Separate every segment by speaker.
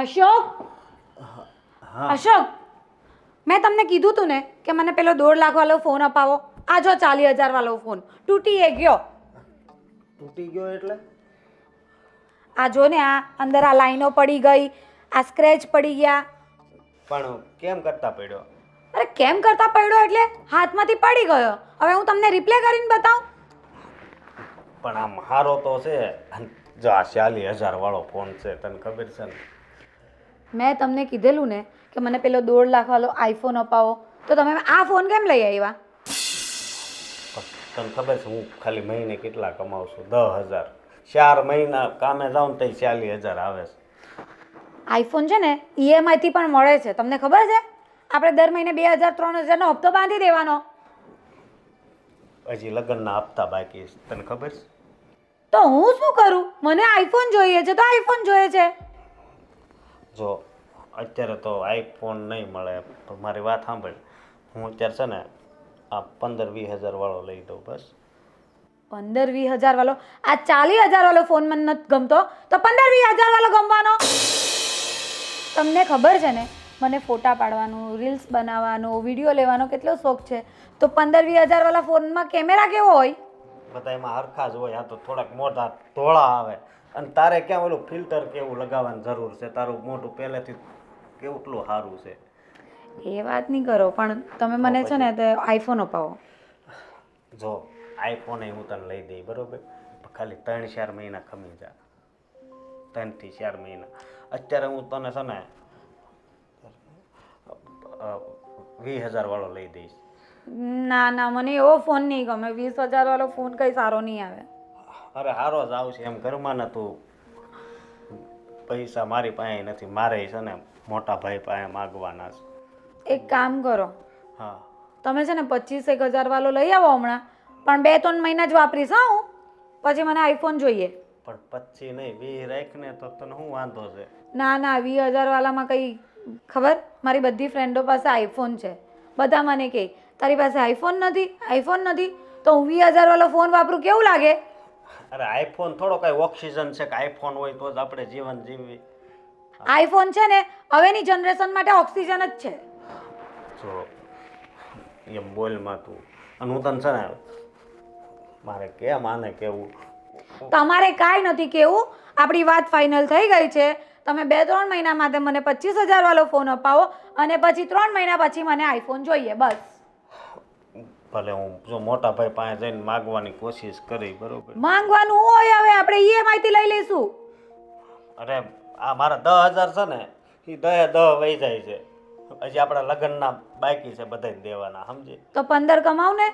Speaker 1: અશોક,
Speaker 2: હા
Speaker 1: અશોક, મેં તમને કીધું તું ને કે મને પેલો 1.5 લાખ વાળો ફોન અપાવો. આ જો 40,000 વાળો ફોન તૂટી ગયો.
Speaker 2: તૂટી ગયો એટલે?
Speaker 1: આ જો ને, આ અંદર આ લાઈનો પડી ગઈ, આ સ્ક્રેચ પડી ગયા.
Speaker 2: પણ કેમ કરતા પડ્યો?
Speaker 1: અરે કેમ કરતા પડ્યો એટલે હાથમાંથી પડી ગયો. હવે હું તમને રિપ્લે કરીને બતાવું?
Speaker 2: પણ આમ હારો તો છે. અને જો આ 40,000 વાળો ફોન છે, તને ખબર છે ને?
Speaker 1: મેં તમને કીધેલું ને કે મને પેલો 1.5 લાખ વાળો આઈફોન અપાવો, તો તમે આ ફોન કેમ લઈ આવ્યા?
Speaker 2: તને ખબર છે હું ખાલી મહિને કેટલા કમાઉં છું? 10,000. 4 મહિના કામે જાઉં ને તો 40,000 આવે છે.
Speaker 1: આઈફોન છે ને EMI થી પણ મળે છે, તમને ખબર છે? આપણે દર મહિને 2,000-3,000 નો હપ્તો બાંધી દેવાનો.
Speaker 2: હજી લગ્નના હપ્તા બાકી છે, તને ખબર છે?
Speaker 1: તો હું શું કરું? મને આઈફોન જોઈએ છે તો આઈફોન જોઈએ છે.
Speaker 2: જો અત્યારે તો આઈફોન નહીં મળે, પણ મારી વાત સાંભળ. હું અત્યારે છે ને આ 15-20 હજાર વાળો લઈ દઉં બસ.
Speaker 1: 15-20 હજાર વાળો? આ 40,000 વાળો ફોન મને નથી ગમતો, તો 15-20 હજાર વાળો ગમવાનો. તમને ખબર છે ને મને ફોટા પાડવાનું, રીલ્સ બનાવવાનો, વિડીયો લેવાનો કેટલો શોખ છે. તો 15-20 હજાર વાળા ફોનમાં કેમેરા કેવો હોય?
Speaker 2: બધા એમાં હરખા જ હોય. આ તો થોડાક મોટા ધોળા આવે. અને તારે ક્યાં ઓલું ફિલ્ટર કેવું લગાવવાની જરૂર છે? તારું મોઢું પહેલેથી કેટલું સારું છે.
Speaker 1: એ વાત નહીં કરો, પણ તમે મને છે ને તે આઈફોન અપાવો.
Speaker 2: જો આઈફોન હું તને લઈ દઈ બરોબર, ખાલી 3-4 મહિના ખમી જા. 3-4 મહિના. અત્યારે હું તને છે ને 20,000 વાળો લઈ દઈશ.
Speaker 1: ના ના, મને એવો ફોન નહીં ગમે. 20,000 વાળો ફોન કઈ સારો નહીં આવે.
Speaker 2: અરે હારો જ આવશે એમ ઘરમાં ને. તું પૈસા મારી પાસે નથી, મારે છે ને મોટા ભાઈ પાસે માગવાના છે.
Speaker 1: એક કામ કરો,
Speaker 2: હા
Speaker 1: તમે છે ને 25,000 વાળો લઈ આવો હમણાં, પણ 2-3 મહિના જ વાપરીશ હા હું. પછી મને આઈફોન જોઈએ.
Speaker 2: પણ 25 નહીં, 20 રાખ ને તો તને શું વાંધો છે?
Speaker 1: ના ના, 20,000 વાળામાં કઈ ખબર, મારી બધી ફ્રેન્ડો પાસે આઈફોન છે. બધા મને કહે તારી પાસે આઈફોન નથી, આઈફોન નથી. તો હું 20,000 વાળો ફોન વાપરું, કેવું લાગે?
Speaker 2: અરે આઈફોન થોડો કઈ ઓક્સિજન છે કે આઈફોન હોય તો જ આપણે જીવન જીવવી.
Speaker 1: આઈફોન છે ને હવેની જનરેશન માટે ઓક્સિજન જ છે.
Speaker 2: જો એમ બોલમાં તું. અને હું તને છે ને મારે કેમ આને કેવું?
Speaker 1: તમારે કાંઈ નથી કેવું. આપણી વાત ફાઇનલ થઈ ગઈ છે. તમે 2-3 મહિના માટે મને 25,000 વાળો ફોન અપાવો, અને પછી 3 મહિના પછી મને આઈફોન જોઈએ બસ.
Speaker 2: ભલે હું જો મોટા ભાઈ પાસે જઈને માગવાની કોશિશ કરી બરોબર.
Speaker 1: માંગવાનું હોય હવે આપણે EMI થી લઈ લઈશું.
Speaker 2: અરે આ મારા 10,000 છે ને એ 10 વહી જાય છે. હજી આપણા લગ્નના બાકી છે બધાને દેવાના, સમજી?
Speaker 1: તો 15 કમાવ ને.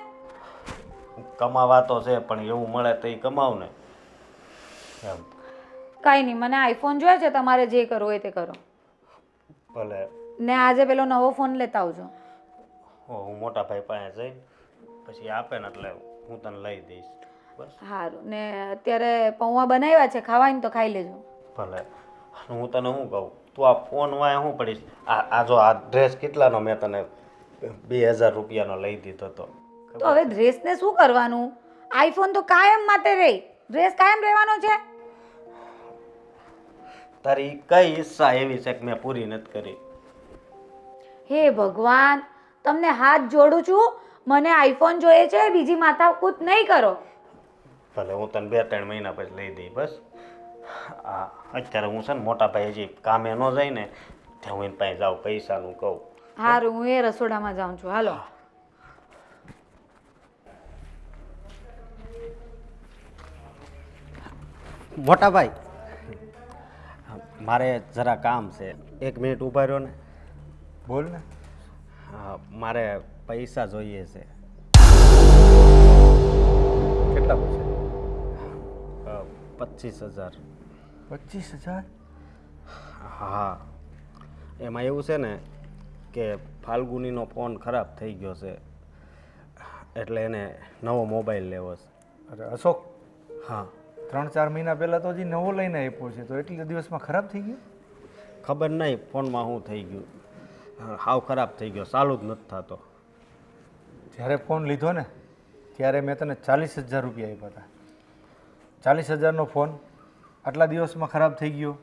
Speaker 2: કમાવા તો છે પણ એવું મળે તો એ કમાવ ને એમ.
Speaker 1: કાંઈ નહીં, મને આઈફોન જોઈએ છે. તમારે જે કરવું હોય તે કરો.
Speaker 2: ભલે.
Speaker 1: ને આજે પેલો નવો ફોન લેતા આવજો.
Speaker 2: હું મોટા ભાઈ પાસે જઈને પછી આપે ને એટલે હું તને લઈ દઈશ બસ.
Speaker 1: સારું. ને અત્યારે પૌવા બનાવ્યા છે, ખાવાય ને તો ખાઈ લેજો.
Speaker 2: ભલે. હું તને શું કહું, તું આ ફોન વાય શું પડીશ? આ જો આ ડ્રેસ કેટલાનો મેં તને 2,000 રૂપિયાનો લઈ દીધો હતો.
Speaker 1: તો હવે ડ્રેસને શું કરવાનું? આઈફોન તો કાયમ માટે રહે, ડ્રેસ કાયમ રહેવાનો છે.
Speaker 2: તારી કઈ ઈચ્છા એવી છે કે મેં પૂરી નથી કરી?
Speaker 1: હે ભગવાન, તમને હાથ જોડું છું. મને આઈફોન જોઈએ છે, બીજી માથાકૂટ નહીં કરો.
Speaker 2: ભલે હું તને 2-3 મહિના પછી લઈ દઈ બસ. અત્યારે હું છે ને મોટા ભાઈ હજી કામે ન જાય ને ત્યાં હું એની પાસે જાઉં, પૈસાનું કહું.
Speaker 1: સારું, હું એ રસોડામાં જાઉં છું. હાલો.
Speaker 2: મોટા ભાઈ મારે જરા કામ છે, 1 મિનિટ ઊભા રહ્યો ને.
Speaker 3: બોલ ને.
Speaker 2: મારે પૈસા જોઈએ છે.
Speaker 3: કેટલા પૈસા?
Speaker 2: 25,000.
Speaker 3: 25,000?
Speaker 2: હા, એમાં એવું છે ને કે ફાલ્ગુનીનો ફોન ખરાબ થઈ ગયો છે એટલે એને નવો મોબાઈલ લેવો છે.
Speaker 3: અરે અશોક,
Speaker 2: હા.
Speaker 3: 3-4 મહિના પહેલાં તો હજી નવો લઈને આપ્યો છે, તો એટલા દિવસમાં ખરાબ થઈ ગયો?
Speaker 2: ખબર નહીં ફોનમાં શું થઈ ગયું, હાવ ખરાબ થઈ ગયો, ચાલુ જ નથી થતો.
Speaker 3: જ્યારે ફોન લીધો ને ત્યારે મેં તને 40,000 રૂપિયા આપ્યા હતા. 40,000નો ફોન આટલા દિવસમાં ખરાબ થઈ ગયો?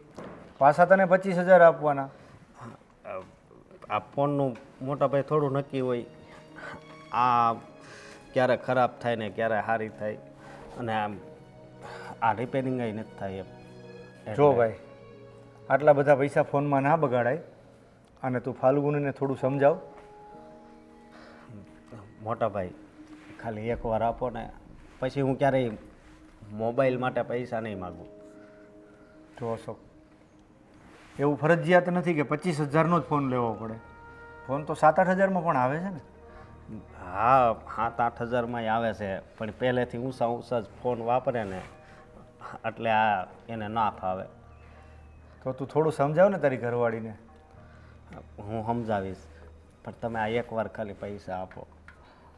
Speaker 3: પાછા તને 25,000 આપવાના.
Speaker 2: આ ફોનનું મોટા ભાઈ થોડું નક્કી હોય. આ ક્યારે ખરાબ થાય ને ક્યારે સારી થાય, અને આ રિપેરિંગ નથી થાય એમ.
Speaker 3: જો ભાઈ, આટલા બધા પૈસા ફોનમાં ના બગાડાય, અને તું ફાલ્ગુનીને થોડું સમજાવ.
Speaker 2: મોટા ભાઈ ખાલી એકવાર આપો ને, પછી હું ક્યારેય મોબાઈલ માટે પૈસા નહીં માગું.
Speaker 3: જો અશોક, એવું ફરજિયાત નથી કે 25,000નો જ ફોન લેવો પડે. ફોન તો 7-8 હજારમાં પણ આવે છે ને.
Speaker 2: હા, 7-8 હજારમાં આવે છે, પણ પહેલેથી ઊંચા જ ફોન વાપરે ને એટલે આ એને ના ફાવે.
Speaker 3: તો તું થોડું સમજાવ ને તારી ઘરવાળીને.
Speaker 2: હું સમજાવીશ, પણ તમે આ એકવાર ખાલી પૈસા આપો.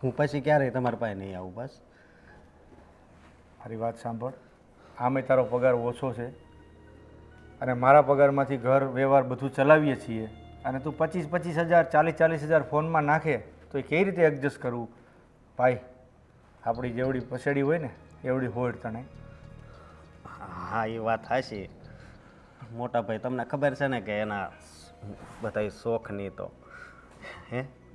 Speaker 2: હું પછી ક્યારેય તમારા પાસે નહીં આવું. બસ
Speaker 3: મારી વાત સાંભળ, આમે તારો પગાર ઓછો છે, અને મારા પગારમાંથી ઘર વ્યવહાર બધું ચલાવીએ છીએ, અને તું 25,000 40,000 ફોનમાં નાખે તો એ કઈ રીતે એડજસ્ટ કરવું? ભાઈ, આપણી જેવડી પસેડી હોય ને એવડી હોડ તને.
Speaker 2: હા, એ વાત હાચી. મોટા ભાઈ તમને ખબર છે ને કે એના બધા શોખની તો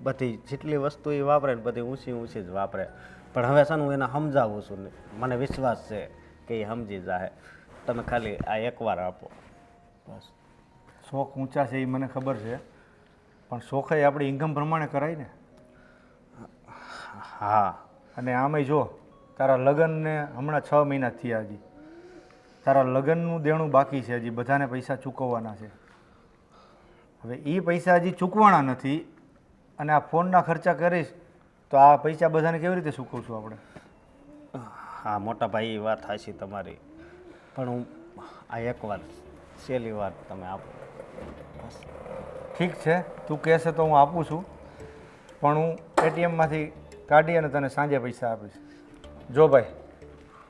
Speaker 2: બધી જેટલી વસ્તુ એ વાપરે ને બધી ઊંચી જ વાપરે. પણ હવે છે ને હું એને સમજાવું છું ને, મને વિશ્વાસ છે કે એ સમજી જાય. તમે ખાલી આ એકવાર આપો બસ.
Speaker 3: શોખ ઊંચા છે એ મને ખબર છે, પણ શોખે આપણી ઇન્કમ પ્રમાણે કરાય ને.
Speaker 2: હા,
Speaker 3: અને આમેય જો, તારા લગ્નને હમણાં 6 મહિના થયા. હજી તારા લગ્નનું દેણું બાકી છે, હજી બધાને પૈસા ચૂકવવાના છે. હવે એ પૈસા હજી ચૂકવાના નથી, અને આ ફોનના ખર્ચા કરીશ તો આ પૈસા બધાને કેવી રીતે ચૂકવશું આપણે?
Speaker 2: હા મોટા ભાઈ, એ વાત હાચી તમારી, પણ હું આ એકવાર છેલ્લી વાર તમે આપો.
Speaker 3: ઠીક છે, તું કહેશે તો હું આપું છું, પણ હું એટીએમમાંથી કાઢી અને તને સાંજે પૈસા આપીશ. જો ભાઈ,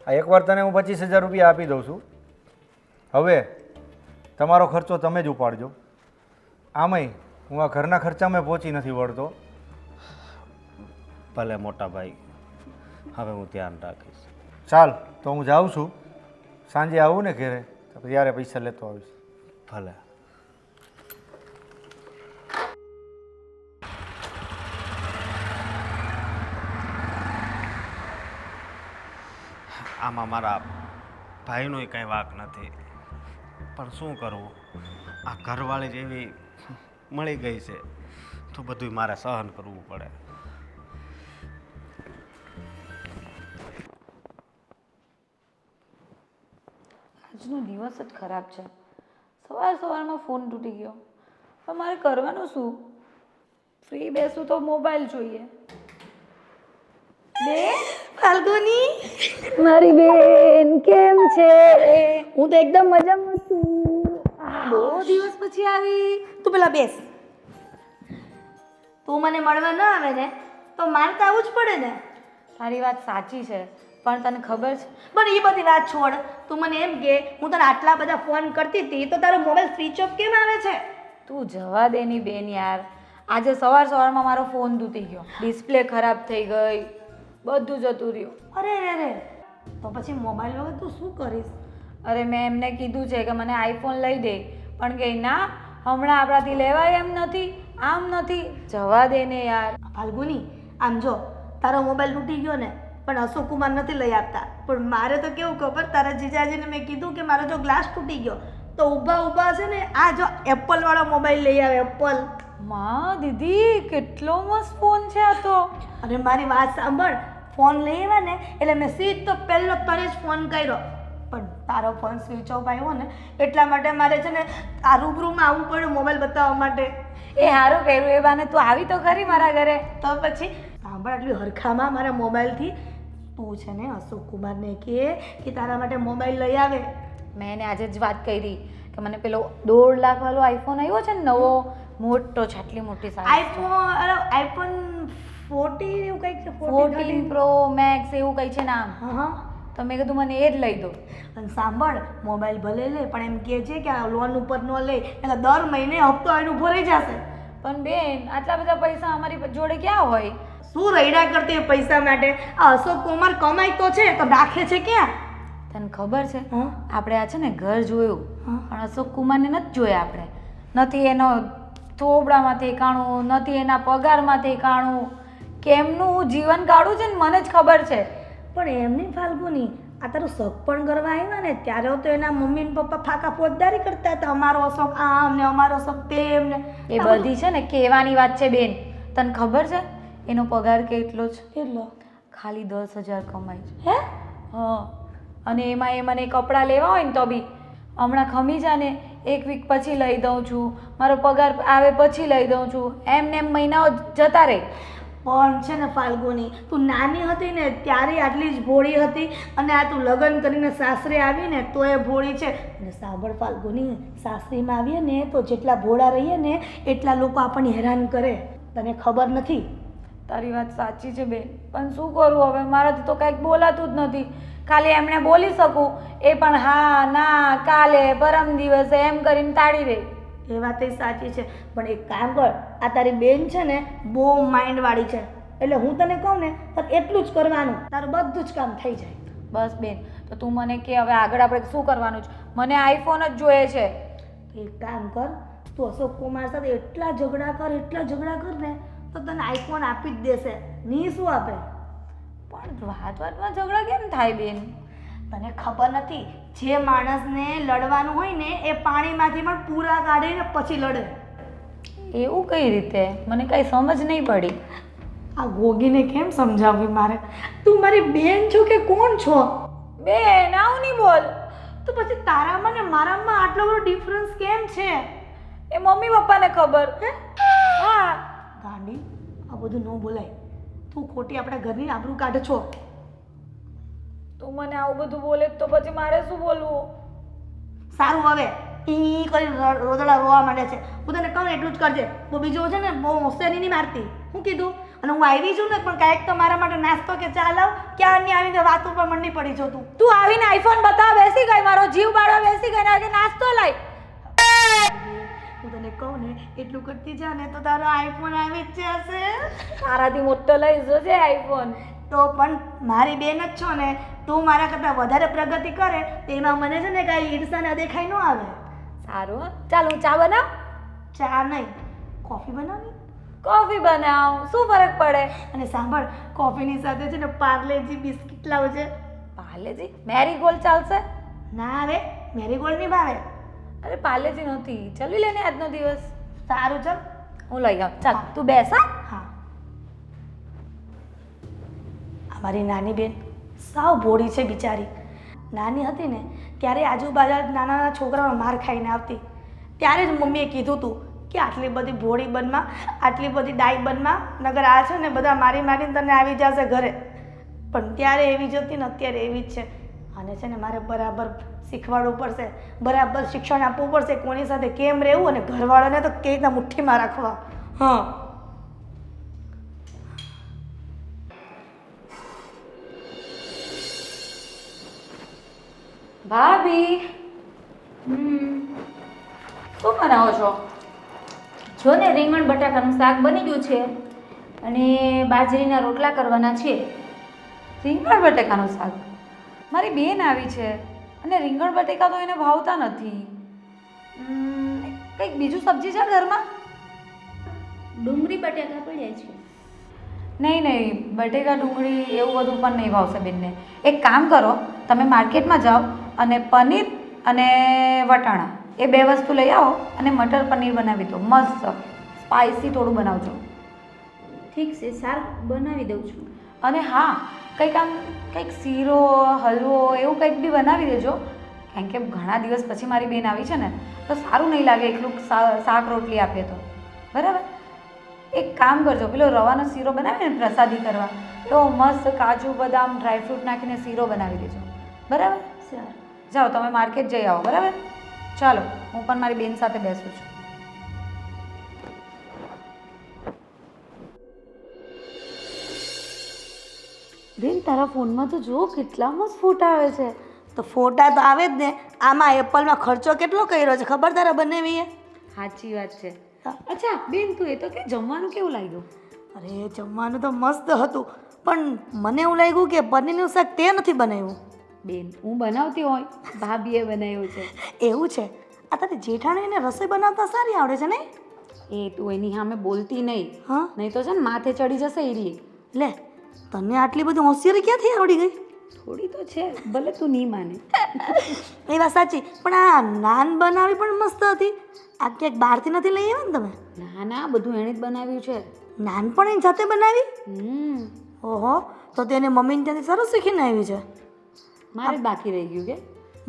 Speaker 3: આ એકવાર તને હું 25,000 રૂપિયા આપી દઉં છું. હવે તમારો ખર્ચો તમે જ ઉપાડજો. આમાંય હું આ ઘરના ખર્ચામાં પહોંચી નથી વળતો.
Speaker 2: ભલે મોટા ભાઈ, હવે હું ધ્યાન રાખીશ.
Speaker 3: ચાલ, તો હું જાઉં છું. સાંજે આવું ને ઘરે તો ત્યારે પૈસા લેતો આવીશ.
Speaker 2: ભલે. આમાં મારા ભાઈનોય કંઈ વાંક નથી, પણ શું કરવું, આ ઘરવાળી જેવી મળી ગઈ છે તો બધું મારે સહન કરવું પડે.
Speaker 1: આજનો દિવસ જ ખરાબ છે. સવારમાં ફોન તૂટી ગયો, પણ મારે કરવાનું શું? ફ્રી બેસું તો મોબાઈલ જોઈએ. બેન ફાલ્ગુની, મારી બેન કેમ છે?
Speaker 4: હું તો એકદમ મજામાં છું.
Speaker 1: બહુ દિવસ પછી આવી.
Speaker 4: તું પેલા બેસ. તું મને મળવા ન આવે ને તો મારે તો આવવું જ પડે ને.
Speaker 1: તારી વાત સાચી છે, પણ તને ખબર છે?
Speaker 4: પણ એ બધી વાત છોડ. તું મને એમ કે હું તને આટલા બધા ફોન કરતી હતી તો તારો મોબાઈલ સ્વિચ ઓફ કેમ આવે છે?
Speaker 1: તું જવા દે ની બેન યાર. આજે સવારમાં મારો ફોન તૂટી ગયો, ડિસ્પ્લે ખરાબ થઈ ગઈ, બધું જતું રહ્યું.
Speaker 4: અરે તો પછી મોબાઈલ વગર તું શું કરીશ?
Speaker 1: અરે મેં એમને કીધું છે કે મને આઈફોન લઈ દે, પણ કે ના, હમણાં આપણાથી લેવાય એમ નથી, આમ નથી. જવા દે ને યાર.
Speaker 4: ફાલ્ગુની, આમ જો, તારો મોબાઈલ તૂટી ગયો ને, પણ અશોક કુમાર નથી લઈ આપતા. પણ મારે તો કેવું ખબર, તારા જીજાજીને મેં કીધું કે મારો જો ગ્લાસ તૂટી ગયો તો ઊભા છે ને આ જો એપલ વાળો મોબાઈલ લઈ આવે. એપલ.
Speaker 1: માં દીદી, કેટલો મસ્ત ફોન છે આ તો.
Speaker 4: અને મારી વાત સાંભળ, ફોન લઈ આવ્યા ને એટલે મેં સીધો પહેલો તને જ ફોન કર્યો, પણ તારો ફોન સ્વિચ ઓફ આવ્યો ને એટલા માટે મારે છે ને આ રૂબરૂમાં આવવું પડ્યું મોબાઈલ બતાવવા માટે.
Speaker 1: એ સારું કર્યું, એ બાને તું આવી તો ખરી મારા ઘરે.
Speaker 4: તો પછી સાંભળ, આટલી હરખામાં મારા મોબાઈલથી તું છે ને અશોક કુમારને કે તારા માટે મોબાઈલ લઈ આવે.
Speaker 1: મેં એને આજે જ વાત કરી કે મને પેલો 1.5 લાખ વાળો આઈફોન આવ્યો છે ને નવો, મોટો છે, આટલી મોટી સાઈઝ.
Speaker 4: આઈફોન 14 એવું કંઈક છે,
Speaker 1: 14 પ્રો મેક્સ એવું કંઈ છે નામ.
Speaker 4: હા.
Speaker 1: તો મેં કીધું મને એ જ લઈ દો.
Speaker 4: અને સાંભળ, મોબાઈલ ભલે લે પણ એમ કહે છે કે આ લોન ઉપર ન લે, એટલે દર મહિને હપ્તો આવીને ઊભો રહી જશે.
Speaker 1: પણ બેન, આટલા બધા પૈસા અમારી જોડે ક્યાં હોય?
Speaker 4: શું રૈડા કરતી પૈસા માટે? આ અશોક કુમાર કમાય તો છે તો રાખે છે ક્યાં?
Speaker 1: તને ખબર છે
Speaker 4: હા
Speaker 1: આપણે આ છે ને ઘર જોયું
Speaker 4: હા.
Speaker 1: પણ અશોક કુમારને નથી જોયા આપણે નથી એનો થોબડામાંથી કાણું નથી એના પગારમાંથી કાણું કેમનું હું જીવન કાઢું છે ને મને જ ખબર છે.
Speaker 4: પણ એમની ફાલ્ગુની આ તારું શોખ પણ કરવા આવ્યા ને ત્યારે તો એના મમ્મી ને પપ્પા ફાકા ફોજદારી કરતા હતા અમારો શોખ આમ ને અમારો શોખ તેમ ને
Speaker 1: એ બધી છે ને કહેવાની વાત છે બેન. તને ખબર છે એનો પગાર કેટલો છે?
Speaker 4: કેટલો
Speaker 1: ખાલી 10,000 કમાય છે.
Speaker 4: હે
Speaker 1: હા અને એમાં એ મને કપડાં લેવા હોય ને તો બી હમણાં ખમી જા ને 1 વીક પછી લઈ દઉં છું, મારો પગાર આવે પછી લઈ દઉં છું, એમને એમ મહિનાઓ જતા રહે.
Speaker 4: પણ છે ને ફાલ્ગુની તું નાની હતી ને ત્યારે આટલી જ ભોળી હતી અને આ તું લગ્ન કરીને સાસરે આવી ને તો એ ભોળી છે. અને સાંભળ ફાલ્ગુની સાસરીમાં આવીએ ને તો જેટલા ભોળા રહીએ ને એટલા લોકો આપણને હેરાન કરે, તને ખબર નથી?
Speaker 1: તારી વાત સાચી છે બેન, પણ શું કરું હવે, મારાથી તો કંઈક બોલાતું જ નથી. ખાલી એમને બોલી શકું એ પણ હા ના કાલે પરમ દિવસે એમ કરીને તાળી દે.
Speaker 4: એ વાત એ સાચી છે, પણ એક કામ કર, આ તારી બેન છે ને બહુ માઇન્ડવાળી છે, એટલે હું તને કહું ને તો એટલું જ કરવાનું, તારું બધું જ કામ થઈ જાય.
Speaker 1: બસ બેન, તો તું મને કે હવે આગળ આપણે શું કરવાનું છે? મને આઈફોન જ જોઈએ છે.
Speaker 4: એક કામ કર, તું અશોક કુમાર સાથે એટલા ઝઘડા કર ને તો તને આઈફોન આપી જ દેશે, ની શું આપે?
Speaker 1: પણ વાતમાં ઝઘડા કેમ થાય બેન?
Speaker 4: તને ખબર નથી, જે માણસને લડવાનું હોય ને એ પાણીમાંથી પણ પૂરા કાઢીને પછી લડે.
Speaker 1: એવું કઈ રીતે? મને કઈ સમજ નહીં પડી.
Speaker 4: આ ગોગીને કેમ સમજાવવી મારે? તું મારી બેન છો કે કોણ છો?
Speaker 1: બેન આવું નહીં બોલ.
Speaker 4: તો પછી તારામાં ને મારામાં આટલો બધો ડિફરન્સ કેમ છે?
Speaker 1: એ મમ્મી પપ્પાને ખબર. હા
Speaker 4: ગાંડી, આ બધું ન બોલાય, તું ખોટી આપણા ઘરની આબરૂ કાઢે છો.
Speaker 1: તું મને આવું બધું બોલે તો પછી મારે શું બોલવું?
Speaker 4: સારું, હવે ઈ કરી રોદડા રોવા માંડે છે. હું તને કહું એટલું જ કરજે, બહુ બીજું છે ને બહુ હોશિયારી નહીં મારતી. હું કીધું? અને હું આવી છું ને પણ કાંઈક તો મારા માટે નાસ્તો કે ચા લાવ. ક્યારની આવીને વાત ઉપર મંડી પડી છો તું.
Speaker 1: તું આવીને આઈફોન બતાવ બેસી ગઈ, મારો જીવ બાળવા બેસી ગઈ ને આજે નાસ્તો લાઈ.
Speaker 4: હું તને કહું ને એટલું કરતી જા ને તો તારો આઈફોન આવી જ જશે.
Speaker 1: તારાથી મોટો લઈ જશે આઈફોન.
Speaker 4: તો પણ મારી બેન જ છો ને, તું મારા કરતાં વધારે પ્રગતિ કરે તેમાં મને છે ને કાંઈ ઈર્ષા ને દેખાઈ ન આવે.
Speaker 1: સારું હો. ચાલ હું ચા બનાવ.
Speaker 4: ચા નહીં, કોફી બનાવી.
Speaker 1: કોફી બનાવ, શું ફરક પડે?
Speaker 4: અને સાંભળ, કોફીની સાથે છે ને પાર્લેજી બિસ્કિટ લાવજે.
Speaker 1: પાર્લેજી? મેરીગોલ્ડ ચાલશે?
Speaker 4: ના રે, મેરીગોલ્ડ નહીં ભાવે.
Speaker 1: અરે પાર્લેજી નથી, ચલવી લે ને આજનો દિવસ.
Speaker 4: સારું ચાલ.
Speaker 1: હું લઈ આવું. ચાલ તું બેસ. હા
Speaker 4: હા, અમારી નાની બેન સાવ ભોળી છે બિચારી. નાની હતી ને ત્યારે આજુબાજુ નાના નાના છોકરાઓનો માર ખાઈને આવતી, ત્યારે જ મમ્મીએ કીધું હતું કે આટલી બધી ભોળી બનમાં, આટલી બધી ડાઈ બનમાં, નગર આ છે ને બધા મારી મારીને તને આવી જશે ઘરે. પણ ત્યારે એવી જ હતી ને અત્યારે એવી જ છે. અને છે ને મારે બરાબર શીખવાડવું પડશે, બરાબર શિક્ષણ આપવું પડશે, કોની સાથે કેમ રહેવું અને ઘરવાળાને તો કેવી રીતના મુઠ્ઠીમાં રાખવા. હા,
Speaker 1: ભાભી શું બનાવો છો?
Speaker 5: જો ને રીંગણ બટાકાનું શાક બની ગયું છે અને બાજરીના રોટલા કરવાના છે.
Speaker 1: રીંગણ બટેકાનું શાક? મારી બેન આવી છે અને રીંગણ બટેકા તો એને ભાવતા નથી. કંઈક બીજું સબ્જી છે ઘરમાં?
Speaker 5: ડુંગળી બટાકા પડ્યા છે.
Speaker 1: નહીં, બટેકા ડુંગળી એવું બધું પણ નહીં ભાવશે બેનને. એક કામ કરો, તમે માર્કેટમાં જાઓ અને પનીર અને વટાણા એ 2 વસ્તુ લઈ આવો અને મટર પનીર બનાવી દો. મસ્ત સ્પાઇસી થોડું બનાવજો.
Speaker 5: ઠીક છે, શાક બનાવી દઉં છું.
Speaker 1: અને હા, કંઈક શીરો હલવો એવું કંઈક બી બનાવી દેજો, કારણ કે ઘણા દિવસ પછી મારી બેન આવી છે ને તો સારું નહીં લાગે એકલું શાક રોટલી આપીએ તો. બરાબર? એક કામ કરજો, પેલો રવાનો શીરો બનાવે ને પ્રસાદી કરવા, તો મસ્ત કાજુ બદામ ડ્રાયફ્રૂટ નાખીને શીરો બનાવી દેજો. બરાબર?
Speaker 4: સારું.
Speaker 1: જાઓ તમે માર્કેટ જઈ આવો. બરાબર? ચાલો હું પણ મારી બેન સાથે બેસું છું. બેન તારા ફોનમાં તો જો કેટલા મસ્ત ફોટા આવે છે.
Speaker 4: તો ફોટા તો આવે જ ને, આમાં એપલમાં ખર્ચો કેટલો કર્યો છે ખબર તારા બંનેવીએ?
Speaker 1: સાચી વાત છે. અચ્છા બેન તું એ તો કે જમવાનું કેવું લાગ્યું?
Speaker 4: અરે જમવાનું તો મસ્ત હતું, પણ મને એવું લાગ્યું કે પનીરનું શાક તે નથી બનાવ્યું.
Speaker 1: બેન હું બનાવતી હોય ભાભીએ બનાવ્યું છે.
Speaker 4: એવું છે? આ તારી જેઠાણીને રસોઈ બનાવતા સારી આવડે છે નહીં?
Speaker 1: એ તું એની સામે બોલતી નહીં,
Speaker 4: હા
Speaker 1: નહીં તો છે ને માથે ચડી જશે એ રહી.
Speaker 4: લે, તને આટલી બધી હોશિયારી ક્યાંથી આવડી ગઈ?
Speaker 1: થોડી તો છે, ભલે તું નહીં માને.
Speaker 4: એ વાત સાચી, પણ આ નાન બનાવી પણ મસ્ત હતી. આ ક્યાંક બહારથી નથી લઈ આવ્યા ને તમે?
Speaker 1: ના ના, બધું એણે જ બનાવ્યું છે.
Speaker 4: નાન પણ એની જાતે બનાવી?
Speaker 1: હમ
Speaker 4: ઓહો, તો તેને મમ્મીને ત્યાંથી સરસ શીખીને આવી છે.
Speaker 1: મારે જ બાકી રહી ગયું કે.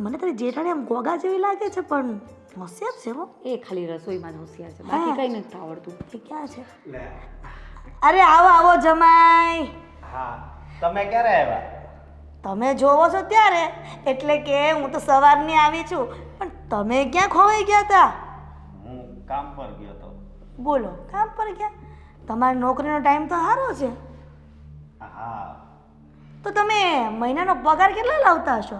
Speaker 4: મને તારી જેઠાણી આમ ગોગા જેવી લાગે છે, પણ હોશિયાર છે હો.
Speaker 1: એ ખાલી રસોઈમાં જ હોશિયાર છે, બાકી કંઈ નથી આવડતું.
Speaker 4: એ ક્યાં છે? અરે આવો આવો જમાઈ.
Speaker 2: હા, તમે ક્યારે આવ્યા?
Speaker 4: તમે જોવો છો ત્યારે, એટલે કે હું તો સવારની આવી છું, પણ તમે ક્યાં ખોવાઈ ગયા હતા?
Speaker 2: હું કામ પર ગયો હતો.
Speaker 4: બોલો, કામ પર ગયા? તમારી નોકરીનો ટાઈમ તો સારો છે.
Speaker 2: હા,
Speaker 4: તો તમે મહિનાનો પગાર કેટલા લાવતા હશો?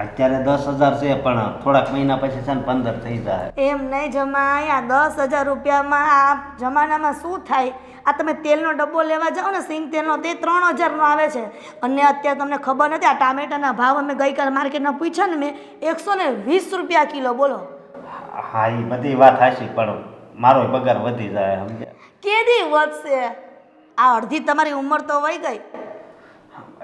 Speaker 2: અત્યારે 10,000 છે, પણ થોડાક મહિના પછી છે ને 15 થઈ જાય.
Speaker 4: એમ નહીં જમાઈ, આ 10,000 રૂપિયામાં આ જમાનામાં શું થાય? આ તમે તેલનો ડબ્બો લેવા જાઓ ને, સિંગ તેલનો, તે 3,000નો આવે છે. અને અત્યારે તમને ખબર નથી, આ ટામેટાના ભાવ અમે ગઈકાલે માર્કેટમાં પૂછ્યા ને મેં, 120 રૂપિયા કિલો. બોલો.
Speaker 2: હા, એ બધી વાત હાચી, પણ મારો પગાર વધી જાય, સમજ્યા?
Speaker 4: કેદી વધશે? આ અડધી તમારી ઉંમર તો વહી ગઈ.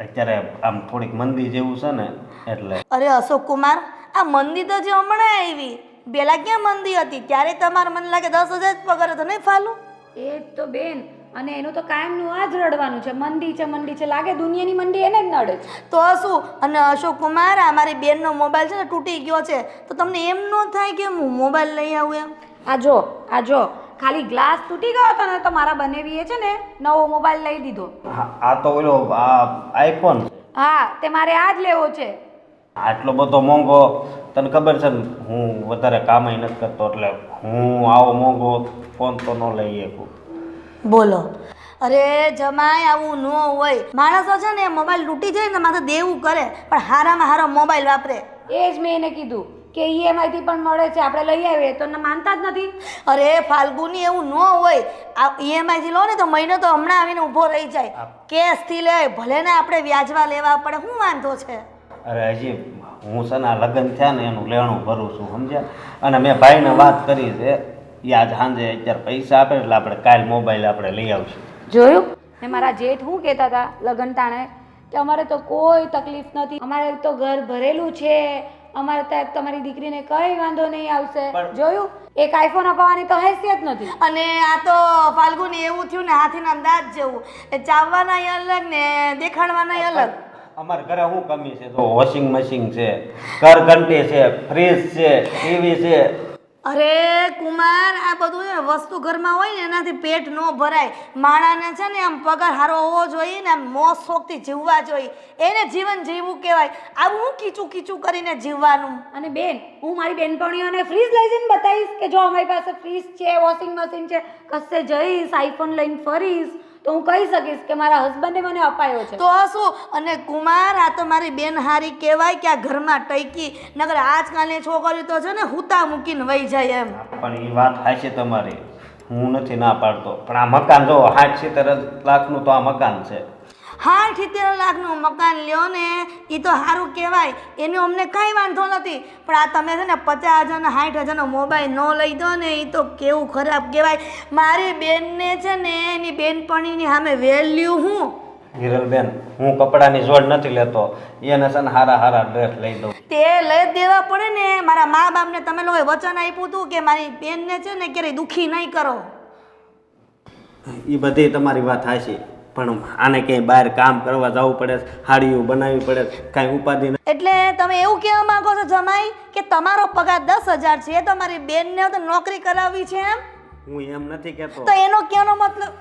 Speaker 2: અત્યારે આમ થોડીક મંદી જેવું છે ને એટલે.
Speaker 4: અરે અશોક કુમાર, આ મંદી તો જે હમણાં આવી, પેલા ક્યાં મંદી હતી? ત્યારે તમારે મને લાગે 10,000 જ પગાર હતો નહીં ફાલું?
Speaker 1: એ જ તો બેન, અને એનું તો કાયમનું આ જ રડવાનું છે, મંદી છે મંદી છે. લાગે દુનિયાની મંદી એને જ નડે છે.
Speaker 4: તો શું? અને અશોક કુમાર, આ મારી બેનનો મોબાઈલ છે ને તૂટી ગયો છે, તો તમને એમ ન થાય કે હું મોબાઈલ લઈ આવું એમ?
Speaker 1: આ જો ખાલી ગ્લાસ તૂટી ગયો હતો ને તો મારા બનેવીએ છે ને નવો મોબાઈલ લઈ દીધો.
Speaker 2: આ તો ઓલો આઈફોન છે.
Speaker 1: હા, તે મારે આ જ લેવો છે.
Speaker 2: આટલો બધો મોંઘો, તને ખબર છે ને હું વધારે કામય નથી કરતો, એટલે હું આવો મોંઘો ફોન તો ન લઈ શકું.
Speaker 4: બોલો. અરે જમાઈ, આવું ન હોય. માણસો છે ને મોબાઈલ તૂટી જાય ને માથે દેવું કરે, પણ હારામાં હારો મોબાઈલ વાપરે.
Speaker 1: એ જ મેં એને કીધું કે EMI થી પણ મળે છે, આપણે લઈ આવીએ, તો માનતા જ નથી.
Speaker 4: અરે ફાલ્ગુની, એવું ન હોય. આ EMI થી લો ને તો મહિનો તો હમણાં આવીને ઊભો રહી જાય. કેશથી લે, ભલે ને આપણે વ્યાજવા લેવા પડે, શું વાંધો છે?
Speaker 2: અરે હજી હું છે ને આ લગ્ન થયા ને એનું લેણું ભરું છું, સમજ્યા? અને મેં ભાઈને વાત કરી છે, એ આજ સાંજે અત્યારે પૈસા આપે એટલે આપણે કાલ મોબાઈલ આપણે લઈ આવશું.
Speaker 1: જોયું ને? મારા જેઠ શું કહેતા હતા લગ્ન ટાણે કે અમારે તો કોઈ તકલીફ નથી, અમારે તો ઘર ભરેલું છે, અમારે ત્યાં તમારી દીકરીને કઈ વાંધો નહીં આવશે. જોયું? એક આઈફોન અપાવવાની તો હેસિયત નથી.
Speaker 4: અને આ તો ફાલ્ગુની એવું થયું ને હાથીના દાંત જેવું, એ ચાવવાના અલગ ને દેખાડવાના અલગ.
Speaker 2: અમારા ઘરે શું કમી છે? તો વોશિંગ મશીન છે, ઘરઘંટી છે, ફ્રીજ છે, ટીવી છે.
Speaker 4: અરે કુમાર, આ બધું છે ને વસ્તુ ઘરમાં હોય ને એનાથી પેટ ન ભરાય. માણાને છે ને આમ પગાર સારો હોવો જોઈએ ને, આમ મોજ શોખથી જીવવા જોઈએ, એને જીવન જીવવું કહેવાય. આવું હું કીચું કીચું કરીને જીવવાનું.
Speaker 1: અને બેન, હું મારી બેનપણીઓને ફ્રીજ લઈ જઈને બતાવીશ કે જો અમારી પાસે ફ્રીજ છે, વોશિંગ મશીન છે, કશે જઈશ આઈફોન લઈને ફરીશ તો હું કહી શકીશ કે મારા હસબન્ડે મને અપાયો છે.
Speaker 4: તો શું? અને કુમાર, આ તો મારી બેન હારી કહેવાય કે આ ઘરમાં ટૈકી. નગર આજકાલની છોકરીઓ તો છે ને હુતા મૂકીને વહી જાય એમ.
Speaker 2: પણ એ વાત હાચી તમારી, હું નથી ના પાડતો, પણ આ મકાન જો 60-70 લાખનું તો આ મકાન છે.
Speaker 4: 60-70 લાખનું મકાન લ્યો ને, એ તો સારું કહેવાય, એનો અમને કાંઈ વાંધો નથી. પણ આ તમે છે ને 50,000 60,000નો મોબાઈલ ન લઈ દો ને, એ તો કેવું ખરાબ કહેવાય. મારી બેનને છે ને એની બેનપણીની સામે વેલ્યુ હું.
Speaker 2: હિરલબેન, હું કપડાની જોડ નથી લેતો, એને છે ને હારા ડ્રેસ લઈ દઉં.
Speaker 4: તે લઈ દેવા પડે ને. મારા મા બાપને તમે લોકોએ વચન આપ્યું હતું કે મારી બેનને છે ને ક્યારેય દુઃખી નહીં કરો.
Speaker 2: એ બધી તમારી વાત હાચી, પણ આને ક્યાંય બહાર કામ કરવા જવું પડે, હાડીઓ બનાવવી પડે, કાંઈ ઉપાધિ નહીં.
Speaker 4: એટલે તમે એવું કહેવા માંગો છો જમાઈ કે તમારો પગાર 10,000 છે, તમારી બેનને તો નોકરી કરાવવી છે એમ?
Speaker 2: હું એમ નથી કહેતો.
Speaker 4: તો એનો કહેવાનો મતલબ.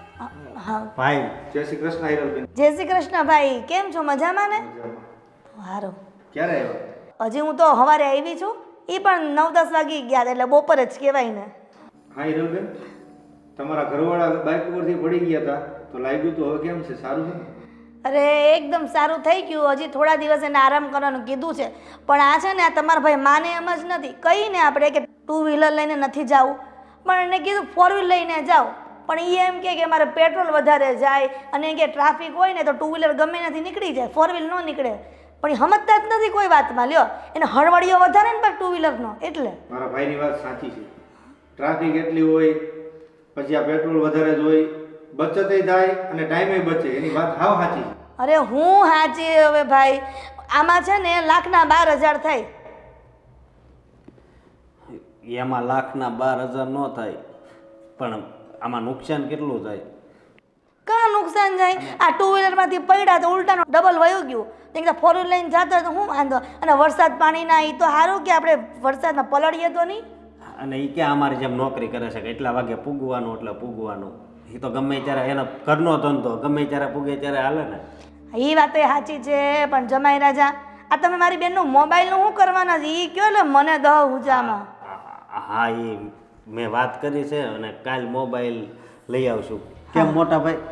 Speaker 4: હા,
Speaker 2: ભાઈ,
Speaker 3: જય શ્રી કૃષ્ણ હિરલબેન.
Speaker 4: જય શ્રી કૃષ્ણ ભાઈ, કેમ છો? મજામાં ને? સારું.
Speaker 3: ક્યારે આવ્યા?
Speaker 4: હજી હું તો સવારે આવી છું, એ પણ 9-10 વાગી ગયા, એટલે બપોરે જ કહેવાય ને.
Speaker 3: હા હિરલબેન, તમારા ઘરવાળા બાઇક ઉપરથી પડી ગયા હતા તો લાગ્યું તો હવે કેમ છે? સારું છે ને?
Speaker 4: અરે એકદમ સારું થઈ ગયું. હજી થોડા દિવસ એને આરામ કરવાનું કીધું છે, પણ આ છે ને આ તમારા ભાઈ માને એમ જ નથી. કહીને આપણે કે 2 વ્હીલર લઈને નથી જવું, પણ એને કીધું 4 વ્હીલર લઈને જાઓ, પણ એ એમ કે મારે પેટ્રોલ વધારે જાય, અને કે ટ્રાફિક હોય ને તો 2 વ્હીલર ગમે નથી નીકળી જાય, 4 વ્હીલર ન નીકળે. પણ એ સમજતા જ નથી કોઈ વાતમાં. લ્યો એને હળવળીઓ વધારે ને પણ ટુ વ્હીલરનો એટલે.
Speaker 3: મારા ભાઈની વાત સાચી છે. ટ્રાફિક એટલી હોય, પછી આ પેટ્રોલ વધારે જ હોય, બચતય થાય અને ટાઈમે બચે. એની વાત હાવ સાચી છે.
Speaker 4: અરે હું હાચી હવે ભાઈ, આમાં છે ને લાખના 12,000 થાય.
Speaker 2: એમાં લાખના 12,000 ન થાય, પણ આમાં નુકસાન કેટલું થાય?
Speaker 4: કાં નુકસાન જાય? આ ટુ વ્હીલરમાંથી પડ્યા તો ઉલટાનો ડબલ વયું ગયું. તો ફોર વ્હીલર લઈને જતો હોય તો શું વાંધો? અને વરસાદ પાણીના એ તો સારું કે આપણે વરસાદમાં પલળીએ તો નહીં.
Speaker 2: અને એ ક્યાં અમારી જેમ નોકરી કરે છે કે એટલા વાગે પૂગવાનું એટલે પૂગવાનું? એ તો ગમે ત્યારે એનો ઘરનો ધંધો, ગમે ત્યારે પૂગે ત્યારે હાલે ને.
Speaker 4: એ વાત એ સાચી છે, પણ જમાઈ રાજા આ તમે મારી બેનનું મોબાઈલનું શું કરવાના છે એ કયો એટલે મને દહ ઉજામાં.
Speaker 2: હા, એ મેં વાત કરી છે અને કાલ મોબાઈલ લઈ આવશું. કેમ મોટા ભાઈ?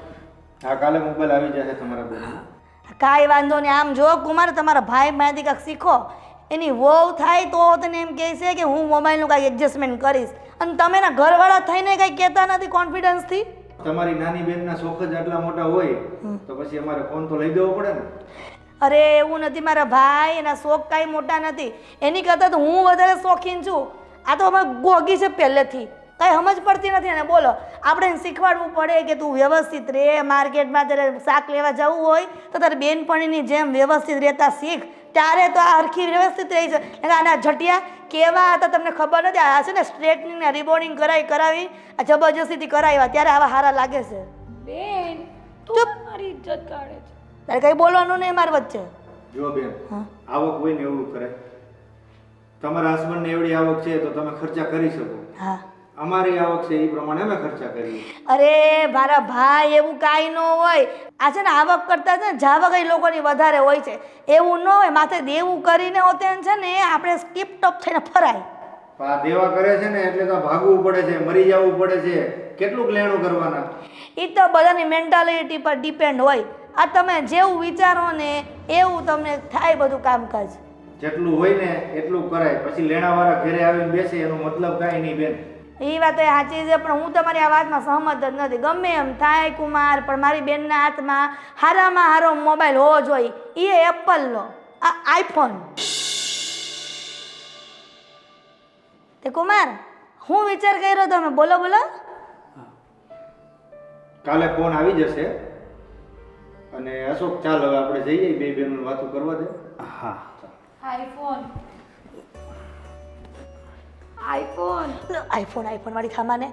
Speaker 3: હા, કાલે મોબાઈલ આવી જશે તમારા બેન.
Speaker 4: કાંઈ વાંધો નહીં. આમ જો કુમાર, તમારા ભાઈ માહિતી કાંઈક શીખો. એની વહુ થાય તો તને એમ કહે છે કે હું મોબાઈલનું કાંઈ એડજસ્ટમેન્ટ કરીશ, અને તમે એના ઘરવાળા થઈને કાંઈ કહેતા નથી કોન્ફિડન્સથી.
Speaker 3: તમારી નાની બેનના શોખ જ આટલા મોટા હોય તો પછી અમારે ફોન તો લઈ દેવો પડે ને.
Speaker 4: અરે એવું નથી મારા ભાઈ, એના શોખ કાંઈ મોટા નથી. એની કરતાં તો હું વધારે શોખીન છું. આ તો અમે ગોગી છે પહેલેથી, કાંઈ સમજ પડતી નથી. અને બોલો આપણે એને શીખવાડવું પડે કે તું વ્યવસ્થિત રહે. માર્કેટમાં તારે શાક લેવા જવું હોય તો તારે બેનપણીની જેમ વ્યવસ્થિત રહેતા શીખ, ત્યારે તો આ હરખી વ્યવસ્થિત રહી છે. આના જટિયા કેવા હતા તમને ખબર નથી. આ છે ને સ્ટ્રેટનિંગ ને રિબોર્ડિંગ કરાવી આ જબરજસ્તીથી કરાવ્યા, ત્યારે આવા સારા લાગે છે.
Speaker 1: બેન તું મારી ઇજ્જત કાઢે છે.
Speaker 4: તારે કંઈ બોલવાનું નહીં મારી વચ્ચે.
Speaker 3: જો બેન, આવક હોય ને એવું કરે. તમારા હસબન્ડને એવડી આવક છે તો તમે ખર્ચા કરી શકો.
Speaker 4: હા,
Speaker 3: અમારી આવક છે એ પ્રમાણે અમે ખર્ચા કરીએ.
Speaker 4: અરે મારા ભાઈ એવું કાંઈ ન હોય. આ છે ને આવક કરતાં છે ને જાવક એ લોકોની વધારે હોય છે. એવું ન હોય. માથે દેવું કરીને હોતે છે ને આપણે સ્કીપ ટોપ થઈને ફરાય.
Speaker 3: આ દેવા કરે છે ને એટલે તો ભાગવું પડે છે, મરી જવું પડે છે. કેટલુંક લેણું કરવાના?
Speaker 4: એ તો બધાની મેન્ટાલિટી પર ડિપેન્ડ હોય. આ તમે જેવું વિચારો ને એવું તમને થાય બધું કામકાજ.
Speaker 3: જેટલું હોય ને એટલું કરાય. પછી લેણાવાળા ઘરે આવીને બેસે એનો મતલબ કાંઈ નહીં બેન.
Speaker 4: એ વાત એ સાચી છે, પણ હું તમારી આ વાતમાં સહમત જ નથી. ગમે એમ થાય કુમાર, પણ મારી બેનના હાથમાં સારામાં સારો મોબાઈલ હોવો જોઈએ. એ એપલનો, આ આઈફોન. તે કુમાર હું વિચાર કર્યો તમે? બોલો બોલો.
Speaker 3: કાલે ફોન આવી જશે. અને અશોક, ચાલ હવે આપણે જઈએ, બે બહેનોને વાતો કરવા દે.
Speaker 2: હા,
Speaker 1: આઈફોન આઈફોન
Speaker 4: આઈફોન વાળી ખામાને.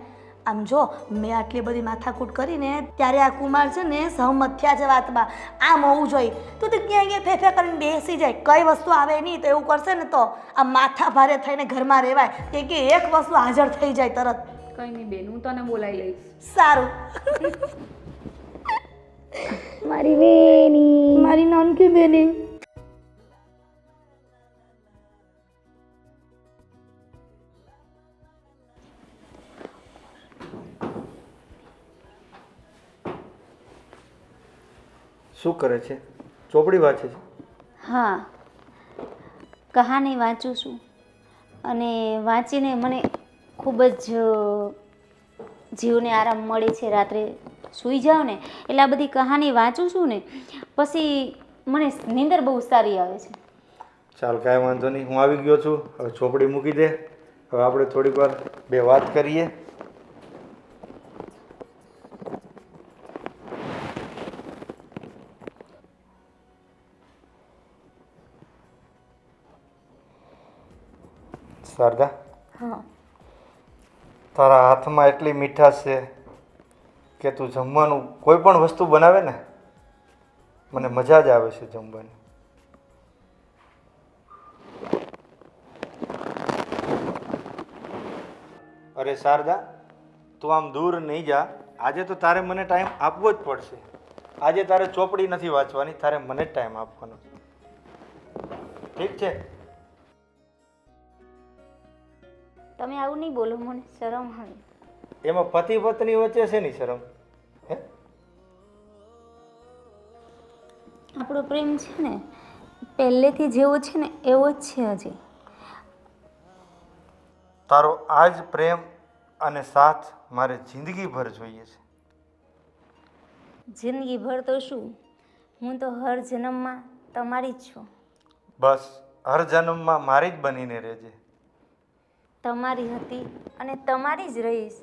Speaker 4: આમ જો મેં આટલી બધી માથાકૂટ કરીને ત્યારે આ કુમાર છે ને સહમત થયા છે વાતમાં. આમ હોવું જોઈએ. તું તો ક્યાંય ફેફે કરીને બેસી જાય, કઈ વસ્તુ આવે નહીં તો એવું કરશે ને તો આ માથા ભારે થઈને ઘરમાં રહેવાય. કે એક વસ્તુ હાજર થઈ જાય તરત.
Speaker 1: કઈ નહીં બેન, હું તને બોલાવી લઈશ.
Speaker 4: સારું.
Speaker 1: મારી બેની,
Speaker 4: મારી નાનકી બેની.
Speaker 3: શું કરે છે? ચોપડી વાંચે છે?
Speaker 5: હા, કહાની વાંચું છું અને વાંચીને મને ખૂબ જ જીવને આરામ મળે છે. રાત્રે સૂઈ જાઉં ને એટલે આ બધી કહાની વાંચું છું ને પછી મને નીંદર બહુ સારી આવે છે.
Speaker 3: ચાલ, કાંઈ વાંધો નહીં, હું આવી ગયો છું. હવે ચોપડી મૂકી દે. હવે આપણે થોડીક વાર બે વાત કરીએ. શારદા,
Speaker 4: હા,
Speaker 3: તારા હાથમાં એટલી મીઠાશ છે કે તું જમવાનું કોઈ પણ વસ્તુ બનાવે ને મને મજા જ આવે છે જમવાની. અરે શારદા, તું આમ દૂર નહીં જા. આજે તો તારે મને ટાઈમ આપવો જ પડશે. આજે તારે ચોપડી નથી વાંચવાની, તારે મને જ ટાઈમ આપવાનો. ઠીક છે?
Speaker 5: તમે આવું નહીં બોલો, મને શરમ આવે.
Speaker 3: એમાં પતિ પત્ની વચ્ચે છે ની શરમ? હે?
Speaker 5: આપણો પ્રેમ છે ને પહેલેથી જેવો છે ને એવો જ છે હજી.
Speaker 3: તારો આ જ પ્રેમ અને સાથ મારે જિંદગીભર જોઈએ છે.
Speaker 5: જિંદગીભર તો શું, હું તો હર જન્મમાં તમારી જ છું.
Speaker 3: બસ હર જન્મમાં મારી જ બનીને રહેજે.
Speaker 5: તમારી હતી અને તમારી જ રહીશ.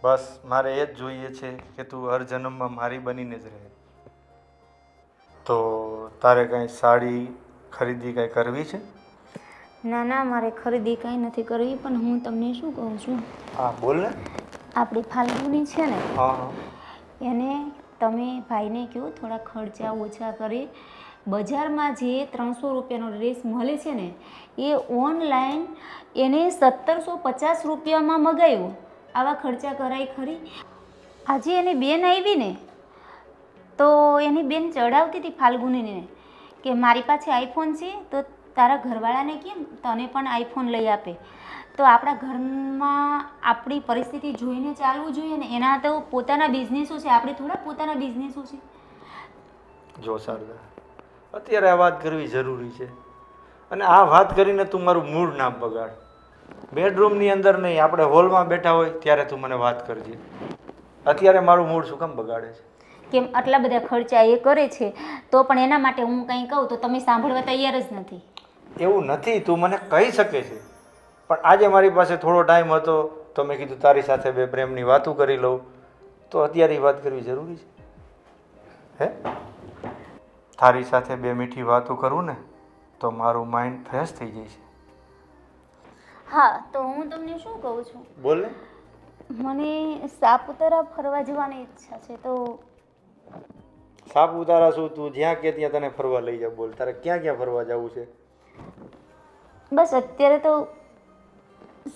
Speaker 3: બસ મારે એ જ જોઈએ છે કે તું હર જન્મમાં મારી બનીને જ રહે. તો તારે કાંઈ સાડી ખરીદી કાંઈ કરવી છે?
Speaker 5: ના ના, મારે ખરીદી કાંઈ નથી કરવી, પણ હું તમને શું કહું છું,
Speaker 3: હા બોલ ને.
Speaker 5: આપણી ફાલ્ગુની છે ને,
Speaker 3: હા હા.
Speaker 5: એને તમે ભાઈને કહો થોડા ખર્ચા ઓછા કરે. બજારમાં જે 300 રૂપિયાનો ડ્રેસ મળે છે ને, એ ઓનલાઈન એને 1750 રૂપિયામાં મગાવ્યો. આવા ખર્ચા કરાય ખરી? આજે એની બેન આવી ને, તો એની બેન ચડાવતી હતી ફાલ્ગુનીને કે મારી પાસે આઈફોન છે, તો તારા ઘરવાળાને કેમ તને પણ આઈફોન લઈ આપે. તો આપણા ઘરમાં આપણી પરિસ્થિતિ જોઈને ચાલવું જોઈએ ને. એના તો પોતાના બિઝનેસો છે, આપણે થોડા પોતાના બિઝનેસો છે.
Speaker 3: જો શારદા, અત્યારે આ વાત કરવી જરૂરી છે, અને આ વાત કરીને તું મારું મૂડ ના બગાડ. બેડરૂમની અંદર નહીં, આપણે હોલમાં બેઠા હોય ત્યારે તું મને વાત કરજે. અત્યારે મારું મૂડ શું કામ બગાડે છે?
Speaker 5: કેમ આટલા બધા ખર્ચા એ કરે છે, તો પણ એના માટે હું કંઈ કહું તો તમે સાંભળવા તૈયાર જ નથી.
Speaker 3: એવું નથી, તું મને કહી શકે છે, પણ આજે મારી પાસે થોડો ટાઈમ હતો તો મેં કીધું તારી સાથે બે પ્રેમની વાતો કરી લઉં. તો અત્યારે એ વાત કરવી જરૂરી છે હે? તારી સાથે બે મીઠી વાતો કરું ને તો મારું માઇન્ડ ફ્રેશ થઈ જાય છે.
Speaker 5: હા, તો હું તમને શું કહું છું,
Speaker 3: બોલ ને.
Speaker 5: મને સાપુતારા ફરવા જવાની ઈચ્છા છે. તો
Speaker 3: સાપુતારા શું, તું જ્યાં કે ત્યાં તને ફરવા લઈ જા. બોલ, તારે ક્યાં ક્યાં ફરવા જવું છે?
Speaker 5: બસ અત્યારે તો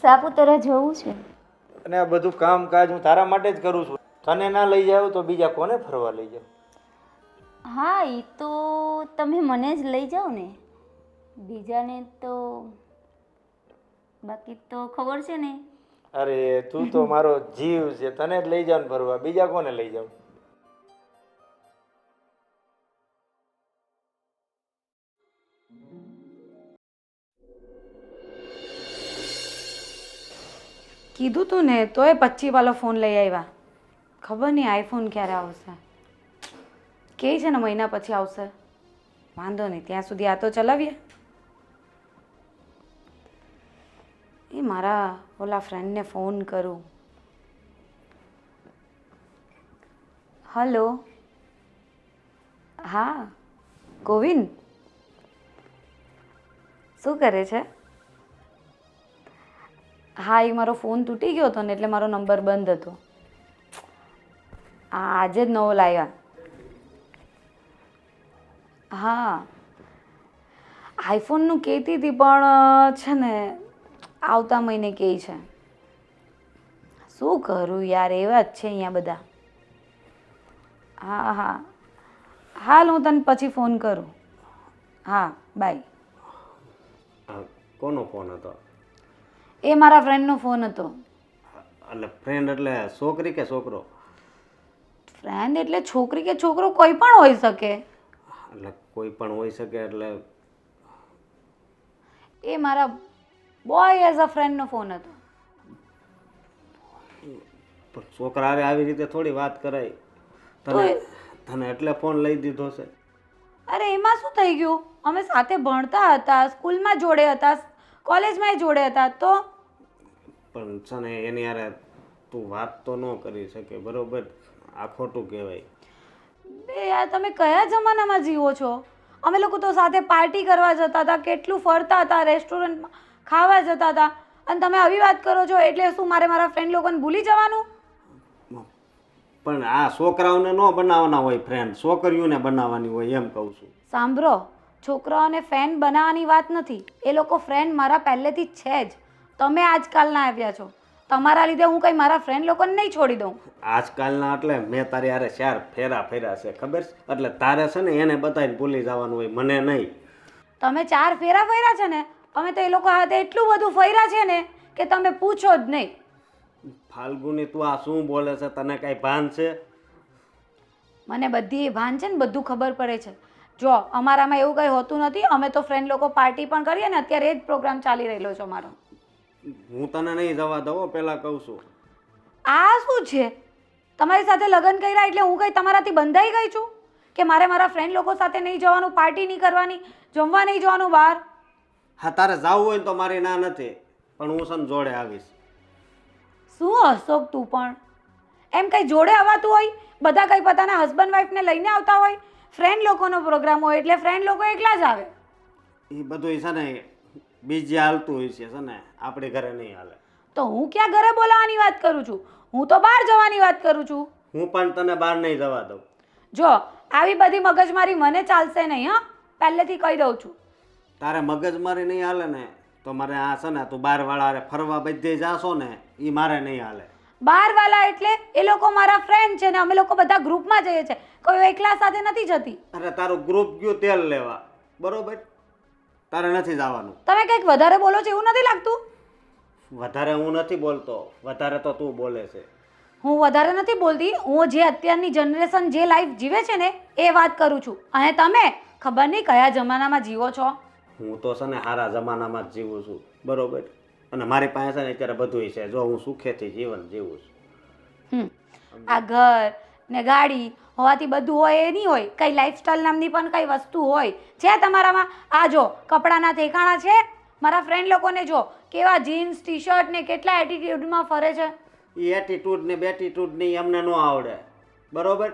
Speaker 5: સાપુતારા જવું છે.
Speaker 3: અને આ બધું કામકાજ હું તારા માટે જ કરું છું. તને ના લઈ જાવ તો બીજા કોને ફરવા લઈ જાવ?
Speaker 5: હા, એ તો તમે મને જ લઈ જાઓ ને, બીજાને તો બાકી તો ખબર છે ને.
Speaker 3: અરે તું તો મારો જીવ છે, તને જ લઈ જાવ ને ફરવા, બીજા કોને લઈ જાવ?
Speaker 1: કીધું તું ને, તોય 25 વાળો ફોન લઈ આવ્યા. ખબર નહીં આઈફોન ક્યારે આવશે. કે છે ને મહિના પછી આવશે. વાંધો નહીં, ત્યાં સુધી આ તો ચલાવીએ. એ મારા ઓલા ફ્રેન્ડને ફોન કરું. હલો, હા ગોવિંદ, શું કરે છે? હા, એ મારો ફોન તૂટી ગયો હતો ને, એટલે મારો નંબર બંધ હતો. હા, આજે જ નવો લાવ્યા. હા, આઈફોનનું કહેતી હતી, પણ છે ને આવતા મહિને કહે છે. શું કરું યાર, એવા જ છે અહીંયા બધા. હા હા, હાલ હું તને પછી ફોન કરું. હા, બાય.
Speaker 2: કોનો ફોન હતો?
Speaker 1: એ મારા ફ્રેન્ડનો ફોન હતો.
Speaker 2: એટલે ફ્રેન્ડ એટલે છોકરી કે છોકરો?
Speaker 1: ફ્રેન્ડ એટલે છોકરી કે છોકરો કોઈ પણ હોઈ શકે.
Speaker 2: એટલે કોઈ પણ હોઈ શકે એટલે
Speaker 1: એ મારા બોય એઝ અ ફ્રેન્ડનો ફોન હતો.
Speaker 2: પણ છોકરા હારે આવી રીતે થોડી વાત કરાય. તને તને એટલે ફોન લઈ દીધો છે?
Speaker 1: અરે એમાં શું થઈ ગયું? અમે સાથે ભણતા હતા, સ્કૂલમાં જોડે હતા, કોલેજમાં જોડે હતા. તો
Speaker 2: પણ છે ને એની હારે તું વાત તો ન કરી શકે, બરોબર? આ ખોટું કહેવાય.
Speaker 1: બે યાર, તમે કયા જમાનામાં જીવો છો? અમે લોકો તો સાથે પાર્ટી કરવા જતા હતા, કેટલું ફરતા હતા, રેસ્ટોરન્ટમાં ખાવા જતા હતા, અને તમે આવી વાત કરો છો. એટલે શું મારે મારા ફ્રેન્ડ લોકોને ભૂલી જવાનું?
Speaker 2: પણ આ છોકરાઓને ન બનાવવાના હોય ફ્રેન્ડ, છોકરીઓને બનાવવાની હોય, એમ કહું છું.
Speaker 1: સાંભળો, છોકરાઓને ફ્રેન્ડ બનાવવાની વાત નથી. એ લોકો ફ્રેન્ડ મારા પહેલેથી જ છે જ. તમે આજકાલના આવ્યા છો, તમારા લીધે હું કંઈ મારા ફ્રેન્ડ લોકોને નહીં છોડી દઉં.
Speaker 2: આજકાલના એટલે મેં તારી હારે 4 ફેરા ફેર્યા છે, ખબર છે? એટલે તારે છે ને એને બતાવીને ભૂલી જવાનું હોય, મને નહીં.
Speaker 1: તમે 4 ફેરા ફર્યા છે ને, અમે તો એ લોકો હાથે એટલું બધું ફર્યા છે ને કે તમે પૂછો જ નહીં.
Speaker 2: ફાલ્ગુની, તું આ શું બોલે છે? તને કાંઈ ભાન છે?
Speaker 1: મને બધી ભાન છે ને, બધું ખબર પડે છે. જો અમારામાં એવું કંઈ હોતું નથી. અમે તો ફ્રેન્ડ લોકો પાર્ટી પણ કરીએ ને, અત્યારે એ જ પ્રોગ્રામ ચાલી રહેલો છે અમારો.
Speaker 2: હું તને નહીં જવા દઉં, પહેલાં કહું છું.
Speaker 1: આ શું છે? તમારી સાથે લગ્ન કર્યા એટલે હું કંઈ તમારાથી બંધાઈ ગઈ છું? કે મારે મારા ફ્રેન્ડ લોકો સાથે નહીં જવાનું, પાર્ટી નહીં કરવાની, જમવા નહીં જવાનું બહાર?
Speaker 2: હા તારે જવું હોય ને તો મારી ના નથી, પણ હું છે ને જોડે આવીશ.
Speaker 1: શું અશોક તું પણ એમ કંઈ જોડે આવવાતું હોય? બધા કંઈ પોતાના હસબન્ડ વાઈફને લઈને આવતા હોય. ફ્રેન્ડ લોકોનો પ્રોગ્રામ હોય એટલે ફ્રેન્ડ લોકો એકલા જ આવે.
Speaker 2: એ બધું છે ને બીજે હાલતું હોય છે ને, આપણી ઘરે નહીં હાલે.
Speaker 1: તો હું ક્યાં ઘરે બોલાવવાની વાત કરું છું? હું તો બહાર જવાની વાત કરું છું.
Speaker 2: હું પણ તને બહાર નહીં જવા દઉં.
Speaker 1: જો આવી બધી મગજમારી મને ચાલશે નહીં, હા, પહેલેથી કહી દઉં છું.
Speaker 2: તારે મગજમારી નહીં હાલે ને તો મારે આ છે ને તું બહારવાળા ફરવા બધે જાશો ને એ મારે નહીં હાલે.
Speaker 1: બહારવાળા એટલે એ લોકો મારા ફ્રેન્ડ છે ને અમે લોકો બધા ગ્રુપમાં જઈએ છીએ, કોઈ એકલા સાથે નથી જતી.
Speaker 2: અરે તારું ગ્રુપ ગયું તેલ લેવા, બરોબર? તારે નથી જવાનું.
Speaker 1: તમે કંઈક વધારે બોલો છો એવું નથી લાગતું?
Speaker 2: વધારે હું નથી બોલતો, વધારે તો તું બોલે છે.
Speaker 1: હું વધારે નથી બોલતી, હું જે અત્યારની જનરેશન જે લાઈફ જીવે છે ને એ વાત કરું છું. અને તમે ખબર નહીં કયા જમાનામાં જીવો છો.
Speaker 2: હું તો છે ને સારા જમાનામાં જ જીવું છું, બરોબર? અને મારી પાસે છે ને અત્યારે બધું છે, જો હું સુખેથી જીવન જીવું છું.
Speaker 1: આ ઘર ને ગાડી હોવાથી બધું હોય એ નહીં હોય, કઈ લાઈફસ્ટાઈલ નામની પણ કઈ વસ્તુ હોય છે તમારામાં? આ જો કપડાના ઠેકાણા છે, મારા ફ્રેન્ડ લોકોને જો કેવા જીન્સ ટી શર્ટ ને કેટલા એટીટ્યુડમાં ફરે છે.
Speaker 2: એ એટીટ્યુડ ને બેટીટ્યુડ ને અમને ન આવડે, બરોબર?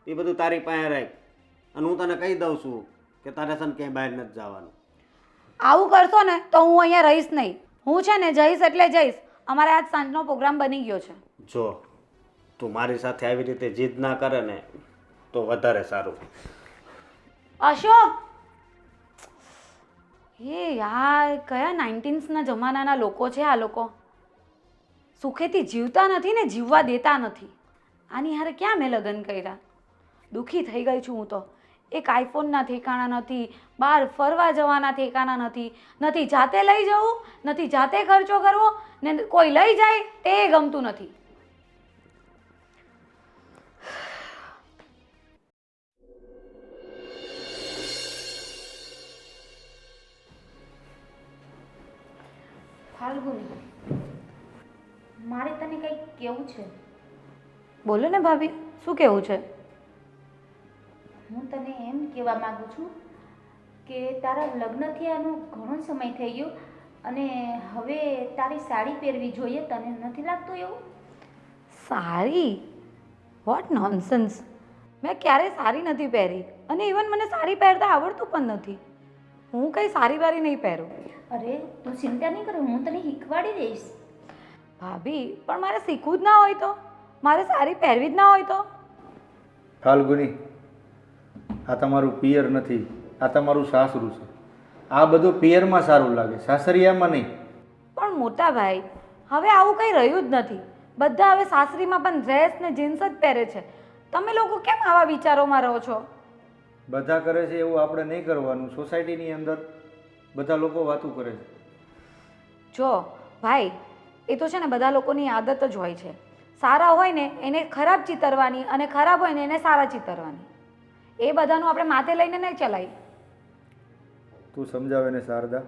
Speaker 2: એ બધું તારી પાસે રાખ. અને હું તને કહી દઉં છું કે તારે છે ને ક્યાંય બહાર નથી જવાનું.
Speaker 1: આવું કરશો ને તો હું અહીંયા રહીશ નહીં. હું છે ને જઈશ એટલે જઈશ. અમારે આજ સાંજનો પ્રોગ્રામ બની ગયો છે.
Speaker 2: જો તું મારી સાથે આવી રીતે જીદ ના કરે ને તો વધારે સારું.
Speaker 1: અશોક, હે યાર, કયા 19ના જમાનાના લોકો છે આ લોકો. સુખેથી જીવતા નથી ને જીવવા દેતા નથી. આની હારે ક્યાં મેં લગ્ન કર્યા? દુઃખી થઈ ગઈ છું હું તો. એક આઈફોનના ઠેકાણા નથી, બહાર ફરવા જવાના ઠેકાણા નથી, નથી જાતે લઈ જવું, નથી જાતે ખર્ચો કરવો, ને કોઈ લઈ જાય તે ગમતું નથી.
Speaker 5: ફાલ્ગુની, મારે તને કંઈક કહેવું છે.
Speaker 1: બોલો ને ભાભી, શું કહેવું છે?
Speaker 5: હું તને એમ કહેવા માગું છું કે તારા લગ્ન થયાનો ઘણો સમય થઈ ગયો અને હવે તારી સાડી પહેરવી જોઈએ. તને નથી લાગતું એવું?
Speaker 1: સાડી? What nonsense! મેં ક્યારેય સાડી નથી પહેરી અને ઇવન મને સાડી પહેરતા આવડતું પણ નથી. હું કંઈ સારી વારી નહીં પહેરું.
Speaker 5: અરે તું ચિંતા નહીં કર, હું તને શીખવાડી દઈશ.
Speaker 1: ભાભી, પણ મારે શીખવું જ ના હોય તો? મારે સાડી પહેરવી જ ના હોય તો?
Speaker 3: ફાલ્ગુની, આ તમારું પિયર નથી, આ તમારું સાસરું છે. આ બધું પિયરમાં સારું લાગે, સાસરિયામાં નહીં.
Speaker 1: પણ મોટા ભાઈ, હવે આવું કંઈ રહ્યું જ નથી. બધા હવે સાસરીમાં પણ ડ્રેસ ને જીન્સ જ પહેરે છે. તમે લોકો કેમ આવા વિચારોમાં રહો છો?
Speaker 3: બધા કરે છે એવું આપણે નહીં કરવાનું. સોસાયટીની અંદર બધા લોકો વાતું કરે છે.
Speaker 1: જો ભાઈ, એ તો છે ને બધા લોકોની આદત જ હોય છે. સારા હોય ને એને ખરાબ ચિતરવાની અને ખરાબ હોય ને એને સારા ચિતરવાની. એ બધાનું આપણે માથે લઈને નહીં ચલાવી.
Speaker 3: તું સમજાવે ને શારદા.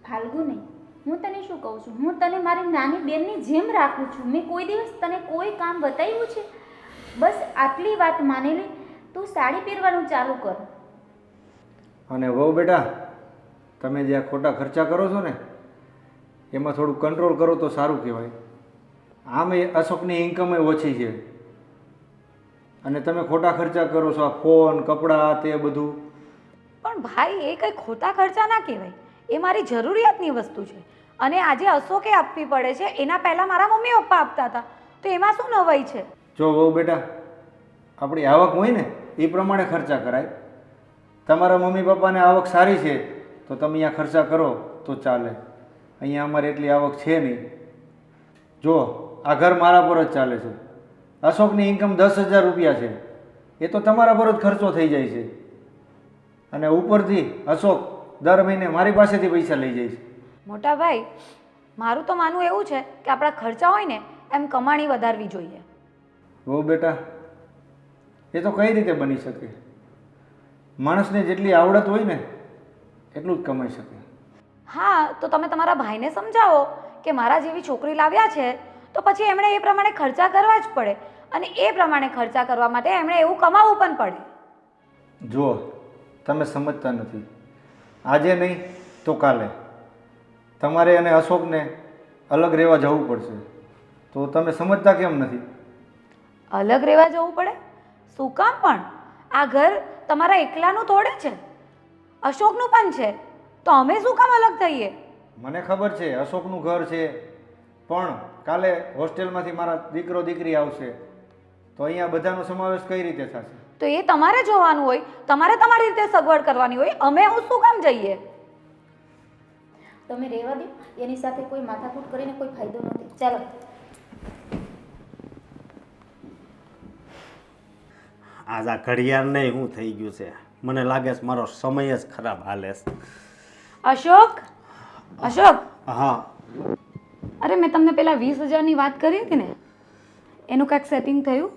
Speaker 5: ફાલ્ગુની, હું તને શું કહું છું, હું તને મારી નાની બેનની જેમ રાખું છું. મેં કોઈ દિવસ તને કોઈ કામ બતાવ્યું છે? બસ આટલી વાત માની લે. તું સાડી પહેરવાનું ચાલુ કર.
Speaker 3: અને વહુ બેટા, તમે જે આ ખોટા ખર્ચા કરો છો ને એમાં થોડું કંટ્રોલ કરો તો સારું કહેવાય. આમ એ અશોકની ઇન્કમ ઓછી છે અને તમે ખોટા ખર્ચા કરો છો, આ ફોન, કપડાં, તે બધું.
Speaker 1: પણ ભાઈ, એ કંઈ ખોટા ખર્ચા ના કહેવાય. એ મારી જરૂરિયાતની વસ્તુ છે અને આજે અશોકે આપવી પડે છે. એના પહેલાં મારા મમ્મી પપ્પા આપતા હતા, તો એમાં શું નવાઈ છે?
Speaker 3: જો વહુ બેટા, આપણી આવક હોય ને એ પ્રમાણે ખર્ચા કરાય. તમારા મમ્મી પપ્પાને આવક સારી છે તો તમે અહીંયા ખર્ચા કરો તો ચાલે. અહીંયા અમારે એટલી આવક છે નહીં. જો આ ઘર મારા પર જ ચાલે છે. અશોકની ઇન્કમ 10,000 રૂપિયા છે, એ તો તમારા પર જ ખર્ચો થઈ જાય છે. અને ઉપરથી અશોક દર મહિને મારી પાસેથી પૈસા લઈ જાય છે.
Speaker 1: મોટા ભાઈ, મારું તો માનવું એવું છે કે આપણા ખર્ચા હોય ને એમ કમાણી વધારવી જોઈએ.
Speaker 3: વહુ બેટા, એ તો કઈ રીતે બની શકે? માણસને જેટલી આવડત હોય ને એટલું જ કમાઈ શકે.
Speaker 1: હા, તો તમે તમારા ભાઈને સમજાવો કે મારા જેવી છોકરી લાવ્યા છે તો પછી એમણે એ પ્રમાણે ખર્ચા કરવા જ પડે. અને એ પ્રમાણે ખર્ચા કરવા માટે એમણે એવું કમાવવું પણ પડે.
Speaker 3: જુઓ, તમે સમજતા નથી. આજે નહીં તો કાલે તમારે અને અશોકને અલગ રહેવા જવું પડશે. તો તમે સમજતા કેમ નથી?
Speaker 1: અલગ રહેવા જવું પડે? શું કામ પણ? આ ઘર તમારા એકલાનું થોડે છે, અશોકનું પણ છે. તો અમે શું કામ અલગ થઈએ?
Speaker 3: મને ખબર છે અશોકનું ઘર છે, પણ કાલે હોસ્ટેલમાંથી મારા દીકરો દીકરી આવશે તો અહીંયા બધાનો સમાવેશ કઈ રીતે થશે?
Speaker 1: તો એ તમારે જોવાનું હોય, તમારે તમારી રીતે સગવડ કરવાની હોય. અમે હું શું કામ જઈએ?
Speaker 5: તમે રહેવા દો, એની સાથે કોઈ માથાકૂટ કરીને કોઈ ફાયદો નથી. ચાલો.
Speaker 2: આજ આ ઘડિયાળ નહીં શું થઈ ગયું છે, મને લાગે છે મારો સમય જ ખરાબ હાલે છે.
Speaker 1: અશોક, અશોક,
Speaker 2: હા,
Speaker 1: અરે મેં તમને પેલા 20,000ની વાત કરી હતી ને, એનું કાંઈક સેટિંગ થયું?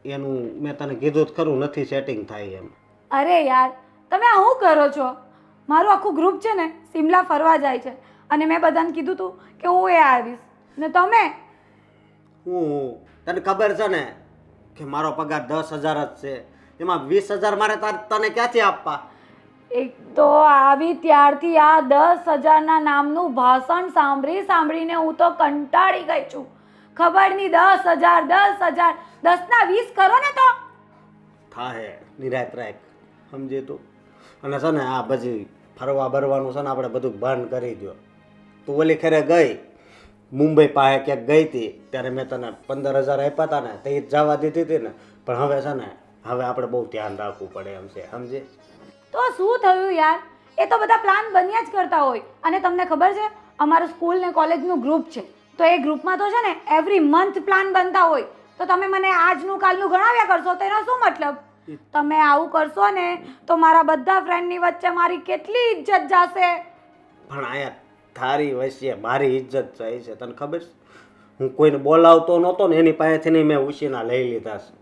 Speaker 2: એનું મેં તને કીધું જ ખરું, નથી સેટિંગ થાય એમ.
Speaker 1: અરે યાર, તમે આ શું કરો છો? મારું આખું ગ્રુપ છે ને સિમલા ફરવા જાય છે અને મેં બધાને કીધું હતું કે હું એ આવીશ, ને તમે?
Speaker 2: હું તને ખબર છે ને કે મારો પગાર 10,000 જ છે, એમાં 20,000 મારે તને ક્યાંથી આપવા?
Speaker 1: એક તો આવી ત્યારથી આ 10,000ના નામનું ભાષણ સાંભળીને હું તો કંટાળી ગઈ છું. ખબર નહીં, 10,000 10,000, 10ના 20 કરો ને તો
Speaker 2: થાહે. નિરાત રાખ, સમજી તું. અને છે ને આ પછી ફરવા બરવાનું છે ને આપણે બધું બંધ કરી દો. તું ઓલી ખેરે ગઈ મુંબઈ પાસે ક્યાંક ગઈ હતી ત્યારે મેં તને 15,000 આપ્યા હતા ને, તે જવા દીધી હતી ને. પણ હવે છે ને હવે આપણે બહુ ધ્યાન રાખવું પડે એમ છે, સમજે?
Speaker 1: તો શું થયું યાર? એ તો બધા પ્લાન બન્યા જ કરતા હોય. અને તમને ખબર છે અમારું સ્કૂલ ને કોલેજનું ગ્રુપ છે, તો એ ગ્રુપમાં તો છે ને એવરી મંથ પ્લાન બનતા હોય. તો તમે મને આજનું કાલનું ગણાવ્યા કરશો તો એનો શું મતલબ? તમે આવું કરશો ને તો મારા બધા ફ્રેન્ડની વચ્ચે મારી કેટલી ઇજ્જત જશે.
Speaker 2: પણ આયા તારી વચ્ચે મારી ઇજ્જત જાય છે, તને ખબર છે? હું કોઈને બોલાવતો નહોતો ને એની પાસેથી નહીં મેં ઉછીના લઈ લીધા છે.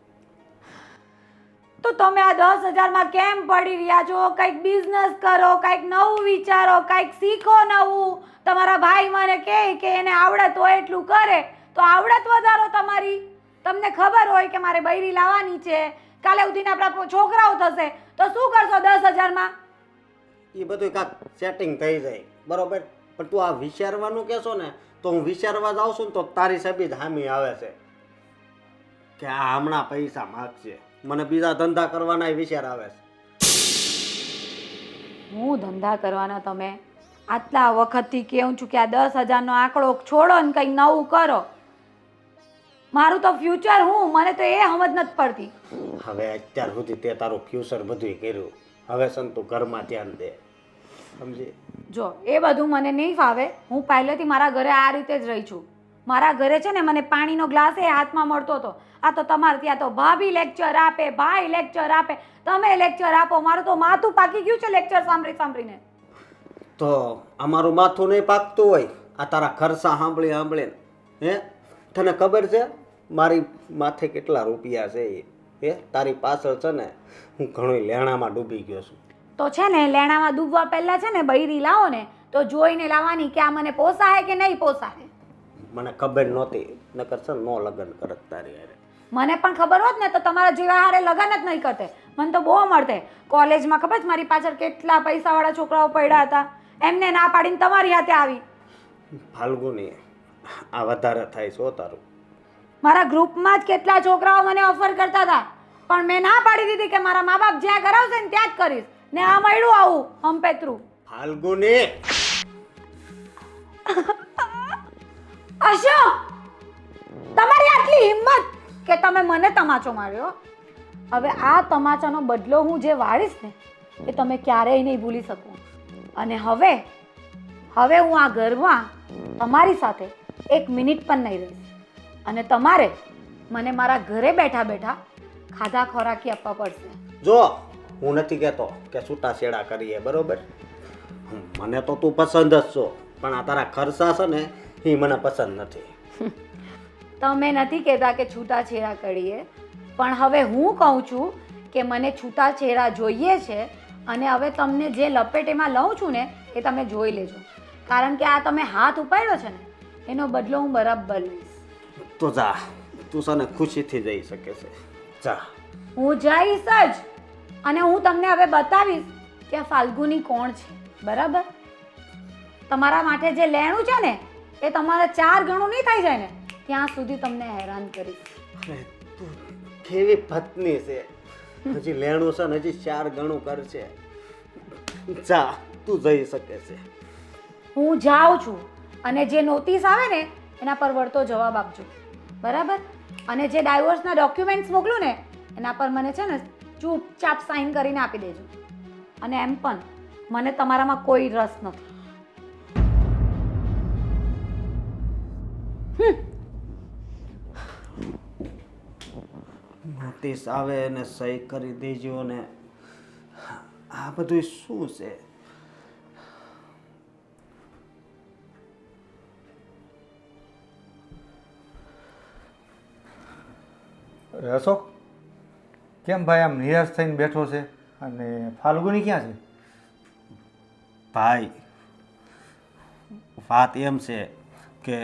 Speaker 1: તો તમે આ 10,000માં કેમ પડી રહ્યા છો? કંઈક બિઝનેસ કરો, કંઈક નવું વિચારો, કંઈક શીખો નવું. તમારા ભાઈ મને કહે કે એને આવડત હોય એટલું કરે, તો આવડત વધારો તમારી. તમને ખબર હોય કે મારે બૈરી લાવવાની છે, કાલે ઉઠીને આપણા છોકરાઓ થશે, તો શું કરશો 10,000માં?
Speaker 2: એ બધું કાંક સેટિંગ થઈ જાય, બરોબર. પણ તું આ વિચારવાનું કહેશો ને તો હું વિચારવા જાઉં છું ને તો તારી સબી જ હામી આવે છે કે આ હમણાં પૈસા માગશે. મને બીજા ધંધા કરવાના વિચાર આવે છે.
Speaker 1: હું ધંધા કરવાના? તમે આટલા વખતથી કહું છું કે આ 10,000નો આંકડો છોડો ને કંઈક નવું કરો. મારું તો ફ્યુચર મને તો એ સમજ નથી પડતી.
Speaker 2: હવે અત્યાર સુધી તે તારું ફ્યુચર બધું કર્યું, હવે છે ને તું ઘરમાં ધ્યાન દે, સમજી?
Speaker 1: જો એ બધું મને નહીં ફાવે. હું પહેલેથી મારા ઘરે આ રીતે જ રહી છું. મારા ઘરે છે ને મને પાણીનો ગ્લાસ એ હાથમાં મળતો હતો. આ તો તમારે ત્યાં તો ભાભી લેક્ચર આપે, ભાઈ લેક્ચર આપે, તમે લેક્ચર આપો. મારું તો માથું પાકી ગયું છે લેક્ચર સાંભળીને.
Speaker 2: તો અમારું માથું નહીં પાકતું હોય આ તારા ખર્ચા સાંભળીને? હે, તને ખબર છે મારી માથે કેટલા રૂપિયા છે? હે, તારી પાછળ છે ને હું ઘણું લેણામાં ડૂબી ગયો છું.
Speaker 1: તો છે ને લેણામાં ડૂબવા પહેલા છે ને બૈરી લાવો ને તો જોઈને લાવવાની કે આ મને પોસાય કે નહીં પોસાય.
Speaker 2: મને ખબર નહોતી, નકર છે નો લગ્ન કરત તારી હારે.
Speaker 1: મને પણ ખબર હોત ને તો તમારા જેવા હારે લગ્ન જ નહીં કરતે. મને તો બહુ મળતે. કોલેજમાં ખબર છે મારી પાછળ કેટલા પૈસાવાળા છોકરાઓ પડ્યા હતા, એમને ના પાડીને તમારી હાથે આવી.
Speaker 2: ફાલ્ગુની, આ વધારે થાય છે તારું.
Speaker 1: મારા ગ્રુપમાં જ કેટલા છોકરાઓ મને ઓફર કરતા હતા, પણ મેં ના પાડી દીધી કે મારા મા બાપ જ્યાં કરાવશે ને ત્યાં જ કરીશ. ને આ મળ્યું આવું હંપેતરું.
Speaker 2: ફાલ્ગુની,
Speaker 1: અશોક, તમારી આટલી હિંમત કે તમે મને તમાચો માર્યો. હવે આ તમાચાનો બદલો હું જે વાળીશ ને એ તમે ક્યારેય નહીં ભૂલી શકો. અને હવે હું આ ઘરમાં તમારી સાથે 1 મિનિટ પણ નહીં રહીશ. અને તમારે મને મારા ઘરે બેઠા બેઠા ખાધા ખોરાકી આપવા પડશે.
Speaker 2: જો હું નથી કહેતો કે છૂટાછેડા કરીએ, બરોબર? મને તો તું પસંદ જ છો, પણ આ તારા ખર્ચા છે ને એ મને પસંદ નથી.
Speaker 1: તમે નથી કહેતા કે છૂટાછેડા કરીએ, પણ હવે હું કહું છું કે મને છૂટાછેડા જોઈએ છે. અને હવે તમને જે લપેટેમાં લઉં છું ને એ તમે જોઈ લેજો, કારણ કે આ તમે હાથ ઉપાડ્યો છે ને એનો બદલો હું બરાબર લઈશ.
Speaker 2: તો જા, તું છે ને ખુશીથી જઈ શકે છે. જા.
Speaker 1: હું જઈશ જ, અને હું તમને હવે બતાવીશ કે આ ફાલ્ગુની કોણ છે. બરાબર? તમારા માટે જે લેણું છે ને એ તમારા 4 ગણું નહીં થઈ જાય ને ત્યાં સુધી તમને હેરાન કરીશ.
Speaker 2: અરે તું કેવી પત્ની છે, હજી લેણું છે ને હજી 4 ગણું કરશે. જા, તું જઈ શકે છે.
Speaker 1: હું જાઉં છું, અને જે નોટિસ આવે ને એના પર વળતો જવાબ આપજો. બરાબર? અને જે ડાયવોર્સના ડોક્યુમેન્ટ્સ મોકલું ને એના પર મને છે ને ચૂપચાપ સાઈન કરીને આપી દેજો. અને એમ પણ મને તમારામાં કોઈ રસ નથી.
Speaker 2: નોટિસ આવે અને સહી કરી દેજો. ને આ બધું શું છે?
Speaker 3: અરે અશોક, કેમ ભાઈ આમ નિરાશ થઈને બેઠો છે? અને ફાલ્ગુની ક્યાં છે?
Speaker 2: ભાઈ, વાત એમ છે કે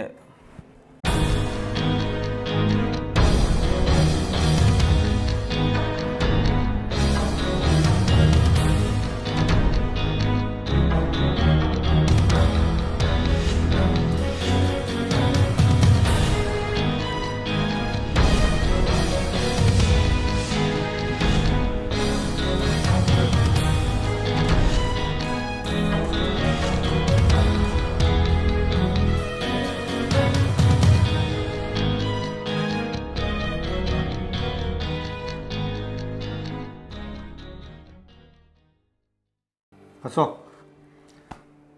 Speaker 3: અશોક,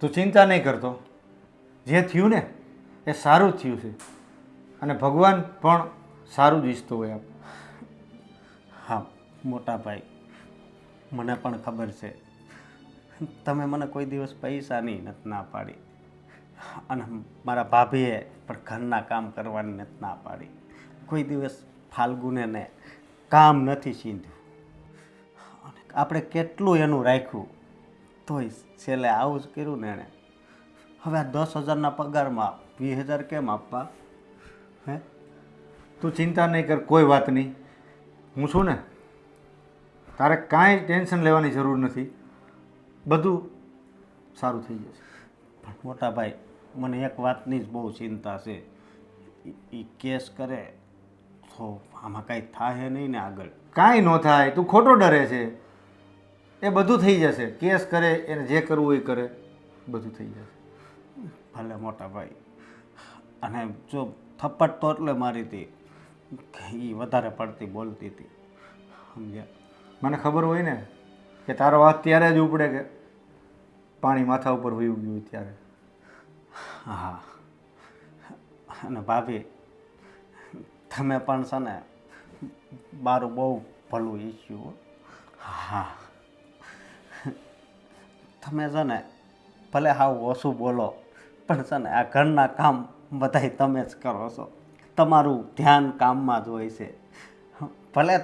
Speaker 3: તું ચિંતા નહીં કરતો. જે થયું ને એ સારું જ થયું છે, અને ભગવાન પણ સારું જ ઈચ્છતો હોય.
Speaker 2: હા મોટા ભાઈ, મને પણ ખબર છે તમે મને કોઈ દિવસ પૈસાની નથી ના પાડી, અને મારા ભાભીએ પણ ઘરના કામ કરવાની નથી ના પાડી. કોઈ દિવસ ફાલ્ગુને કામ નથી સીંધ્યું. અને આપણે કેટલું એનું રાખ્યું તોય છેલ્લે આવું જ કર્યું ને એણે. હવે આ 10,000ના પગારમાં 20,000 કેમ આપવા? હે?
Speaker 3: તું ચિંતા નહીં કર, કોઈ વાત નહીં. હું છું ને, તારે કાંઈ ટેન્શન લેવાની જરૂર નથી. બધું સારું થઈ જશે.
Speaker 2: પણ મોટા ભાઈ, મને એક વાતની જ બહુ ચિંતા છે. એ કેસ કરે તો આમાં કાંઈ થાય નહીં ને આગળ?
Speaker 3: કાંઈ ન થાય, તું ખોટો ડરે છે. એ બધું થઈ જશે. કેસ કરે એને જે કરવું એ કરે, બધું થઈ જશે.
Speaker 2: ભલે મોટા ભાઈ. અને જો થપ્પડ તો એટલે મારી હતી કે એ વધારે પડતી બોલતી હતી, સમજ્યા?
Speaker 3: મને ખબર હોય ને કે તારો હાથ ત્યારે જ ઉપડે કે પાણી માથા ઉપર વયું ગયું ત્યારે.
Speaker 2: હા. અને ભાભી, તમે પણ છે ને મારું બહુ ભલું ઈચ્છ્યું. હા, તમે છે ને ભલે હાવ ઓછું બોલો પણ છે ને આ ઘરના કામ બધાય તમે જ કરો છો. તમારું ધ્યાન કામમાં જ હોય છે. ભલે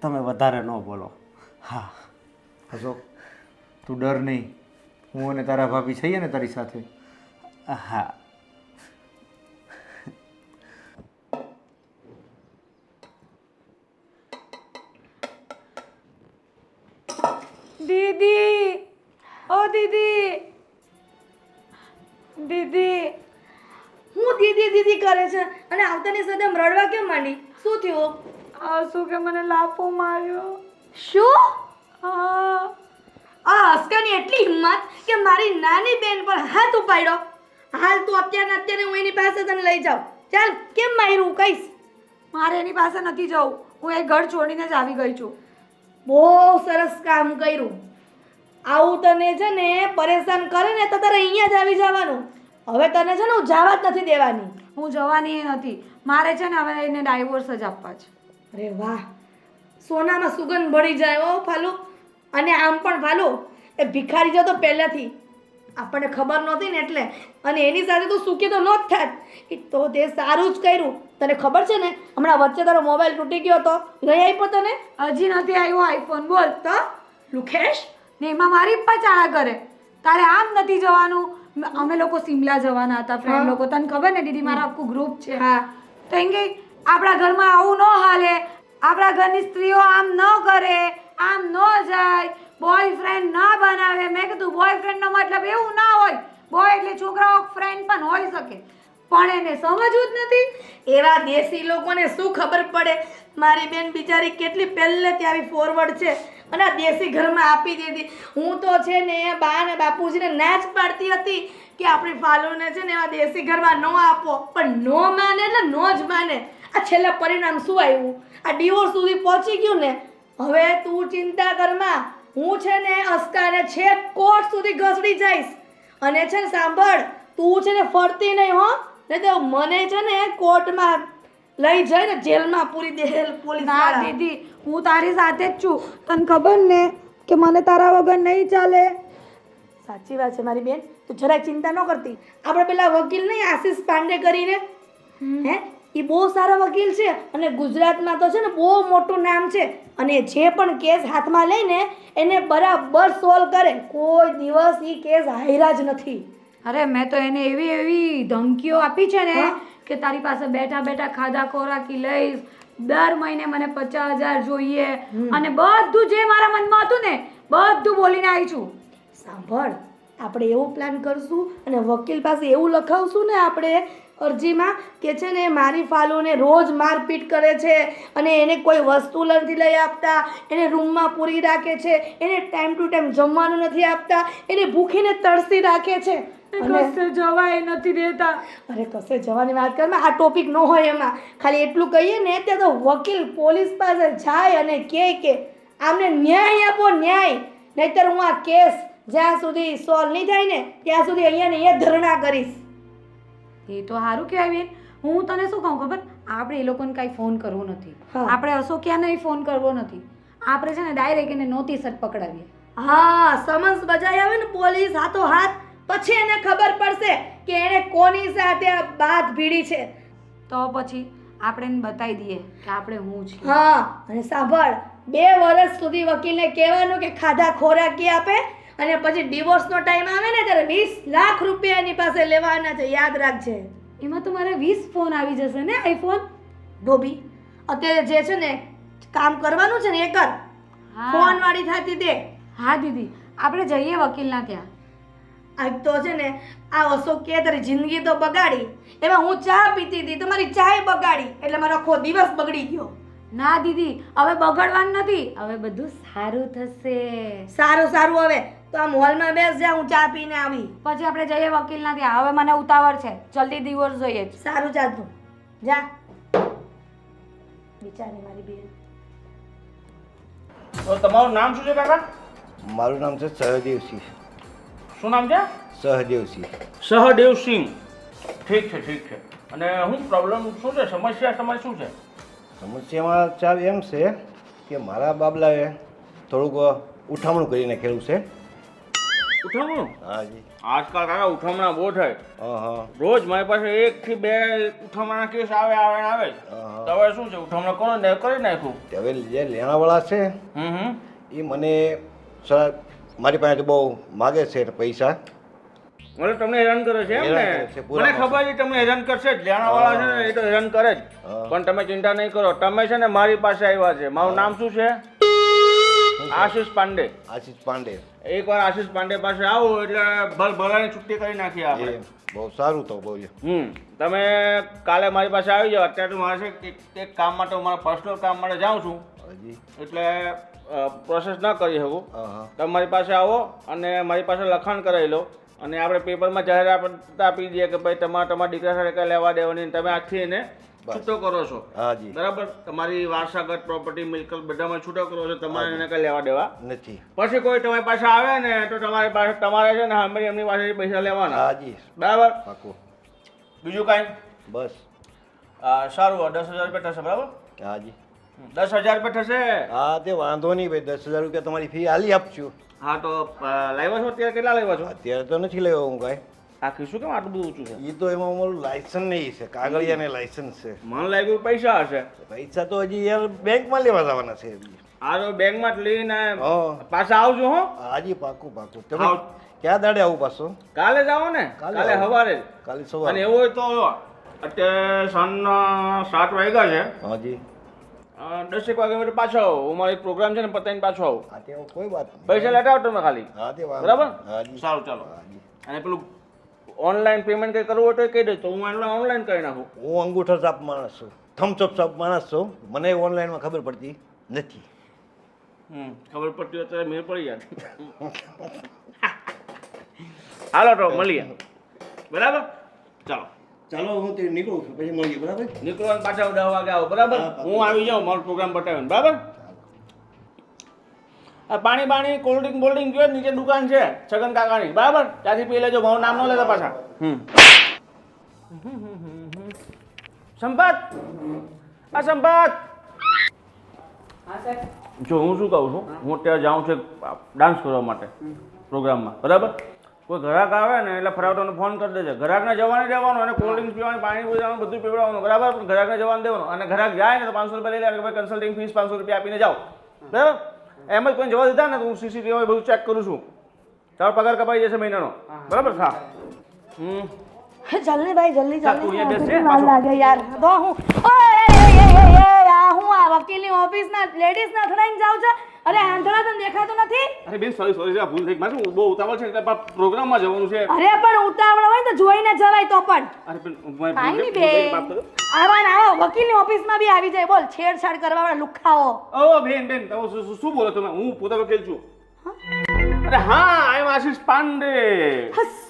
Speaker 2: તમે વધારે ન બોલો. હા.
Speaker 3: અશોક, તું ડર નહીં. હું અને તારા ભાભી છીએ ને તારી સાથે.
Speaker 2: હા.
Speaker 1: દીદી, ઓ દીદી, દીદી.
Speaker 4: હું દીદી દીદી કરે છે અને આવતાની સાથે આમ રડવા કેમ માંડી? શું થયું?
Speaker 1: આ શું કે મને લાફો માર્યો.
Speaker 4: શું?
Speaker 1: હા.
Speaker 4: આ અસ્કાની એટલી હિંમત કે મારી નાની બેન પર હાથ ઉપાડ્યો. હાલ તું અત્યારે હું એની પાસે તને લઈ જાઉં. ચાલ, કેમ માર્યું કહીશ.
Speaker 1: મારે એની પાસે નથી જવું. હું એ ઘર છોડીને જ આવી ગઈ છું.
Speaker 4: બહુ સરસ કામ કર્યું. આવું તને છે ને પરેશાન કરે ને તો તારે અહીંયા જ આવી જવાનું. હવે તને છે ને હું જવા જ નથી દેવાની.
Speaker 1: હું જવાની નથી. મારે છે ને હવે એને ડાયવોર્સ જ આપવા છે.
Speaker 4: અરે વાહ, સોનામાં સુગંધ ભળી જાય હો ફાલુ. અને આમ પણ ફાલુ, એ ભિખારી જો તો પહેલાંથી આપણને ખબર નહોતી ને એટલે, અને એની સાથે તું સુખી તો ન જ થાત. એ તો તે સારું જ કર્યું. તને ખબર છે ને હમણાં વચ્ચે તારો મોબાઈલ તૂટી ગયો હતો, લઈ આપ્યો તને?
Speaker 1: હજી નથી આવ્યો આઈફોન. બોલ
Speaker 4: તો લુખેશ,
Speaker 1: ને એમાં મારી પાચાળા કરે. તારે આમ નથી જવાનું. અમે લોકો સિમલા જવાના હતા ફ્રેન્ડ લોકો. તને ખબર ને દીદી, મારા આખું ગ્રુપ છે.
Speaker 4: હા.
Speaker 1: તો એમ કે આપણા ઘરમાં આવું ન હાલે, આપણા ઘરની સ્ત્રીઓ આમ ન કરે, આમ ન જાય, બોયફ્રેન્ડ ના બનાવે. મેં કીધું બોયફ્રેન્ડનો મતલબ એવું ના હોય, બોય એટલે છોકરાઓ ફ્રેન્ડ પણ હોઈ શકે, પણ એને સમજવું જ નથી.
Speaker 4: એવા દેશી લોકોને શું ખબર પડે? મારી બેન બિચારી કેટલી પહેલેથી આવી ફોરવર્ડ છે અને આ દેશી ઘરમાં આપી દીધી. હું તો છે ને એ બા ને બાપુજીને ના જ પાડતી હતી કે આપણી ફાલુને છે ને એવા દેશી ઘરમાં ન આપો, પણ નો માને એટલે નો જ માને. આ છેલ્લા પરિણામ શું આવ્યું? આ ડિવોર્સ સુધી પહોંચી ગયું ને. હવે તું ચિંતા કરમાં, હું છે ને અસ્કાને છેક કોર્ટ સુધી ઘસડી જઈશ. અને છે ને સાંભળ, તું છે ને ફરતી નહીં હો, નહીં તો મને છે ને કોર્ટમાં લઈ જઈને જેલમાં પૂરી દે પોલીસ.
Speaker 1: ના દીદી, હું તારી સાથે જ છું. તને ખબર ને કે મને તારા વગર નહીં ચાલે.
Speaker 4: સાચી વાત છે મારી બેન, તું જરાય ચિંતા ન કરતી. આપણે પેલા વકીલ નહીં આશીષ પાંડે કરીને, હે એ બહુ સારા વકીલ છે અને ગુજરાતમાં તો છે ને બહુ મોટું નામ છે. અને જે પણ કેસ હાથમાં લઈને એને બરાબર સોલ્વ કરે. કોઈ દિવસ એ કેસ હાર્યા જ નથી.
Speaker 1: અરે મેં તો એને એવી એવી ધમકીઓ આપી છે ને કે તારી પાસે બેઠા બેઠા ખાધા ખોરાકી લઈશ, દર મહિને મને 50,000 જોઈએ, અને બધું જે મારા મનમાં હતું ને બધું બોલીને આવી છું.
Speaker 4: સાંભળ, આપણે એવો પ્લાન કરશું અને વકીલ પાસે એવું લખાવશું ને આપણે અરજીમાં કે છે ને મારી ફાલુને રોજ મારપીટ કરે છે અને એને કોઈ વસ્તુ નથી લઈ આપતા, એને રૂમમાં પૂરી રાખે છે, એને ટાઈમ ટુ ટાઈમ જમવાનું નથી આપતા, એને ભૂખીને તરસી રાખે છે,
Speaker 1: કશે જવાય નથી દેતા.
Speaker 4: અરે કશે જવાની વાત કરમાં આ ટોપિક ન હોય. એમાં ખાલી એટલું કહીએ ને ત્યાં તો વકીલ પોલીસ પાસે જાય અને કહે કે આમને ન્યાય આપો, ન્યાય, નહીતર હું આ કેસ જ્યાં સુધી સોલ્વ નહીં થાય ને ત્યાં સુધી અહીંયા ને અહીંયા ધરણા કરીશ.
Speaker 1: એ તો સારું કહેવાય બેન. હું તને શું કહું ખબર, આપણે એ લોકોને કાંઈ ફોન કરવો નથી.
Speaker 4: હા.
Speaker 1: આપણે અશોકિયાને ફોન કરવો નથી. આપણે છે ને ડાયરેક્ટ એને નોટિસ જ પકડાવીએ.
Speaker 4: હા, સમન્સ બજાવી આવે ને પોલીસ હાથો હાથ, પછી એને ખબર પડશે કે એને કોની સાથે આ બાત ભીડી છે.
Speaker 1: તો પછી આપણે એને બતાવી દઈએ કે આપણે હું છીએ.
Speaker 4: હા, અને સાંભળ, 2 વર્ષ સુધી વકીલને કહેવાનું કે ખાધા ખોરાકી આપે, અને પછી ડિવોર્સનો ટાઈમ આવે ને ત્યારે 20 લાખ રૂપિયા એની પાસે લેવાના છે. યાદ રાખજે.
Speaker 1: એમાં તો મારે 20 ફોન આવી જશે ને, આઈફોન.
Speaker 4: ડોબી, અત્યારે જે છે ને કામ કરવાનું છે ને એ કર.
Speaker 1: હા.
Speaker 4: ફોન વાળી થતી તે.
Speaker 1: હા દીદી, આપણે જઈએ વકીલના ત્યાં.
Speaker 4: આજ તો છે ને આ અશોક કે તારી જિંદગી તો બગાડી. એમાં હું ચા પીતી હતી, તમારી ચાય બગાડી, એટલે મારો આખો દિવસ બગડી ગયો.
Speaker 1: ના દીદી, હવે બગડવાનું નથી, હવે બધું સારું થશે.
Speaker 4: સારું સારું, હવે તો આ મોલમાં બેસ જા, હું ચા પીને આવી.
Speaker 1: પછી આપણે જઈએ વકીલના ત્યાં. હવે મને ઉતાવળ છે, જલ્દી ડિવોર્સ જોઈએ છે.
Speaker 4: સારું ચાલતું જા. બિચારી મારી બેન.
Speaker 6: તો તમારું નામ શું છે કાકા?
Speaker 7: મારું નામ છે સહદેવસિંહ.
Speaker 6: શું નામ છે?
Speaker 7: સહદેવસિંહ.
Speaker 6: સહદેવસિંહ. ઠીક છે ઠીક છે. અને શું પ્રોબ્લેમ શું છે, સમસ્યા તમારી શું છે?
Speaker 7: સમસ્યામાં ચાવ એમ છે કે મારા બાબલાએ થોડુંક ઉઠામણું કરી નાખેલું છે.
Speaker 6: ઉઠામણું?
Speaker 7: હાજી.
Speaker 6: આજકાલ કાકા ઉઠામણા બહુ થાય.
Speaker 7: હા.
Speaker 6: રોજ મારી પાસે 1 થી 2 ઉઠામણા કેસ આવે આવે ને આવે જ. તો હવે શું છે, ઉઠામણા કોણ ને કરી નાખ્યું.
Speaker 7: તે હવે જે લેણાવાળા છે એ મને સર મારી પાસે બહુ માગે છે પૈસા.
Speaker 6: મને તમને હેરાન કરે છે એમ ને?
Speaker 7: હેરાન કરે છે, પૂરા
Speaker 6: મને ખબર છે તમને હેરાન કરશે જ. લેણાવાળા છે ને એ તો હેરાન કરે જ. પણ તમે ચિંતા નહીં કરો. તમે છે ને મારી પાસે આવ્યા છે. મારું નામ શું છે? આશીષ પાંડે.
Speaker 7: આશીષ પાંડે.
Speaker 6: એકવાર આશીષ પાંડે પાસે આવો એટલે ભલાની છુટ્ટી કરી નાખીએ આપણે.
Speaker 7: એ બહુ સારું તો બોલ્યો.
Speaker 6: તમે કાલે મારી પાસે આવી જાઓ. અત્યારે તો મારે છે એક કામ માટે, મારા પર્સનલ કામ માટે જાઉં છું,
Speaker 7: હાજી.
Speaker 6: એટલે પ્રોસેસ ન કરી શકું.
Speaker 7: હા.
Speaker 6: તમે મારી પાસે આવો અને મારી પાસે લખાણ કરાવી લો, અને આપણે પેપરમાં જાહેરાત આપી દઈએ કે ભાઈ તમારા દીકરા સાથે કંઈ લેવા દેવાની, તમે આજથી એને છૂટો કરો છો.
Speaker 7: હાજી.
Speaker 6: બરાબર? તમારી વારસાગત પ્રોપર્ટી મિલકત બધામાં છૂટો કરો છો. તમારે એને કંઈ લેવા દેવા
Speaker 7: નથી.
Speaker 6: પછી કોઈ તમારી પાસે આવે ને તો તમારી પાસે તમારે છે ને અમે એમની પાસેથી પૈસા લેવાના.
Speaker 7: હાજી.
Speaker 6: બરાબર?
Speaker 7: પાકું.
Speaker 6: બીજું કાંઈ?
Speaker 7: બસ.
Speaker 6: સારું, 10,000 રૂપિયા થશે. બરાબર?
Speaker 7: હાજી.
Speaker 6: 10,000 રૂપિયા થશે.
Speaker 7: હા, તે વાંધો નહીં ભાઈ. 10,000 રૂપિયા તમારી ફી હાલી આપશું.
Speaker 6: હા, તો લાવ્યા છો અત્યારે? કેટલા લાવ્યા છો?
Speaker 7: અત્યારે તો નથી લેવો હું કાંઈ.
Speaker 6: આ ખીસું કેમ આટલું બધું ઊંચું છે?
Speaker 7: એ તો એમાં અમારું લાયસન્સ નહીં છે, કાગળિયા ને લાયસન્સ છે.
Speaker 6: મને લાગ્યું પૈસા હશે.
Speaker 7: પૈસા તો હજી યાર બેંકમાં લેવા જવાના છે.
Speaker 6: આ તો બેંકમાં જ લઈને
Speaker 7: હા.
Speaker 6: પાછા આવજો. હો,
Speaker 7: હાજી, પાકું પાકું. તમે
Speaker 6: આવ.
Speaker 7: ક્યાં દાડે આવું પાછું?
Speaker 6: કાલે જ આવો ને. કાલે
Speaker 7: આવું.
Speaker 6: સવારે જ.
Speaker 7: કાલે
Speaker 6: અને
Speaker 7: સવારે.
Speaker 6: એવું હોય તો અત્યારે સાંજના 7 વાગ્યા છે.
Speaker 7: હાજી
Speaker 6: 10 વાગે એટલે પાછો આવો. હું મારો એક પ્રોગ્રામ છે ને પતાવીને પાછો આવું.
Speaker 7: હા તે કોઈ વાત નહીં.
Speaker 6: પૈસા લેતા આવો તમે ખાલી.
Speaker 7: હા તે વાત
Speaker 6: બરાબર?
Speaker 7: હાજી
Speaker 6: સારું ચાલો.
Speaker 7: હાજી.
Speaker 6: અને પેલું ઓનલાઈન પેમેન્ટ કંઈ કરવું હોય તો કહી દે તો હું ઓનલાઈન કરી નાખું.
Speaker 7: હું અંગૂઠા છાપ માણસ છું, થમ્સઅપ છાપ માણસ છું. મને ઓનલાઈનમાં ખબર પડતી નથી.
Speaker 6: ખબર પડતી હોય તો મેળ પડી જાય. હાલો તો મળીએ. બરાબર? ચાલો.
Speaker 7: ચાલો હું તે નીકળું છું, પછી મળીએ. બરાબર?
Speaker 6: નીકળવાનું પાછા 10 વાગે આવો. બરાબર? હું આવી જાઉં મારો પ્રોગ્રામ પતાવીને. બરાબર? આ પાણી બાણી કોલ્ડ ડ્રિંક બોલ્ડિંગ જોઈએ નીચે દુકાન છે છગન કાકાની. બરાબર? ત્યાંથી પી લેજો. મારું નામ ન લેતા પાછા. સંપત, આ સંપત. જો હું શું કહું છું, હું અત્યારે જાઉં છું ડાન્સ કરવા માટે પ્રોગ્રામમાં. બરાબર? કોઈ ગ્રાહક આવે ને એટલે ફરાવતાનો ફોન કરી દેજે. ગ્રાહકને જવાને દેવાનો અને કોલ્ડ ડ્રિંક્સ પીવાની, પાણી પીવાનું, બધું પીવડાવવાનું. બરાબર? પણ ગ્રાહકને જવાને દેવાનું. અને ગ્રાહક જાય ને તો 500 રૂપિયા લઈ લે. ભાઈ કન્સલ્ટિંગ ફીસ 500 રૂપિયા આપીને જાઓ. બરાબર? એમ જ કોઈ જવા દીધા ને તો હું સીસીટીવી બધું ચેક કરું છું. તારો પગાર કપાઈ જશે મહિનાનો. બરાબર? હા.
Speaker 4: જલ્દી ભાઈ જલ્દી
Speaker 6: ચાલ, તું અહીંયા બેસ,
Speaker 4: જલ્દી
Speaker 6: પાછો.
Speaker 4: લાગે યાર તો હું હું આ વકીલની ઓફિસના લેડીઝને અથડાઈને જાઉં છું. અરે આંધળા તને દેખાતું નથી?
Speaker 6: અરે બેન સોરી ભૂલ થઈ. મારે બહુ ઉતાવળ છે એટલે પ્રોગ્રામમાં જવાનું છે.
Speaker 4: અરે પણ ઉતાવળ હોય ને તો જોઈને જવાય તો પણ
Speaker 6: અરે પણ
Speaker 4: કાંઈ નહીં બેન. આવા ને આવો વકીલની ઓફિસમાં બી આવી જાય. બોલ છેડછાડ કરવા વાળા લુખાઓ.
Speaker 6: ઓ બેન તમે શું બોલો તમે? હું પોતા વકીલ છું. અરે હા, આઈ એમ આશીષ પાંડે.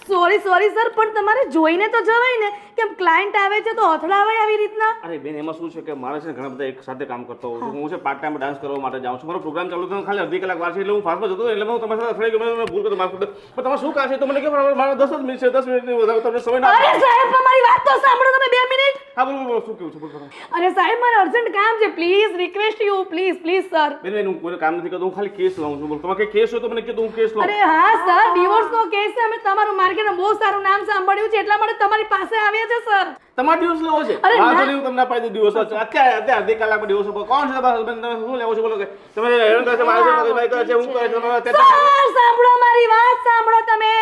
Speaker 4: સોરી સર પણ તમારે જોઈને તો જવાય ને. કેમ ક્લાયન્ટ આવે છે તો અથડાવાય આવી રીતના?
Speaker 6: અરે બેન એમાં શું છે કે મારે છે ને ઘણા બધા એક સાથે કામ કરતો હોઉં છું. હું છે પાર્ટ ટાઈમ ડાન્સ કરવા માટે જાઉં છું. મારો પ્રોગ્રામ ચાલુ થયો ખાલી અડધી કલાક વાર છે એટલે હું ફાસ્ટમાં જતો એટલે હું તમારી સાથે અથડાઈ ગયો. મેં ભૂલ કરી માફ કરી દો. પણ તમારે શું કામ છે તો મને કહો. મારા 10 જ મિનિટ છે. 10 મિનિટની વધારે તમને સમય ના
Speaker 4: અરે સાહેબ તમારી વાત તો સાંભળો તમે 2 મિનિટ.
Speaker 6: હા બોલો શું કેવું છે બોલો.
Speaker 4: અરે સાહેબ મારે અર્જન્ટ કામ છે. Please request you please sir.
Speaker 6: બેન હું કોઈ કામ નથી કરતો. હું ખાલી કેસ લાવું છું. બોલો તમારે કઈ કેસ હોય તો મને કહો હું કેસ લાવું.
Speaker 4: અરે હા સર ડિવોર્સનો કેસ છે. અમે તમારું માર્કેટમાં બહુ સારું નામ સાંભળ્યું છે એટલા માટે તમારી પાસે આવ્યા છે સર.
Speaker 6: તમારે દિવસ લેવો છે?
Speaker 4: અરે
Speaker 6: વાંધો
Speaker 4: ના.
Speaker 6: નહીં, હું તમને અપાઈ દઉં દિવસ. અત્યારે અડધી કલાકમાં દિવસ આપો. કોણ છે તમારા husband? તમે શું લેવો છો બોલો કે તમે હેરાન કરે છે મારા જોડે ભાઈ કરે છે હું કરે છે તમે અત્યારે
Speaker 4: સર સાંભળો મારી વાત સાંભળો તમે.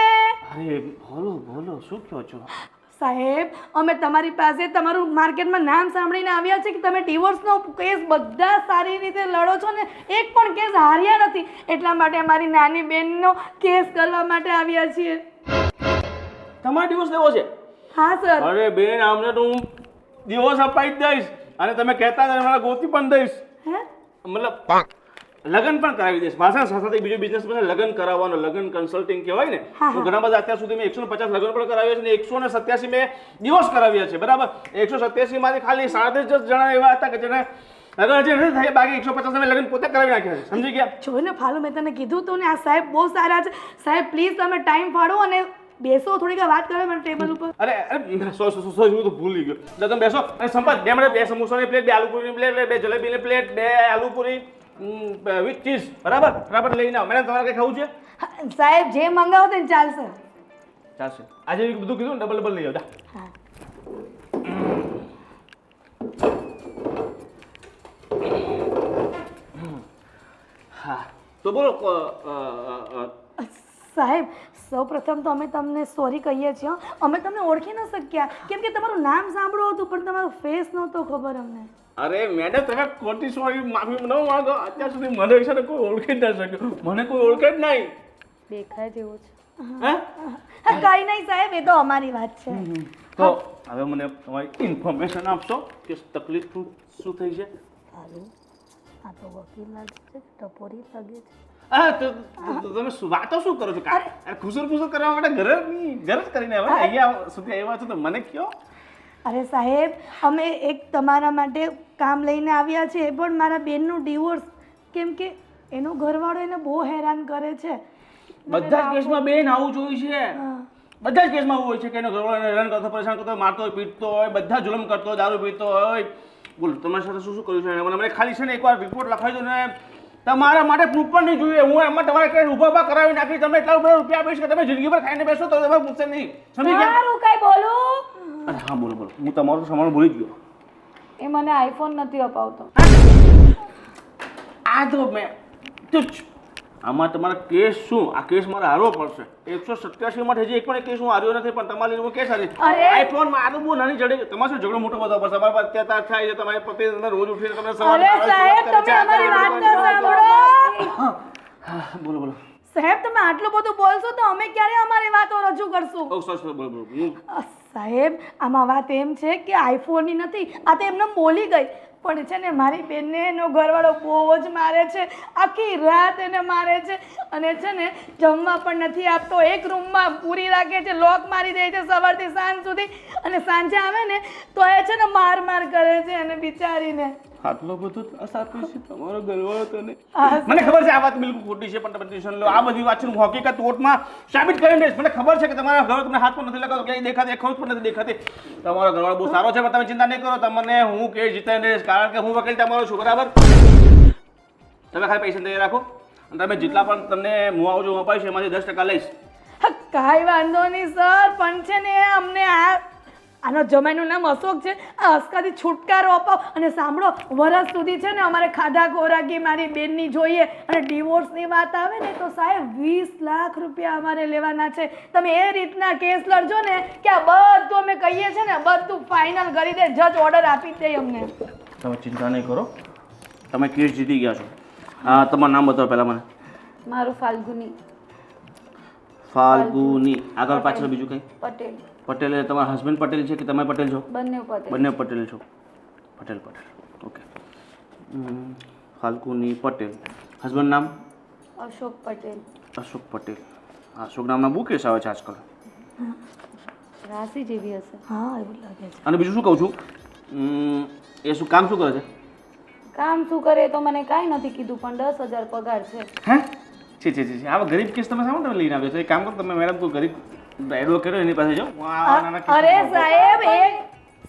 Speaker 6: અરે બોલો શું કહો છો?
Speaker 4: સાહેબ અમે તમારી પાસે તમારું માર્કેટમાં નામ સાંભળીને આવ્યા છે કે તમે ડિવોર્સનો કેસ બધા સારી રીતે લડો છો ને એક પણ કેસ હાર્યા નથી. એટલા માટે અમારી નાની બેનનો કેસ કરવા માટે આવ્યા છીએ.
Speaker 6: તમારે દિવસ લેવો છે?
Speaker 4: હા સર.
Speaker 6: અરે બેન આમને તો હું દિવસ અપાઈ જ દઈશ અને તમે કહેતા હતા મારા ગોતી પણ દઈશ.
Speaker 4: હે
Speaker 6: મતલબ લગ્ન પણ કરાવી દઈશ. મારા સાથે બીજો બિઝનેસ પણ લગ્ન કરાવવાનો, લગ્ન કન્સલ્ટિંગ કહેવાય ને. હું ઘણા બધા અત્યાર સુધી મેં 150 લગ્ન પણ કરાવ્યા છે ને 187 મેં ડિવોર્સ કરાવ્યા છે. બરાબર? 187 માંથી ખાલી 37 જણા એવા હતા કે જેને લગ્ન હજી નથી થયા. બાકી 150 મેં લગ્ન પોતે કરાવી નાખ્યા છે. સમજી ગયા?
Speaker 4: જોઈને ફાલુ મેં તને કીધું હતું ને આ સાહેબ બહુ સારા છે. સાહેબ પ્લીઝ તમે ટાઈમ ફાળો અને બેસો થોડીક વાત કરો મને ટેબલ ઉપર.
Speaker 6: અરે સોરી હું તો ભૂલી ગયો. તો તમે બેસો અને સંપત 2 સમોસાની પ્લેટ, 2 આલુપુરીની પ્લેટ, 2 જલેબીની પ્લેટ, 2 આલુપુરી વિથ ચીઝ. બરાબર લઈને આવો. મેડમ તમારે કંઈ ખાવું છે?
Speaker 4: સાહેબ જે મંગાવો તે ચાલશે.
Speaker 6: ચાલશે. આજે બધું કીધું ને ડબલ લઈ આવજો.
Speaker 4: હા
Speaker 6: હા તો બોલો
Speaker 4: સાહેબ સૌપ્રથમ તો અમે તમને સોરી કહીએ છીએ. અમે તમને ઓળખી ન શક્યા કેમ કે તમારું નામ સાંભળ્યું હતું પણ તમારો ફેસ નહોતો ખબર અમને.
Speaker 6: અરે મેડમ તમે ખોટી સોરી માફી ન માંગો. અત્યાર સુધી મને વિશે કોઈ ઓળખી જ ના શક્યો. મને કોઈ ઓળખે જ નહીં.
Speaker 1: દેખાય જેવું છે.
Speaker 6: હે
Speaker 4: કઈ નહીં સાહેબ એ તો અમારી વાત છે.
Speaker 6: તો હવે મને તમારી ઇન્ફોર્મેશન આપશો કે તકલીફ શું થઈ છે?
Speaker 4: આ તો વકીલ લાગે છે ટપોરી લાગે છે.
Speaker 6: હા તો તમે વાતો શું કરો છો? અરે ખુસર કરવા માટે ઘરે જ કરીને આવ્યા ને અહીંયા સુધી આવ્યા છો તો મને કયો.
Speaker 4: અરે સાહેબ અમે એક તમારા માટે કામ લઈને આવ્યા છે પણ મારા બેનનું ડિવોર્સ કેમ કે એનો ઘરવાળો એને બહુ હેરાન કરે છે.
Speaker 6: બધા જ કેસમાં બેન આવું જોયું છે. બધા જ કેસમાં આવું હોય છે કે એનો ઘરવાળો હેરાન કરતો, પરેશાન કરતો, મારતો હોય, પીટતો હોય, બધા જુલમ કરતો હોય, દારૂ પીતો હોય. બોલો તમારી સાથે શું કર્યું છે? મને ખાલી છે ને એકવાર રિપોર્ટ લખાવી દો ને તમારા માટે પ્રૂફ પણ નહીં જોઈએ. હું એમાં તમારે કઈ ઊભા કરાવી નાખી તમે એટલા રૂપિયા આપીશ કે તમે જિંદગી પર ખાઈને બેસો તો તમે પૂછશે નહીં. સમજી ગયા?
Speaker 4: સારું કઈ બોલું.
Speaker 6: અરે હા બોલો હું તમારું સામાન ભૂલી જ ગયો.
Speaker 1: એ મને આઈફોન નથી અપાવતો.
Speaker 6: આ તો મેં તુચ્છ આમાં તમારા કેસ શું? આ કેસ મારે હારવો પડશે. 187 માં હજી એક પણ કેસ હું હાર્યો નથી, પણ તમારી હું કેસ હારી. આઈફોન માં આ તો બહુ નાની ચડી. તમારે શું ઝઘડો મોટો બધો પડશે? તમારા પર અત્યાચાર થાય છે, તમારે પતિ તમે રોજ ઉઠીને તમને સવારે
Speaker 1: અરે સાહેબ તમે અમારી વાત તો સાંભળો.
Speaker 6: બોલો બોલો.
Speaker 4: સાહેબ તમે આટલું બધું બોલશો તો અમે ક્યારે અમારી વાતો રજૂ કરશું?
Speaker 6: ઓ સરસ બોલો બોલો.
Speaker 4: સાહેબ આમાં વાત એમ છે કે આઈફોનની નથી, આ તો એમને બોલી ગઈ. પણ છે ને મારી બેનને એનો ઘરવાળો બહુ જ મારે છે, આખી રાત એને મારે છે, અને છે ને જમવા પણ નથી આપતો. એક રૂમમાં પૂરી રાખે છે, લોક મારી દે છે સવારથી સાંજ સુધી, અને સાંજે આવે ને તો એ છે ને માર કરે છે અને બિચારીને.
Speaker 6: આટલો બધો ત્રાસ આપે છે તમારો ઘરવાળો તને? મને ખબર છે આ વાત બિલકુલ ખોટી છે, પણ તમે ટેન્શન લો. આ બધી વાત છે હું હકીકત કોર્ટમાં સાબિત કરીને દઈશ. મને ખબર છે કે તમારા ઘરવાળો તમને હાથ પણ નથી લગાવતો, ક્યાંય દેખાતી, ખોજ પણ નથી દેખાતી. તમારો ઘરવાળો બહુ સારો છે, પણ તમે ચિંતા નહીં કરો. તમને હું કેસ જીતાઈને દઈશ, કારણ કે હું વકીલ તમારો છું, બરાબર? તમે ખાલી પૈસા તૈયાર રાખો, અને તમે જેટલા પણ તમને મુઆવજો અપાય છે એમાંથી 10% લઈશ.
Speaker 4: કાંઈ વાંધો નહીં સર, પણ છે ને અમને આનો જમાઈનું નામ અશોક છે, આ હસકાથી છુટકારો અપાવ. અને સાંભળો, વરસ સુધી છે ને અમારે ખાધા ખોરાકી મારી બેનની જોઈએ, અને ડિવોર્સની વાત આવે ને તો સાહેબ 20 લાખ રૂપિયા અમારે લેવાના છે. તમે એ રીતના કેસ લડજો ને કે આ બધું અમે કહીએ છીએ ને બધું ફાઇનલ કરી દે, જજ ઓર્ડર આપી દે અમને.
Speaker 6: તમે ચિંતા નહીં કરો, તમે કેસ જીતી ગયા છો. તમારું નામ બતાવો પહેલાં મને.
Speaker 1: મારું ફાલ્ગુની
Speaker 6: ફાલ્ગુની. આગળ પાછળ બીજું કંઈ?
Speaker 1: પટેલ.
Speaker 6: પટેલ એટલે તમારા હસબન્ડ પટેલ છે કે તમે પટેલ છો?
Speaker 1: બંને પટેલ.
Speaker 6: બંને પટેલ છો. પટેલ. ઓકે. ફાલ્ગુની પટેલ. હસબન્ડ નામ?
Speaker 1: અશોક પટેલ.
Speaker 6: અશોક પટેલ. અશોક નામના બહુ કેસ આવે છે આજકાલ.
Speaker 1: રાશિ જેવી હશે.
Speaker 4: હા એવું લાગે છે.
Speaker 6: અને બીજું શું કહું છું, એ શું કામ શું કરે છે?
Speaker 1: કામ શું કરે તો મને કાંઈ નથી કીધું, પણ 10,000 પગાર છે.
Speaker 6: હે? છે. આવા ગરીબ કેસ તમે સામે તમે લઈને આવ્યો છો? એક કામ કરો તમે મેડમ, કોઈ ગરીબ એડવોકેટ એની પાસે જાઓ.
Speaker 4: અરે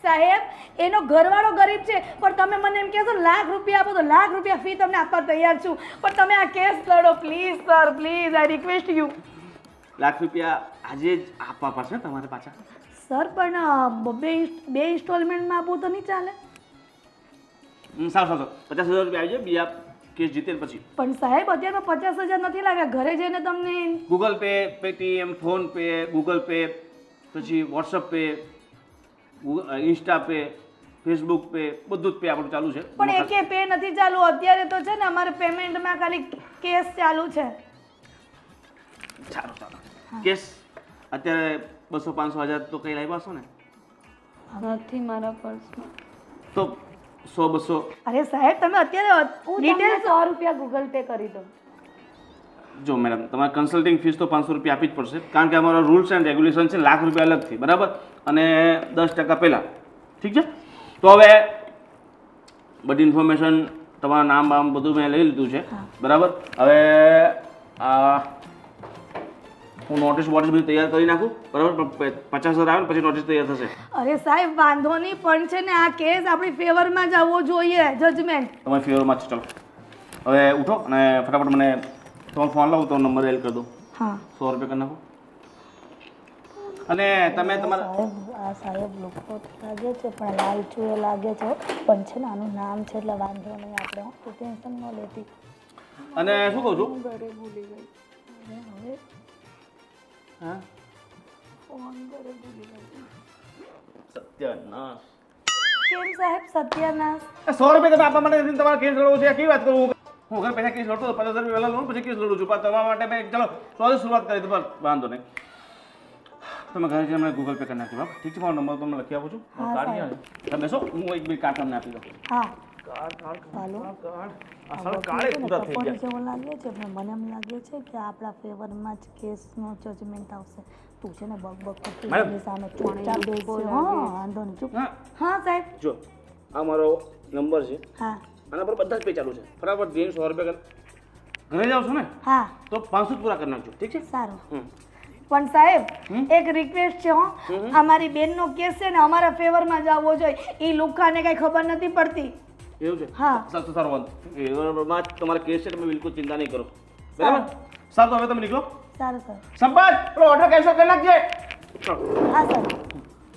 Speaker 4: સાહેબ એનો ઘરવાળો ગરીબ છે, પણ તમે મને એમ કહેશો લાખ રૂપિયા આપો તો લાખ રૂપિયા ફી તમને આપવા તૈયાર છું, પણ તમે આ કેસ લડો please sir, please, I request you.
Speaker 6: Lakh રૂપિયા આજે જ આપવા પડશે તમારે પાછા?
Speaker 4: સર પણ બે ઇન્સ્ટોલમેન્ટમાં આપું તો નહીં ચાલે?
Speaker 6: સારું 50,000 રૂપિયા આવી જાય બીજા કેસ જીતે પછી.
Speaker 4: પણ સાહેબ અત્યારે 50,000 નથી લાગ્યા, ઘરે જઈને તમને
Speaker 6: Google Pay, Paytm, PhonePe, Google Pay, પછી WhatsApp Pay, Insta Pay, Facebook Pay, બધું જ પે આપણું ચાલુ છે.
Speaker 4: પણ એકે પે નથી ચાલુ અત્યારે, તો છે ને અમારે પેમેન્ટમાં ખાલી કેસ ચાલુ છે.
Speaker 6: સારું કેસ અત્યારે 200-500,000 તો કઈ લાવ્યા છો ને?
Speaker 1: નથી મારા પર્સમાં.
Speaker 6: તો 100-200.
Speaker 4: અરે સાહેબ તમે અત્યારે ડિટેલ
Speaker 1: 100 રૂપિયા ગૂગલ પે કરી દો.
Speaker 6: જો મેડમ, તમારે કન્સલ્ટિંગ ફીસ તો 500 રૂપિયા આપવી જ પડશે, કારણ કે અમારો રૂલ્સ એન્ડ રેગ્યુલેશન છે લાખ રૂપિયા અલગથી, બરાબર? અને 10% પહેલાં. ઠીક છે? તો હવે બધી ઇન્ફોર્મેશન, તમારું નામ બામ બધું મેં લઈ લીધું છે, બરાબર? હવે હું નોટિસ બધું તૈયાર કરી નાખું, બરાબર? 50,000 આવે ને પછી નોટિસ તૈયાર થશે.
Speaker 4: અરે સાહેબ વાંધો નહીં, પણ છે ને આ કેસ આપણી ફેવરમાં જ આવવો જોઈએ, જજમેન્ટ
Speaker 6: તમારી ફેવરમાં છે. ચલો હવે ઉઠો અને ફટાફટ મને તમારો ફોન લાવો તો નંબર એડ કરી દો.
Speaker 4: હા
Speaker 6: 100 રૂપિયા કરી નાખો. અને તમે તમારા
Speaker 4: આ સાહેબ લોકો લાગે છે પણ લાલચુ એ લાગે છે, પણ છે ને આનું નામ છે એટલે વાંધો નહીં, આપણે તું ટેન્શન ન લેતી.
Speaker 6: અને શું કહું છું,
Speaker 1: ઘરે ભૂલી ગઈ.
Speaker 4: હવે
Speaker 6: હા
Speaker 1: ફોન ઘરે ભૂલી ગઈ.
Speaker 6: સત્યનાશ.
Speaker 4: કેમ સાહેબ સત્યાનાશ?
Speaker 6: 100 રૂપિયા તમે આપવા માટે તમારે કેસ લડવો છે? કેવી વાત કરું? હું ઘર પૈસા કેસ લડતો 50,000 રૂપિયા પહેલા લઉં પછી કેસ લડું છું, પણ તમારા માટે મેં ચલો 100 શરૂઆત કરી તો વાંધો નહીં. તમે ઘરે જઈને ગૂગલ પે કરી નાખી, બરાબર? ઠીક છે, મારો નંબર તમને લખી આપું છું. કાર્ડ નહીં આવે તમે બેસો, હું એક બે કાર્ડ તમને આપી દઉં.
Speaker 4: હા
Speaker 6: હાલો આ સાલ કાળે પૂરા થઈ ગયા.
Speaker 4: જેવો લાગે છે પણ મને એમ લાગે છે કે આપણા ફેવરમાં જ કેસનો જજમેન્ટ આવશે. તું છે ને બક કરતી એની સામે ચૂપચાપ બેસજો. હા વાંધો નહીં, ચૂપ. હા સાહેબ
Speaker 6: જો આ મારો નંબર છે,
Speaker 4: હા
Speaker 6: આના પર બધા જ પે ચાલુ છે. ફટાફટ જઈને 100 રૂપિયા ઘરે જાવ છો ને
Speaker 4: હા
Speaker 6: તો 500 પૂરા કરી નાખજો, ઠીક છે?
Speaker 4: સારું. પણ સાહેબ એક રિક્વેસ્ટ છે, હો અમારી બેનનો કેસ છે ને અમારા ફેવરમાં જ આવવો જોઈએ, એ લુખાને કઈ ખબર નથી પડતી.
Speaker 6: એવું છે?
Speaker 4: હા
Speaker 6: સારું વાંધો ફેવરમાં તમારા કેસ છે, તમે બિલકુલ ચિંતા નહીં કરો, બરાબર? સારું તો હવે તમે નીકળો.
Speaker 4: સારું સર.
Speaker 6: સંપાદ પેલો ઓર્ડર કેન્સલ કરી નાખજે.
Speaker 4: હા સર.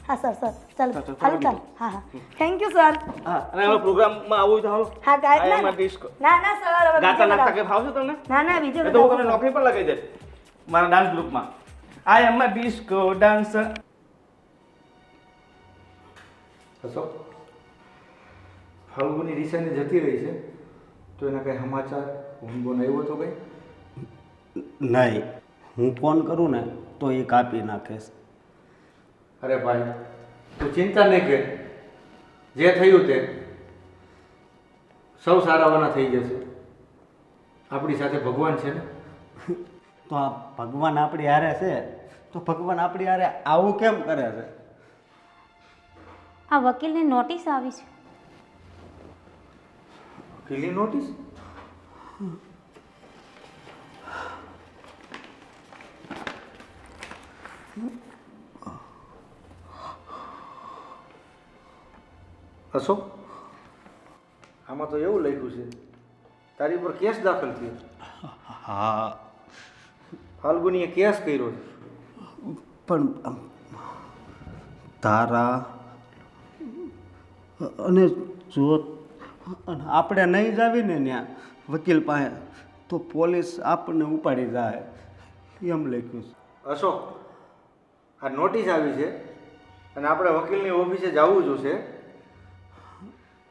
Speaker 4: હા સર સર ચાલો
Speaker 6: ચાલો,
Speaker 4: હાલો ચાલો હા હા થેન્ક યુ સર
Speaker 6: હા અને હવે પ્રોગ્રામમાં આવું હોય તો હાલો
Speaker 4: હા
Speaker 6: આ
Speaker 4: ગાય
Speaker 6: એમાં ડિસ્કો
Speaker 4: ના ના સર હવે
Speaker 6: ગાતા
Speaker 4: બીજે
Speaker 6: નાખતા
Speaker 4: કરાવો.
Speaker 6: કે ફાવશે તમને
Speaker 4: ના ના બીજે
Speaker 6: એ તો હું તમને
Speaker 4: કરાવો.
Speaker 6: નોકરી પર લગાવી દઈશ મારા ડાન્સ ગ્રુપમાં આઈ એમ અ ડિસ્કો ડાન્સર
Speaker 3: અશોક ફાલ્ગુની રિસાને જતી રહી છે તો એના કંઈ સમાચાર ફોન બોન આવ્યો તો કંઈ
Speaker 2: નહીં, હું ફોન કરું ને તો એ કાપી નાખે છે.
Speaker 3: અરે ભાઈ તું ચિંતા નહીં કર, જે થયું તે સૌ સારાવાના થઈ જશે. આપણી સાથે ભગવાન છે ને.
Speaker 2: તો આ ભગવાન આપણી હારે છે તો ભગવાન આપણી હારે આવું કેમ કરે છે?
Speaker 5: આ વકીલને નોટિસ આવી છે.
Speaker 3: વકીલની નોટિસ? અશોક આમાં તો એવું લખ્યું છે તારી પર કેસ દાખલ થયો.
Speaker 2: હા,
Speaker 3: ફાલ્ગુનીએ કેસ કર્યો છે.
Speaker 2: પણ તારા અને જો આપણે નહીં જ આવીને ત્યાં વકીલ પાસે તો પોલીસ આપણને ઉપાડી જાય એમ લખ્યું છે.
Speaker 3: અશોક આ નોટિસ આવી છે અને આપણે વકીલની ઓફિસે જવું જોશે.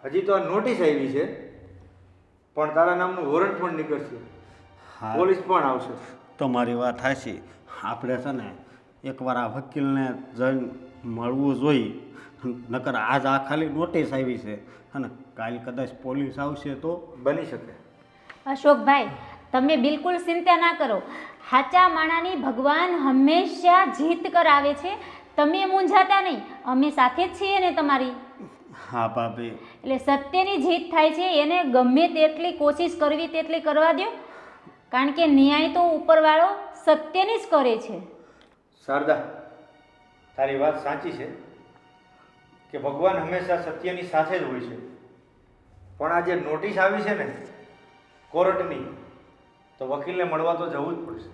Speaker 3: હજી તો આ નોટિસ આવી છે પણ તારા નામનું વોરંટ પણ નીકળશે,
Speaker 2: હા,
Speaker 3: પોલીસ પણ આવશે.
Speaker 2: તમારી વાત હાચી. આપણે છે ને એકવાર આ વકીલને જઈને મળવું જોઈએ, નકર આજ આ ખાલી નોટિસ આવી છે અને કાલ કદાચ પોલીસ આવશે તો
Speaker 3: બની શકે.
Speaker 5: અશોકભાઈ તમે બિલકુલ ચિંતા ના કરો. સાચા માણાની ભગવાન હંમેશા જીત કરાવે છે. તમે મૂંઝાતા નહીં, અમે સાથે જ છીએ ને તમારી.
Speaker 2: હા ભાભી,
Speaker 5: એટલે સત્યની જીત થાય છે એને ગમે તેટલી કોશિશ કરવી તેટલી કરવા દો, કારણ કે ન્યાય તો ઉપરવાળો સત્યની જ કરે છે.
Speaker 3: શારદા તારી વાત સાચી છે કે ભગવાન હંમેશા સત્યની સાથે જ હોય છે, પણ આ જે નોટિસ આવી છે ને કોર્ટની, તો વકીલને મળવા તો જવું જ પડશે.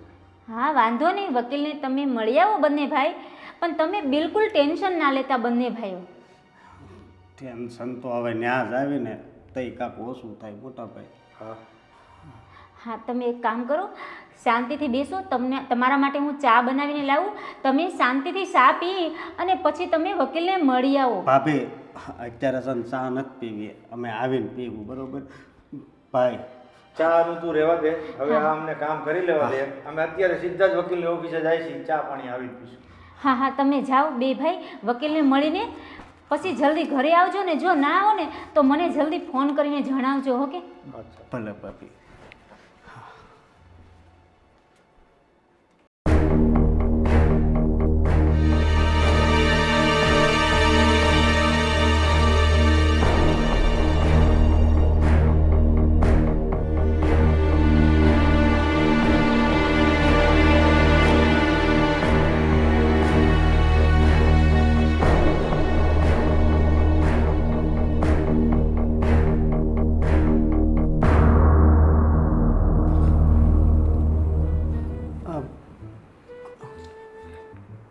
Speaker 5: હા વાંધો નહીં, વકીલને તમે મળી આવો બંને ભાઈ, પણ તમે બિલકુલ ટેન્શન ના લેતા બંને ભાઈઓ.
Speaker 2: ટેન્શન તો હવે ન્યા જ આવીને તઈ કાંક ઓછું થાય મોટા ભાઈ.
Speaker 3: હા
Speaker 5: હા તમે એક કામ કરો, શાંતિથી બેસો, તમને તમારા માટે હું ચા બનાવીને લાવું, તમે શાંતિથી ચા પી અને પછી તમે વકીલને મળી આવો.
Speaker 2: ભાભી અત્યારે છે ને ચા નથી પીવી, અમે આવીને પીવું, બરોબર ભાઈ?
Speaker 3: ચાનું તું રહેવા દે, હવે આ અમને કામ કરી લેવા દે. અમે અત્યારે સીધા જ વકીલની ઓફિસે જાય છીએ, ચા પાણી આવી પીશું.
Speaker 5: હા હા તમે જાઓ બે ભાઈ, વકીલને મળીને પછી જલ્દી ઘરે આવજો ને. જો ના આવો ને તો મને જલ્દી ફોન કરીને જણાવજો. ઓકે?
Speaker 3: અચ્છા
Speaker 2: ભલે ભાભી.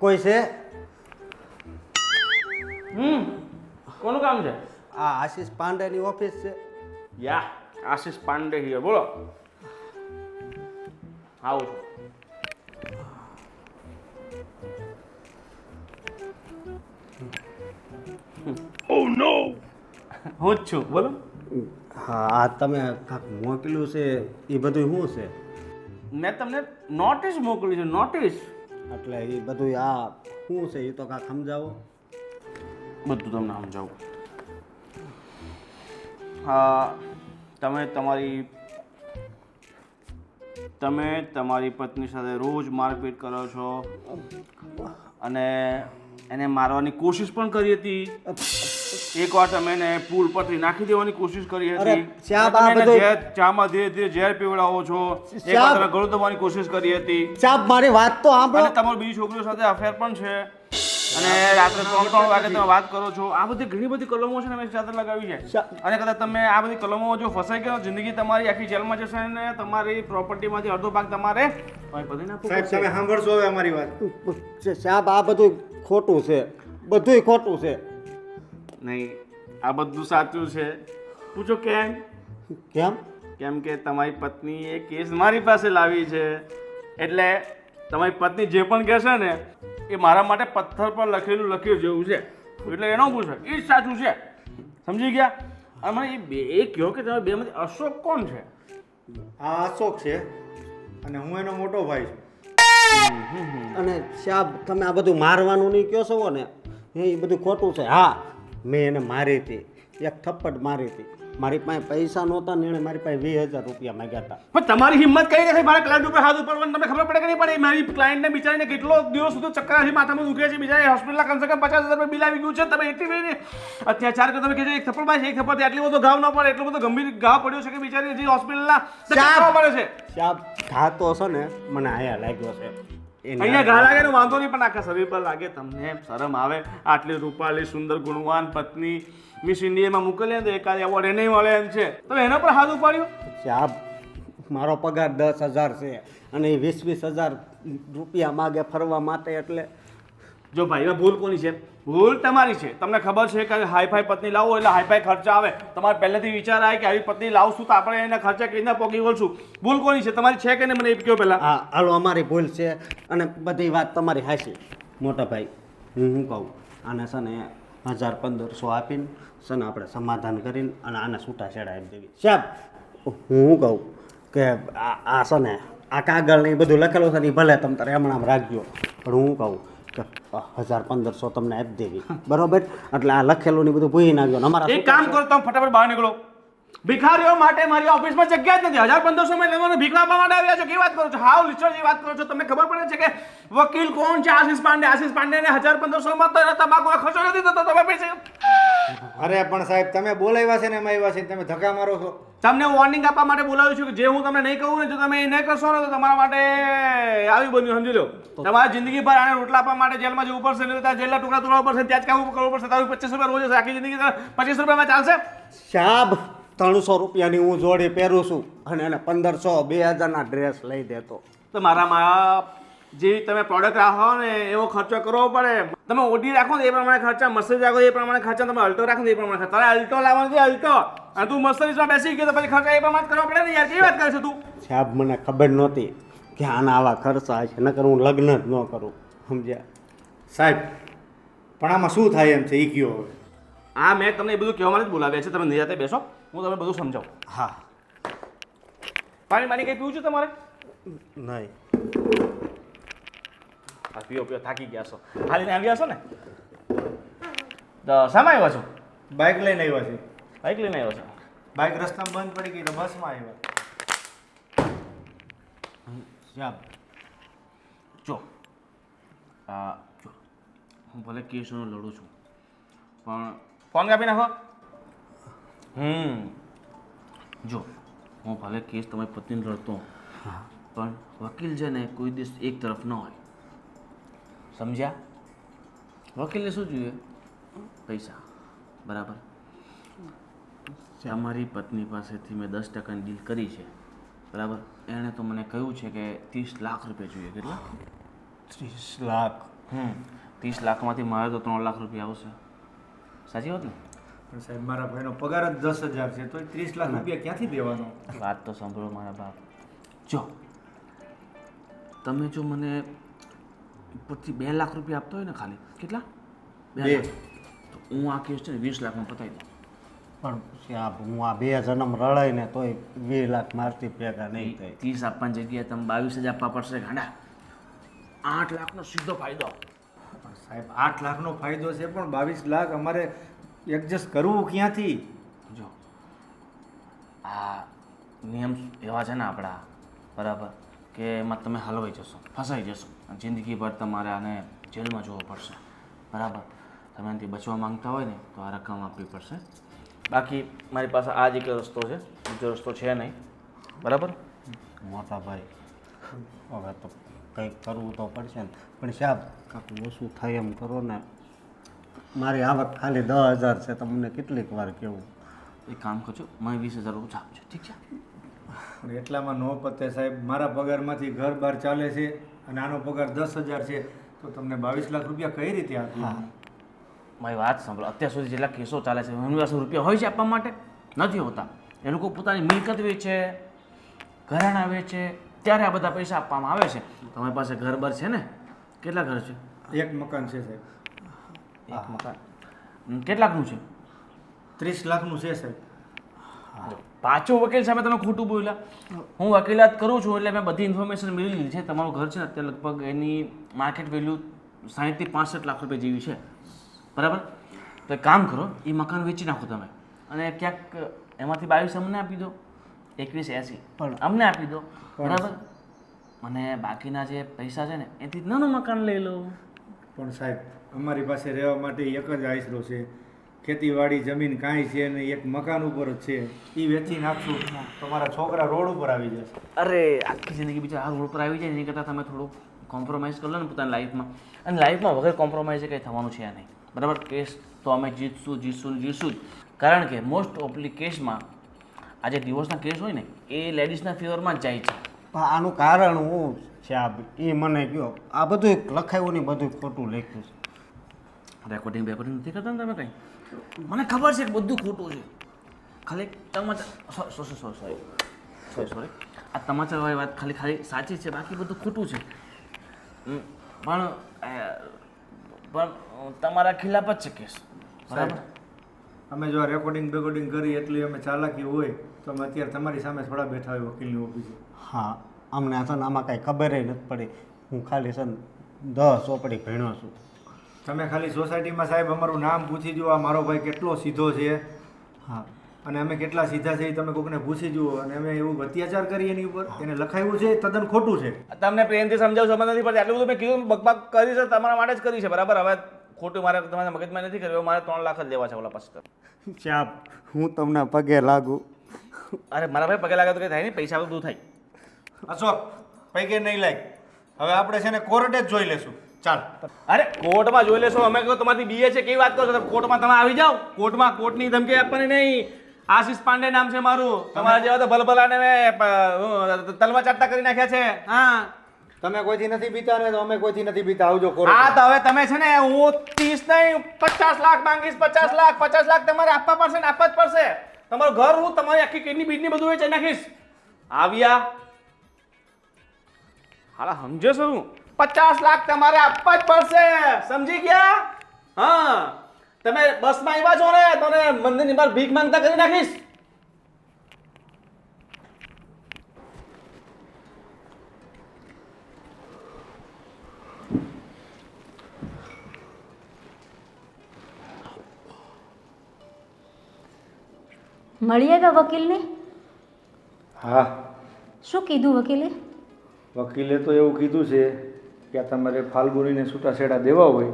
Speaker 2: કોઈ છે?
Speaker 6: કોનું કામ છે?
Speaker 2: આ આશીષ પાંડેની ઓફિસ છે.
Speaker 6: યા આશીષ પાંડે હિયર, બોલો. આવું છું. હું જ છું, બોલો.
Speaker 2: હા, આ તમે કાંક મોકલ્યું છે એ બધું શું છે?
Speaker 6: મેં તમને નોટિસ મોકલી છે, નોટિસ.
Speaker 2: એટલે એ બધું આ શું છે એ તો કાંક સમજાવો.
Speaker 6: બધું તમને સમજાવું. હા, તમે તમારી પત્ની સાથે રોજ મારપીટ કરો છો અને એને મારવાની કોશિશ પણ કરી હતી. એકવાર તમે એને પુલ પરથી નાખી દેવાની કોશિશ કરી
Speaker 2: અરે,
Speaker 6: હતી.
Speaker 2: શ્યામ,
Speaker 6: તમે
Speaker 2: આ
Speaker 6: એને
Speaker 2: બધું-
Speaker 6: ચામાં ધીરે ધીરે ઝેર પીવડાવો છો.
Speaker 2: શ્યામ.
Speaker 6: એકવાર તમે ગળું દબાવવાની કોશિશ કરી હતી
Speaker 2: સાહેબ મારી વાત તો
Speaker 6: અને
Speaker 2: સાંભળો.
Speaker 6: તમારી બીજી છોકરીઓ સાથે અફેર પણ છે અને રાત્રે 3 વાગે તમે વાત કરો છો. આ બધી ઘણી બધી કલમો છે ને મેં સાથે લગાવી છે. અને કદાચ તમે આ બધી કલમોમાં જો ફસાઈ ગયા, જિંદગી તમારી આખી જેલમાં જશે અને તમારી પ્રોપર્ટીમાંથી અડધો ભાગ તમારે બધાને આપવો
Speaker 3: સાહેબ
Speaker 6: પડશે.
Speaker 3: તમે સાંભળશો હવે અમારી વાત.
Speaker 2: સાહેબ આ બધું ખોટું છે. બધુંય ખોટું છે.
Speaker 6: નહીં, આ બધું સાચું છે. પૂછો કેમ?
Speaker 2: કેમ?
Speaker 6: કેમ કે તમારી પત્નીએ કેસ મારી પાસે લાવી છે, એટલે તમારી પત્ની જે પણ કહેશે ને એ મારા માટે પથ્થર પર લખેલું જેવું છે, એટલે એનો પૂછે એ જ સાચું છે. સમજી ગયા? અને મને એ બે એ કહો કે તમે બેમાંથી અશોક કોણ છે?
Speaker 3: આ અશોક છે અને હું એનો મોટો ભાઈ છું.
Speaker 2: અને સાહેબ તમે આ બધું મારવાનું નહીં કહો છો ને એ બધું ખોટું છે. હા, મેં એને મારી હતી, એક થપ્પડ મારી હતી. મારી પાસે પૈસા નહોતા ને એણે મારી પાસે 20,000 રૂપિયા માંગ્યા હતા.
Speaker 6: પણ તમારી હિંમત કઈ નથી મારા ક્લાયન્ટ ઉપર હાથ ઉપર તમને ખબર પડે કે નહીં પડે? મારી ક્લાયન્ટને બિચારીને કેટલો દિવસ સુધી ચક્કર માથામાં દુખે છે, બિચારી હોસ્પિટલના કમસે કમ 50,000 બિલ આવી ગયું છે. તમે એટલી બધી અત્યાચાર કરો, તમે કહેજો એક થપ્પડ માં એક થપ્પડ આટલી બધો ઘાવ ન પડે, એટલો બધો ગંભીર ઘાવ પડ્યો છે કે બિચારી હજી હોસ્પિટલના ચક્કર પડે છે.
Speaker 2: સાહેબ ઘા તો છે ને મને આયા લાગ્યો છે.
Speaker 6: અહીંયા ઘા લાગે ને વાંધો નહીં, પણ આખા શરીર પર લાગે. તમને શરમ આવે? આટલી રૂપાળી સુંદર ગુણવાન પત્ની મિસ ઇન્ડિયામાં મોકલે તો એકાદ એવોર્ડ એને મળે એમ છે, તમે એના પર હાથ ઉપાડ્યો?
Speaker 2: સાહેબ મારો પગાર 10,000 છે અને એ 20,000 રૂપિયા માગે ફરવા માટે. એટલે
Speaker 6: જો ભાઈ એમાં ભૂલ કોની છે? ભૂલ તમારી છે. તમને ખબર છે કે હાઈફાઈ પત્ની લાવો એટલે હાઈફાઈ ખર્ચા આવે. તમારે પહેલેથી વિચાર આવે કે આવી પત્ની લાવશું તો આપણે એના ખર્ચા કેવી રીતના પોગી વળશું. ભૂલ કોની છે? તમારી છે કે નહીં મને એ કહો પહેલાં.
Speaker 2: હા હાલો, અમારી ભૂલ છે અને બધી વાત તમારી હાચી. મોટા ભાઈ હું કહું આને છે ને 1,500 આપીને છે ને આપણે સમાધાન કરીને અને આને છૂટાછેડા આપી દેવી. સાહેબ હું કહું કે આ છે ને આ કાગળ ને એ બધું લખેલું છે ને એ ભલે તમે તારે હમણાં રાખજો, પણ હું કહું કે 1,500 તમને આપી દેવી, બરોબર? એટલે આ લખેલું ને બધું ભૂલી નાખજો. અમારા
Speaker 6: એક કામ કરો, તમે ફટાફટ બહાર નીકળો. ભિખારીઓ માટે મારી ઓફિસમાં જગ્યા જ નથી. 1,500 માં લેવાનું ભીખ આપવા માટે આવ્યા છો? કેવી વાત કરો છો? હાવ લિચરજી વાત કરો છો. તમને ખબર પડે છે કે વકીલ કોણ છે? આશીષ પાંડે ને 1,500 માં તો તમાકુનો ખર્ચો નથી થતો. તમે પૈસા
Speaker 3: અરે પણ સાહેબ તમે બોલાવ્યા છે ને એમાં આવ્યા છે, તમે ધક્કા મારો છો.
Speaker 6: તમને વોર્નિંગ આપવા માટે બોલાવ્યું છું કે જે હું તમને નહીં કહું ને જો તમે એ નહીં કરશો ને તો તમારા માટે આવી બન્યું. સમજી લો, તમારી જિંદગી ભર આને રોટલા આપવા માટે જેલમાં જવું પડશે, નહીં તો જેલના ટુકડા તોડવા પડશે, ત્યાં જ કામ કરવું પડશે. તારું 25 રૂપિયા રોજ હશે, આખી જિંદગી 25 રૂપિયામાં ચાલશે?
Speaker 2: સાહેબ 300 રૂપિયાની હું જોડી પહેરું છું અને એને 1,500 2,000 ડ્રેસ લઈ દેતો.
Speaker 6: તો મારામાં જેવી તમે પ્રોડક્ટ રાખો ને એવો ખર્ચો કરવો પડે. તમે ઓડી રાખો ને એ પ્રમાણે ખર્ચા, મર્સિડીઝ રાખો એ પ્રમાણે ખર્ચા, તમે અલ્ટો રાખો ને એ પ્રમાણે ખર્ચા. તારે અલ્ટો લાવવાનો છે અલ્ટો, અને તું મર્સિડીઝમાં બેસી ગયો તો પછી ખર્ચા એ પ્રમાણે કરવા પડે ને યાર. કેવી વાત કરે છે તું?
Speaker 2: સાહેબ મને ખબર નહોતી કે આના આવા ખર્ચા છે, નકર હું લગ્ન જ ન કરું. સમજ્યા
Speaker 3: સાહેબ પણ આમાં શું થાય એમ છે એ કયો હવે.
Speaker 6: આ મેં તમને એ બધું કહેવા માટે જ બોલાવ્યા છે. તમે નિરાતે બેસો, હું તમને બધું સમજાવું.
Speaker 2: હા.
Speaker 6: પાણી કંઈ પીવું છે તમારે?
Speaker 2: નહીં.
Speaker 6: હા પીઓ થાકી ગયા છો, હાલીને આવ્યા છો ને? તો શામાં આવ્યા છો?
Speaker 3: બાઇક લઈને આવ્યા છે.
Speaker 6: બાઇક લઈને આવ્યા છો?
Speaker 3: બાઇક રસ્તામાં બંધ પડી ગઈ તો બસમાં આવ્યા.
Speaker 2: સાહેબ
Speaker 6: જો જો હું ભલે કેસનો લડું છું, પણ ફોન કાપી નાખો. જો હું ભલે કેસ તમારી પત્નીને લડતો, પણ વકીલ છે ને કોઈ દિવસ એક તરફ ન હોય. સમજ્યા? વકીલને શું જોઈએ? પૈસા. બરાબર? તમારી પત્ની પાસેથી મેં 10% ડીલ કરી છે, બરાબર? એણે તો મને કહ્યું છે કે 30 લાખ રૂપિયા જોઈએ. કેટલા?
Speaker 2: 30 લાખ.
Speaker 6: 30 લાખમાંથી મારે તો 3 લાખ રૂપિયા આવશે. સાચી વાત ને?
Speaker 3: પણ સાહેબ મારા ભાઈનો પગાર જ 10,000 છે, તો 30 લાખ રૂપિયા ક્યાંથી દેવાનો?
Speaker 6: વાત તો સાંભળો મારા બાપ. જો તમે જો મને ઉપરથી 2 લાખ રૂપિયા આપતો હોય ને, ખાલી કેટલા? 2 લાખ. તો હું આ કેસ છે ને 20 લાખમાં પતાવી દઉં.
Speaker 2: પણ સાહેબ હું આ 2 જન્મ રડાઈને તોય 2 લાખ મારથી ભેગા નહીં થાય.
Speaker 6: 30 આપવાની જગ્યાએ તમે 22 જ આપવા પડશે. ગાંડા 8 લાખનો સીધો ફાયદો.
Speaker 3: પણ સાહેબ 8 લાખનો ફાયદો છે, પણ 22 લાખ અમારે એડજસ્ટ કરવું ક્યાંથી?
Speaker 6: જો આ નિયમ એવા છે ને આપણા, બરાબર, કે એમાં તમે હલવાઈ જશો, ફસાઈ જશો, જિંદગીભર તમારે આને જેલમાં જોવું પડશે. બરાબર? તમે એનાથી બચવા માંગતા હોય ને તો આ રકમ આપવી પડશે. બાકી મારી પાસે આ જ એક રસ્તો છે, બીજો રસ્તો છે નહીં. બરાબર?
Speaker 2: મોટા ભાઈ હવે તો કંઈક કરવું તો પડશે ને, પણ સાહેબ કાંઈક ઓછું થાય એમ કરો ને. મારી આવક ખાલી 10,000 છે, તમને કેટલીક વાર કેવું.
Speaker 6: એક કામ કરજો, મને 20,000 ઓછા આપજો. ઠીક છે?
Speaker 3: પણ એટલામાં ન પતે સાહેબ. મારા પગારમાંથી ઘર બહાર ચાલે છે અને આનો પગાર 10,000 છે, તો તમને 22 લાખ રૂપિયા કઈ રીતે આપી?
Speaker 2: હા
Speaker 6: મારી વાત સાંભળો, અત્યાર સુધી જેટલા કેસો ચાલે છે એમની પાસે રૂપિયા હોય છે આપવા માટે? નથી હોતા. એ લોકો પોતાની મિલકત વેચે, ઘરાણા વેચે, ત્યારે આ બધા પૈસા આપવામાં આવે છે. તમારી પાસે ઘર બર છે ને? કેટલા ઘર છે?
Speaker 3: એક મકાન છે સાહેબ.
Speaker 6: એક મકાન. કેટલાકનું છે?
Speaker 3: 30 લાખનું છે સાહેબ.
Speaker 6: પાછો વકીલ સામે તમે ખોટું બોલ્યા. હું વકીલાત કરું છું એટલે મેં બધી ઇન્ફોર્મેશન મેળવી લીધી છે. તમારું ઘર છે ને અત્યારે લગભગ એની માર્કેટ વેલ્યુ 60 થી 65 લાખ રૂપિયા જેવી છે, બરાબર? તો એક કામ કરો, એ મકાન વેચી નાખો તમે, અને ક્યાંક એમાંથી 22 અમને આપી દો, 2180
Speaker 2: પણ
Speaker 6: અમને આપી દો, બરાબર? અને બાકીના જે પૈસા છે ને એથી નાનું મકાન લઈ લો.
Speaker 3: પણ સાહેબ અમારી પાસે રહેવા માટે એક જ આશરો છે. ખેતીવાડી જમીન કાંઈ છે નહીં, એક મકાન ઉપર જ છે. એ વેચી નાખશું તો મારા છોકરા રોડ ઉપર આવી જશે.
Speaker 6: અરે આખી જિંદગી બીજા આ રોડ પર આવી જાય એની કરતાં તમે થોડું કોમ્પ્રોમાઇઝ કરી લો ને પોતાની લાઈફમાં. અને લાઈફમાં વગર કોમ્પ્રોમાઇઝે કંઈ થવાનું છે નહીં, બરાબર? કેસ તો અમે જીતશું જ. કારણ કે મોસ્ટ ઓફલી કેસમાં આ જે ડિવોર્સના કેસ હોય ને એ લેડીઝના ફેવરમાં જ જાય છે.
Speaker 2: પણ આનું કારણ હું છે એ મને કહો. આ બધું લખાયું ને બધું ખોટું લખ્યું છે.
Speaker 6: રેકોર્ડિંગ નથી કરતા ને તમે કંઈ? મને ખબર છે કે બધું ખોટું છે. ખાલી તમાચા સોરી આ તમાચાવાળી વાત ખાલી સાચી છે, બાકી બધું ખોટું છે. પણ તમારા ખિલાફ જ છે કેસ, બરાબર?
Speaker 3: અમે જો આ રેકોર્ડિંગ કરી એટલી અમે ચાલાકી હોય તો અમે અત્યારે તમારી સામે થોડા બેઠા હોય વકીલની ઓફિસે.
Speaker 2: હા, અમને છે ને આમાં કાંઈ ખબર નથી પડી. હું ખાલી છે ને 10 ચોપડી ભણ્યો છું.
Speaker 3: તમે ખાલી સોસાયટીમાં સાહેબ અમારું નામ પૂછી જુઓ, આ મારો ભાઈ કેટલો સીધો છે.
Speaker 2: હા,
Speaker 3: અને અમે કેટલા સીધા છે એ તમે કોઈને પૂછી જુઓ. અને અમે એવું અત્યાચાર કરીએ એની ઉપર, એને લખાયું છે તદ્દન ખોટું છે.
Speaker 6: તમને પ્રેમથી સમજાવું સમજ નથી પડતી. આટલું બધું મેં કીધું, બકબક કરી છે તમારા માટે જ કરી છે, બરાબર? હવે ખોટું મારે તમારા મગજમાં નથી કર્યું. મારે 3 લાખ જ લેવા છે ઓલા પાસે.
Speaker 2: ચાપ, હું તમને પગે લાગુ.
Speaker 6: અરે મારા ભાઈ પગે લાગે તો કંઈ થાય નહીં, પૈસા બધું થાય.
Speaker 3: અશોક પૈકે નહીં લાગ. હવે આપણે છે ને કોર્ટે જ જોઈ લેશું. ચાલ.
Speaker 6: અરે કોર્ટમાં જોઈ લેશો, અમે કહો તમારી બીએ છે કેવી વાત કરો છો? કોર્ટમાં તમે આવી જાઓ. કોર્ટની ધમકી આપવાની નહીં. આશીષ પાંડે નામ છે મારું. તમારા જેવા તો ભલભલાને મેં તલમાં ચાટતા કરી નાખ્યા છે. હા,
Speaker 3: તમે કોઈથી નથી બીતા ને તો અમે કોઈથી નથી બીતા. આવજો કોર્ટ.
Speaker 6: હા તો હવે તમે છે ને, હું 30 નહીં 50 લાખ માંગીશ. 50 લાખ તમારે આપવા પડશે ને આપવા જ પડશે. તમારું ઘર હું તમારી આખી કિડની બીડની બધું વેચાઈ નાખીશ. આવ્યા હાલા સમજો છો? 50 લાખ તમારે આપવા જ પડશે, સમજી ગયા? હા, તમે બસમાં આવ્યા છો ને તો મંદિરની બહાર ભીખ માંગતા કરી નાખીશ.
Speaker 5: મળી આવ્યા વકીલને?
Speaker 3: હા,
Speaker 5: શું કીધું વકીલે?
Speaker 3: વકીલે તો એવું કીધું છે કે આ તમારે ફાલ્ગુનીને છૂટાછેડા દેવા હોય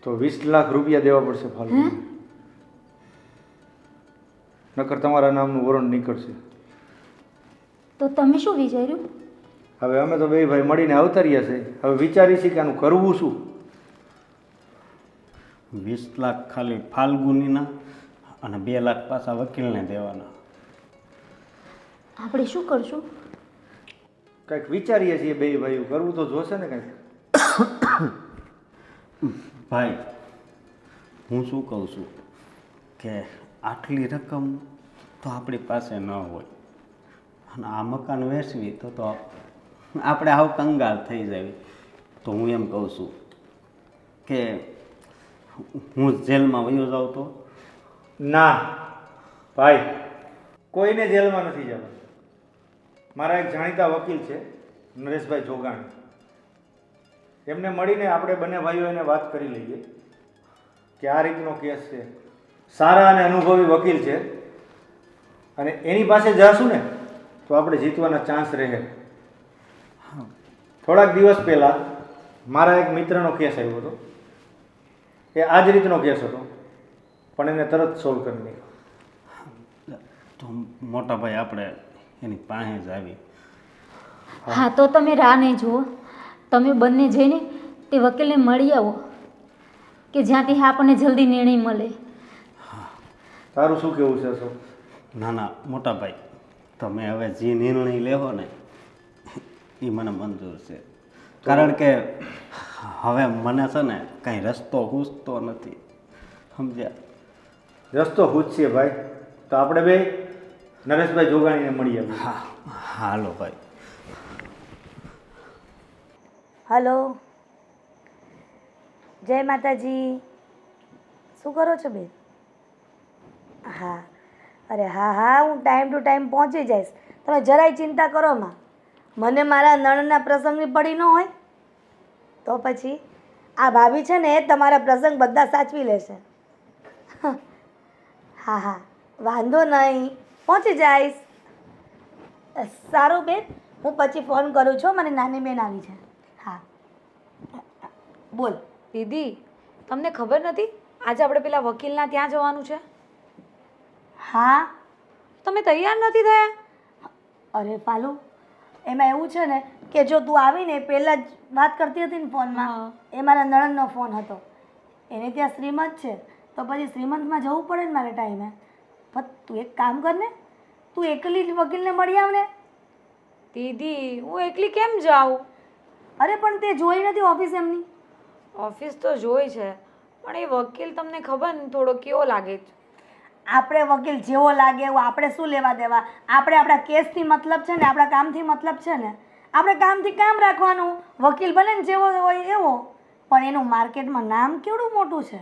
Speaker 3: તો 20 લાખ રૂપિયા દેવા પડશે ફાલ્ગુની. નકર તમારા નામનું વોરંટ નીકળશે.
Speaker 5: તો તમે શું વિચાર્યું?
Speaker 3: હવે અમે તો બે ભાઈ મળીને અવતર્યા છે. હવે વિચારી છે કે આનું કરવું શું.
Speaker 2: 20 લાખ ખાલી ફાલ્ગુનીના અને 2 લાખ પાછા વકીલને દેવાના.
Speaker 5: આપણે શું કરશું?
Speaker 3: કંઈક વિચારીએ છીએ બે ભાઈઓ. કરવું તો જોશે ને કંઈક.
Speaker 2: ભાઈ, હું શું કહું છું કે આટલી રકમ તો આપણી પાસે ન હોય, અને આ મકાન વેચવી તો આપણે આવ કંગાળ થઈ જાય. તો હું એમ કહું છું કે હું જેલમાં વયો જાઉં તો?
Speaker 3: ના ભાઈ, કોઈને જેલમાં નથી જવાનું. મારા એક જાણીતા વકીલ છે નરેશભાઈ જોગાણી. એમને મળીને આપણે બંને ભાઈઓ એને વાત કરી લઈએ કે આ રીતનો કેસ છે. સારા અને અનુભવી વકીલ છે, અને એની પાસે જશું ને તો આપણે જીતવાના ચાન્સ રહે. થોડાક દિવસ પહેલાં મારા એક મિત્રનો કેસ આવ્યો હતો. એ આ જ રીતનો કેસ હતો, પણ એને તરત સોલ્વ કરી નાખ્યો.
Speaker 2: તો મોટા ભાઈ આપણે એની પાસે જ આવી.
Speaker 5: હા, તો તમે રાહ નહીં જુઓ. તમે બંને જઈને તે વકીલને મળી આવો કે જ્યાંથી આપણને જલ્દી નિર્ણય મળે.
Speaker 3: તારું શું કહેવું છે અશોક?
Speaker 2: ના ના મોટા ભાઈ, તમે હવે જે નિર્ણય લેવો ને એ મને મંજૂર છે. કારણ કે હવે મને છે ને કાંઈ રસ્તો સૂઝતો નથી, સમજ્યા?
Speaker 3: રસ્તો પૂછીએ ભાઈ, તો આપણે બે નરેશભાઈ જોગાણીને મળી આવીએ.
Speaker 2: હા હાલો ભાઈ.
Speaker 4: હલો, જય માતાજી. શું કરો છો બેન? હા, અરે હા હા, હું ટાઈમ ટુ ટાઈમ પહોંચી જઈશ. તમે જરાય ચિંતા કરો માં. મને મારા નણના પ્રસંગની પડી ન હોય તો પછી આ ભાભી છે ને એ તમારા પ્રસંગ બધા સાચવી લેશે. હા હા, વાંધો નહીં, પહોંચી જઈશ. સારું બેન, હું પછી ફોન કરું છું, મારી નાની બેન આવી છે. હા બોલ.
Speaker 1: દીદી, તમને ખબર નથી આજે આપણે પેલા વકીલના ત્યાં જવાનું છે?
Speaker 4: હા,
Speaker 1: તમે તૈયાર નથી થયા?
Speaker 4: અરે પાલુ, એમાં એવું છે ને કે જો તું આવીને પહેલાં જ વાત કરતી હતી ને ફોનમાં, એ મારા નણંદનો ફોન હતો. એને ત્યાં શ્રીમંત છે તો પછી શ્રીમંતમાં જવું પડે ને મારે ટાઈમે. પણ તું એક કામ કર ને, તું એકલી જ વકીલને મળી આવ ને.
Speaker 1: દીદી, હું એકલી કેમ જાઉં?
Speaker 4: અરે પણ તે જોઈ નથી ઓફિસ એમની?
Speaker 1: ઓફિસ તો જોઈ છે, પણ એ વકીલ તમને ખબર ને થોડો કેવો લાગે છે.
Speaker 4: આપણે વકીલ જેવો લાગે એવું આપણે શું લેવા દેવા? આપણે આપણા કેસથી મતલબ છે ને, આપણા કામથી મતલબ છે ને. આપણે કામથી કામ રાખવાનું, વકીલ ભલે ને જેવો હોય એવો, પણ એનું માર્કેટમાં નામ કેવડું મોટું છે.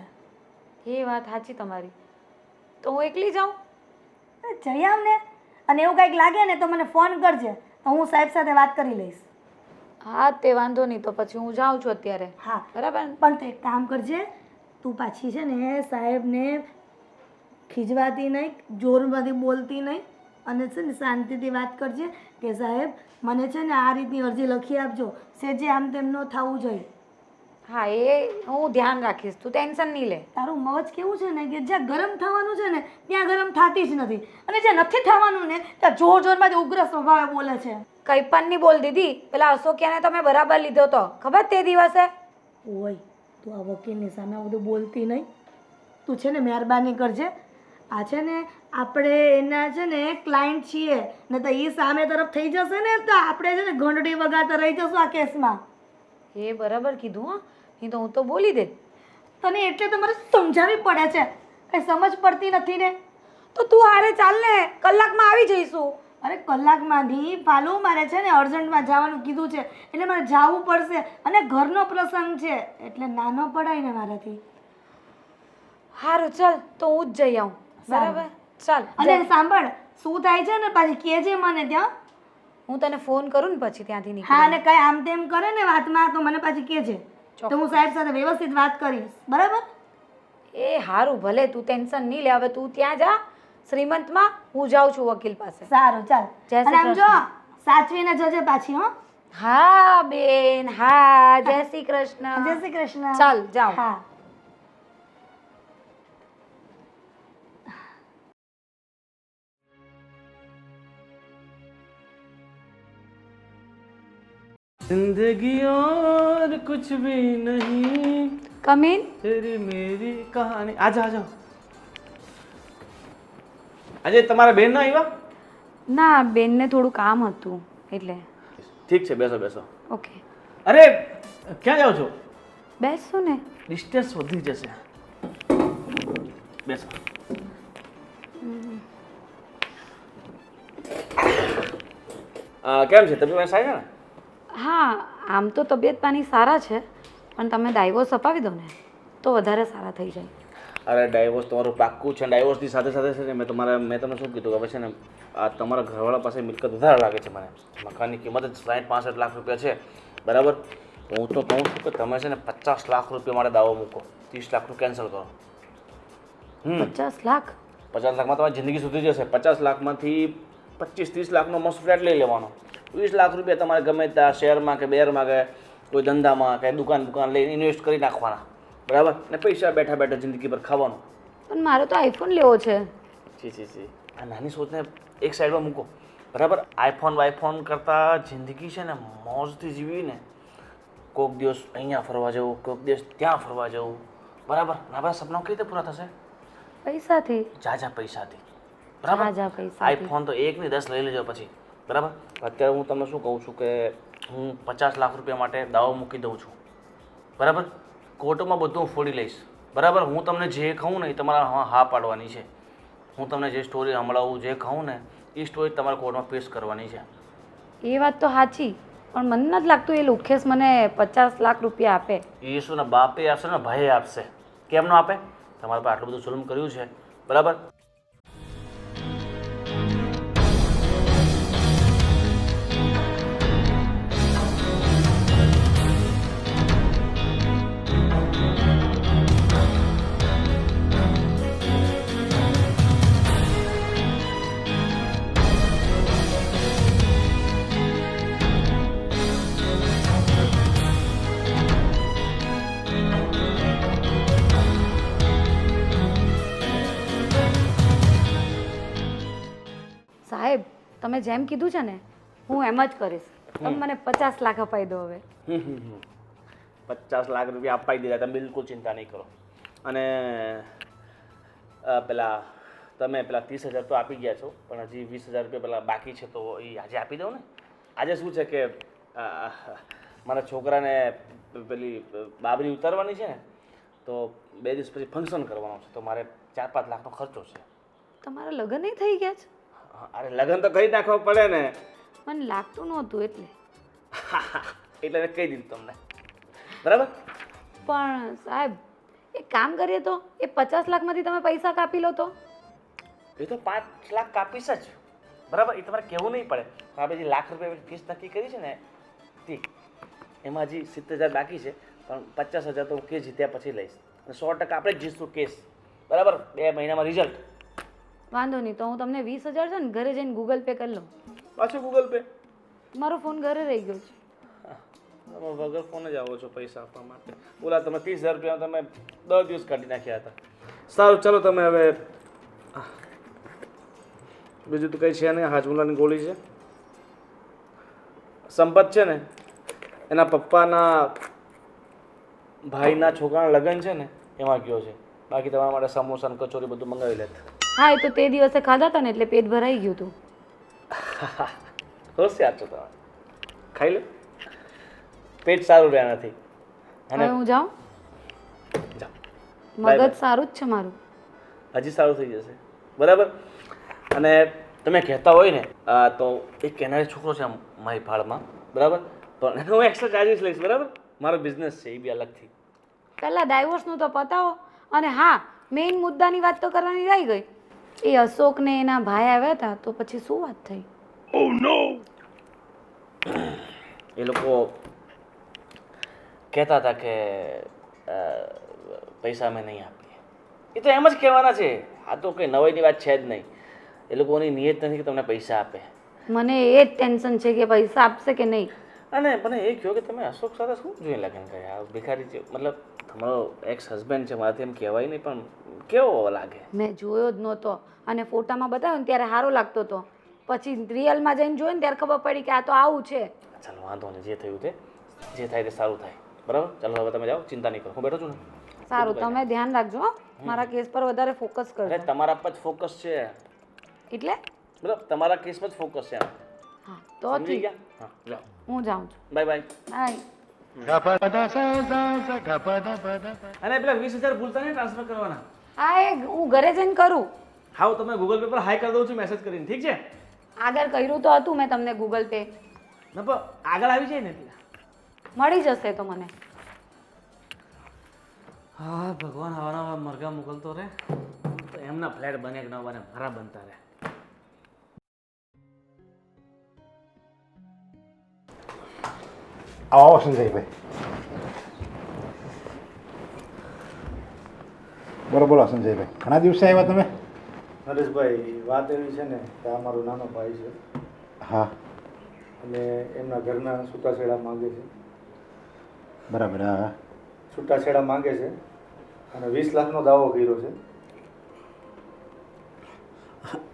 Speaker 1: એ વાત સાચી તમારી. તો હું એકલી જાઉં?
Speaker 4: જઈ આવ ને. અને એવું કંઈક લાગે ને તો મને ફોન કરજે, તો હું સાહેબ સાથે વાત કરી લઈશ.
Speaker 1: હા તે વાંધો નહીં, તો પછી હું જાઉં છું અત્યારે.
Speaker 4: હા
Speaker 1: બરાબર.
Speaker 4: પણ તું એક કામ કરજે, તું પાછી છે ને સાહેબને ખીજવાતી નહીં, જોરમાંથી બોલતી નહીં, અને છે ને શાંતિથી વાત કરજે કે સાહેબ મને છે ને આ રીતની અરજી લખી આપજો, સેજે આમ તેમ ન થવું જોઈએ.
Speaker 1: હા એ હું ધ્યાન રાખીશ, તું ટેન્શન નહીં લે.
Speaker 4: તારું મગજ કેવું છે ને કે જ્યાં ગરમ થવાનું છે ને ત્યાં ગરમ થતી જ નથી, અને જ્યાં નથી થવાનું ને ત્યાં જોર જોરમાંથી ઉગ્ર સ્વભાવે બોલે છે.
Speaker 1: કંઈ પણ નહીં બોલ દીદી. પેલા અશોકિયાને તમે બરાબર લીધો તો ખબર તે દિવસે?
Speaker 4: ઓય, તું આ વકીલની સામે બધું બોલતી નહીં. તું છે ને મહેરબાની કરજે. આ છે ને આપણે એના છે ને ક્લાયન્ટ છીએ, ને તો એ સામે તરફ થઈ જશે ને તો આપણે છે ને ઘંટડી વગાડતા રહી જશું આ કેસમાં.
Speaker 1: એ બરાબર કીધું. હા, નહીં તો હું તો બોલી દે.
Speaker 4: તને એટલે તો મારે સમજાવવી પડે છે, કંઈ સમજ પડતી નથી ને.
Speaker 1: તો તું હારે ચાલ ને, કલાકમાં આવી જઈશું.
Speaker 4: અરે કલાકમાં નહીં પાલું, મારે છે ને અર્જન્ટમાં જવાનું કીધું છે એટલે મારે જવું પડશે, અને ઘરનો પ્રસંગ છે એટલે નાનો પડાય ને મારાથી.
Speaker 1: સારું ચાલ, તો હું જ જઈ આવું. બરાબર ચાલ.
Speaker 4: અને સાંભળ, શું થાય છે ને પાછી કહેજે મને ત્યાં.
Speaker 1: હું તને ફોન કરું ને પછી ત્યાંથી નીકળ.
Speaker 4: હા, અને કઈ આમ તેમ કરે ને વાતમાં તો મને પાછી કહેજે, તો હું સાહેબ સાથે વ્યવસ્થિત વાત કરીશ. બરાબર?
Speaker 1: એ સારું, ભલે તું ટેન્શન નહીં લે. હવે તું ત્યાં જા શ્રીમંતમાં, હું જાઉં છું વકીલ પાસે.
Speaker 4: સારું ચાલ.
Speaker 1: જય શ્રી
Speaker 4: અને આમ જો સાચવીને જજે પાછી. હો.
Speaker 1: હા બેન, હા. જય શ્રી કૃષ્ણ.
Speaker 4: જય શ્રી કૃષ્ણ.
Speaker 1: ચાલ જાઓ.
Speaker 4: હા.
Speaker 6: जिंदगी और कुछ भी नहीं,
Speaker 1: કમ ઇન.
Speaker 6: तेरी मेरी कहानी. આજા આજા. આજે તમારા બેન ના આવ્યા?
Speaker 1: ના, બેનને થોડું કામ હતું એટલે.
Speaker 6: ઠીક છે, બેસો બેસો.
Speaker 1: ઓકે,
Speaker 6: અરે ક્યાં જાઓ છો?
Speaker 1: બેસો ને.
Speaker 6: ડિસ્ટન્સ વધી જશે. બેસો. કેમ છે તબિયત સારી છે ને?
Speaker 1: હા, આમ તો તબિયત પાણી સારા છે, પણ તમે ડાયવોર્સ અપાવી દો ને તો વધારે સારા થઈ જાય.
Speaker 6: અરે ડાયવોર્સ તમારું પાક્કું છે. ડાયવોર્સની સાથે સાથે છે ને મેં તમને શું કીધું કે હવે છે ને આ તમારા ઘરવાળા પાસે મિલકત વધારે લાગે છે મને. મકાનની કિંમત જ 60-65 લાખ રૂપિયા છે, બરાબર? હું તો કહું છું કે તમે છે ને 50 લાખ રૂપિયા માટે દાવો મૂકો, 30 લાખનું કેન્સલ કરો.
Speaker 1: 50 લાખ?
Speaker 6: 50 લાખમાં તમારી જિંદગી સુધરી જશે. 50 લાખમાંથી 25-30 લાખનો મસ્ત ફ્લેટ લઈ લેવાનો. 20 લાખ રૂપિયા તમારે ગમે ત્યાં શેરમાં કે બેરમાં કે કોઈ ધંધામાં કે દુકાન લઈને ઇન્વેસ્ટ કરી નાખવાના, બરાબર? ને પૈસા બેઠા બેઠા જિંદગી પર ખાવાનું.
Speaker 1: પણ મારે તો આઈફોન લેવો છે.
Speaker 6: જી આ નાની સોચને એક સાઈડમાં મૂકો, બરાબર? આઈફોન કરતાં જિંદગી છે ને મોજથી જીવીને કોઈક દિવસ અહીંયા ફરવા જવું, કોઈક દિવસ ત્યાં ફરવા જવું, બરાબર? આપણા સપના કઈ રીતે પૂરા થશે?
Speaker 1: પૈસાથી.
Speaker 6: જાજા પૈસાથી, બરાબર?
Speaker 1: જાજા પૈસાથી.
Speaker 6: આઈફોન તો 1 નહીં 10 લઈ લેજો પછી, બરાબર? અત્યારે હું તમને શું કહું છું કે હું 50 લાખ રૂપિયા માટે દાવો મૂકી દઉં છું, બરાબર કોર્ટમાં બધું હું ફોડી લઈશ બરાબર. હું તમને જે કહું ને એ તમારા હા પાડવાની છે. હું તમને જે સ્ટોરી સંભળાવું જે કહું ને એ સ્ટોરી તમારા કોર્ટમાં પેશ કરવાની છે.
Speaker 1: એ વાત તો સાચી, પણ મને નથી લાગતું એ લુખેશ મને 50 લાખ રૂપિયા આપે.
Speaker 6: ઈસુના બાપે આપશે ને ભાઈએ આપશે. કેમ ન આપે? તમારા પર આટલું બધું જુલ્મ કર્યું છે બરાબર.
Speaker 1: સાહેબ, તમે જેમ કીધું છે ને હું એમ જ કરીશ. તમે મને 50 લાખ અપાઈ દો હવે.
Speaker 6: 50 લાખ રૂપિયા અપાઈ દીધા, તમે બિલકુલ ચિંતા નહીં કરો. અને પેલા તમે પેલા 30,000 તો આપી ગયા છો, પણ હજી 20,000 રૂપિયા પેલા બાકી છે, તો એ આજે આપી દો ને. આજે શું છે કે મારા છોકરાને પેલી બાબરી ઉતારવાની છે ને, તો 2 દિવસ પછી ફંક્શન કરવાનું છે, તો મારે 4-5 લાખનો ખર્ચો છે.
Speaker 1: તમારા લગ્ન નહીં થઈ ગયા છે?
Speaker 6: અરે લગ્ન તો કરી નાખવા પડે ને.
Speaker 1: મને લાગતું નહોતું એટલે.
Speaker 6: એટલે મેં કહી દીધું તમને બરાબર.
Speaker 1: પણ સાહેબ, એક કામ કરીએ તો એ 50 લાખમાંથી તમે પૈસા કાપી લો તો?
Speaker 6: એ તો 5 લાખ કાપીશ જ બરાબર. એ તમારે કહેવું નહીં પડે. આપણે જે લાખ રૂપિયા ફીસ નક્કી કરી છે ને તે એમાં હજી 70,000 બાકી છે, પણ 50,000 તો હું કેસ જીત્યા પછી લઈશ. અને 100% આપણે જ જીતશું કેસ બરાબર. 2 મહિનામાં રિઝલ્ટ.
Speaker 1: વાંધો નહીં, તો હું તમને 20,000 છે ને ઘરે જઈને ગૂગલ પે કરી લઉં.
Speaker 6: પાછું ગૂગલ પે?
Speaker 1: મારો ફોન ઘરે રહી ગયો છે.
Speaker 6: તમે વગર ફોન જ આવો છો પૈસા આપવા માટે. બોલા તમે 30,000 રૂપિયા તમે 10 દિવસ કાઢી નાખ્યા હતા. સારું ચાલો, તમે હવે બીજું તો કંઈ છે નહીં. હાજમુલાની ગોળી છે. સંપત છે ને એના પપ્પાના ભાઈના છોકરાના લગ્ન છે ને એમાં ગયો છે. બાકી તમારા માટે સમોસા ને કચોરી બધું મંગાવી લેત.
Speaker 1: હા, એ તો તે દિવસે ખાધા હતા ને એટલે પેટ ભરાઈ ગયું હતું.
Speaker 6: હોશિયાર છો તમે, ખાઈ લો. પેટ સારું રહ્યા નથી.
Speaker 1: હવે હું જાઉં?
Speaker 6: જાઓ.
Speaker 1: મગજ સારું જ છે મારું.
Speaker 6: હજી સારું થઈ જશે બરાબર. અને તમે કહેતા હોય ને તો એક કેનારી છોકરો છે મારી ભાળમાં બરાબર, પણ હું એક્સ્ટ્રા ચાર્જીસ લઈશ બરાબર. મારો બિઝનેસ છે એ બી અલગથી.
Speaker 1: પહેલાં ડાયવોર્સનું તો પતાવો. અને હા, મેઇન મુદ્દાની વાત તો કરવાની રહી ગઈ. એ અશોકને એના ભાઈ આવ્યા હતા તો પછી શું વાત થઈ?
Speaker 6: એ લોકો કહેતા હતા કે પૈસા અમે નહીં આપીએ. એ તો એમ જ કહેવાના છે. આ તો કંઈ નવાઈની વાત છે જ નહીં. એ લોકોની નિયત નથી કે તમને પૈસા આપે.
Speaker 1: મને એ જ ટેન્શન છે કે પૈસા આપશે કે નહીં.
Speaker 6: અને મને એ કહ્યું કે તમે અશોક સાથે શું જોઈને લગ્ન કર્યા? ભિખારી છે, મતલબ તમારો એક્સ હસબન્ડ છે, મારાથી એમ કહેવાય નહીં, પણ કેવો લાગે?
Speaker 1: મેં જોયો જ નહોતો, અને ફોટામાં બતાવ્યો ને ત્યારે સારો લાગતો હતો. પછી રિયલમાં જઈને જોયું ને ત્યારે ખબર પડી કે આ તો આવું છે.
Speaker 6: ચાલો વાંધો નહીં, જે થયું તે જે થાય તે સારું થાય બરાબર. ચાલો હવે તમે જાઓ, ચિંતા નહીં કરો, હું બેઠો છું ને.
Speaker 1: સારું, તમે ધ્યાન રાખજો હો. મારા કેસ પર વધારે ફોકસ
Speaker 6: અરે
Speaker 1: કરજો.
Speaker 6: તમારા પર જ ફોકસ છે
Speaker 1: એટલે?
Speaker 6: બરાબર, તમારા કેસ પર જ ફોકસ છે.
Speaker 1: હા, તો
Speaker 6: સમજી
Speaker 1: ઠીક.
Speaker 6: ગયા? હા, જાઓ,
Speaker 1: હું જાઉં છું.
Speaker 6: Bye bye.
Speaker 1: બાય.
Speaker 6: અને પેલા 20,000 ભૂલતા નહીં ટ્રાન્સફર કરવાના.
Speaker 1: હા, એ હું ઘરે જઈને કરું.
Speaker 6: હા, હું તમને ગૂગલ પે પર હાઈ કરી દઉં છું મેસેજ કરીને, ઠીક છે?
Speaker 1: આગળ કર્યું તો હતું મેં તમને ગૂગલ પે.
Speaker 6: ના પણ આગળ આવી જાય ને એટલે.
Speaker 1: મળી જશે તો મને.
Speaker 6: હા ભગવાન, આવા મરઘા મોકલતો રહે તો એમના ફ્લેટ બને કે ન બને, મારા બનતા રહે.
Speaker 7: આવો સંજયભાઈ. બોલો બોલો સંજયભાઈ, ઘણા દિવસે આવ્યા તમે?
Speaker 3: નરેશભાઈ, વાત એવી છે ને કે આ મારો નાનો ભાઈ છે
Speaker 7: હા
Speaker 3: અને એમના ઘરના છૂટાછેડા માંગે છે.
Speaker 7: બરાબર. હા
Speaker 3: છૂટાછેડા માંગે છે અને 20 લાખનો દાવો કર્યો છે.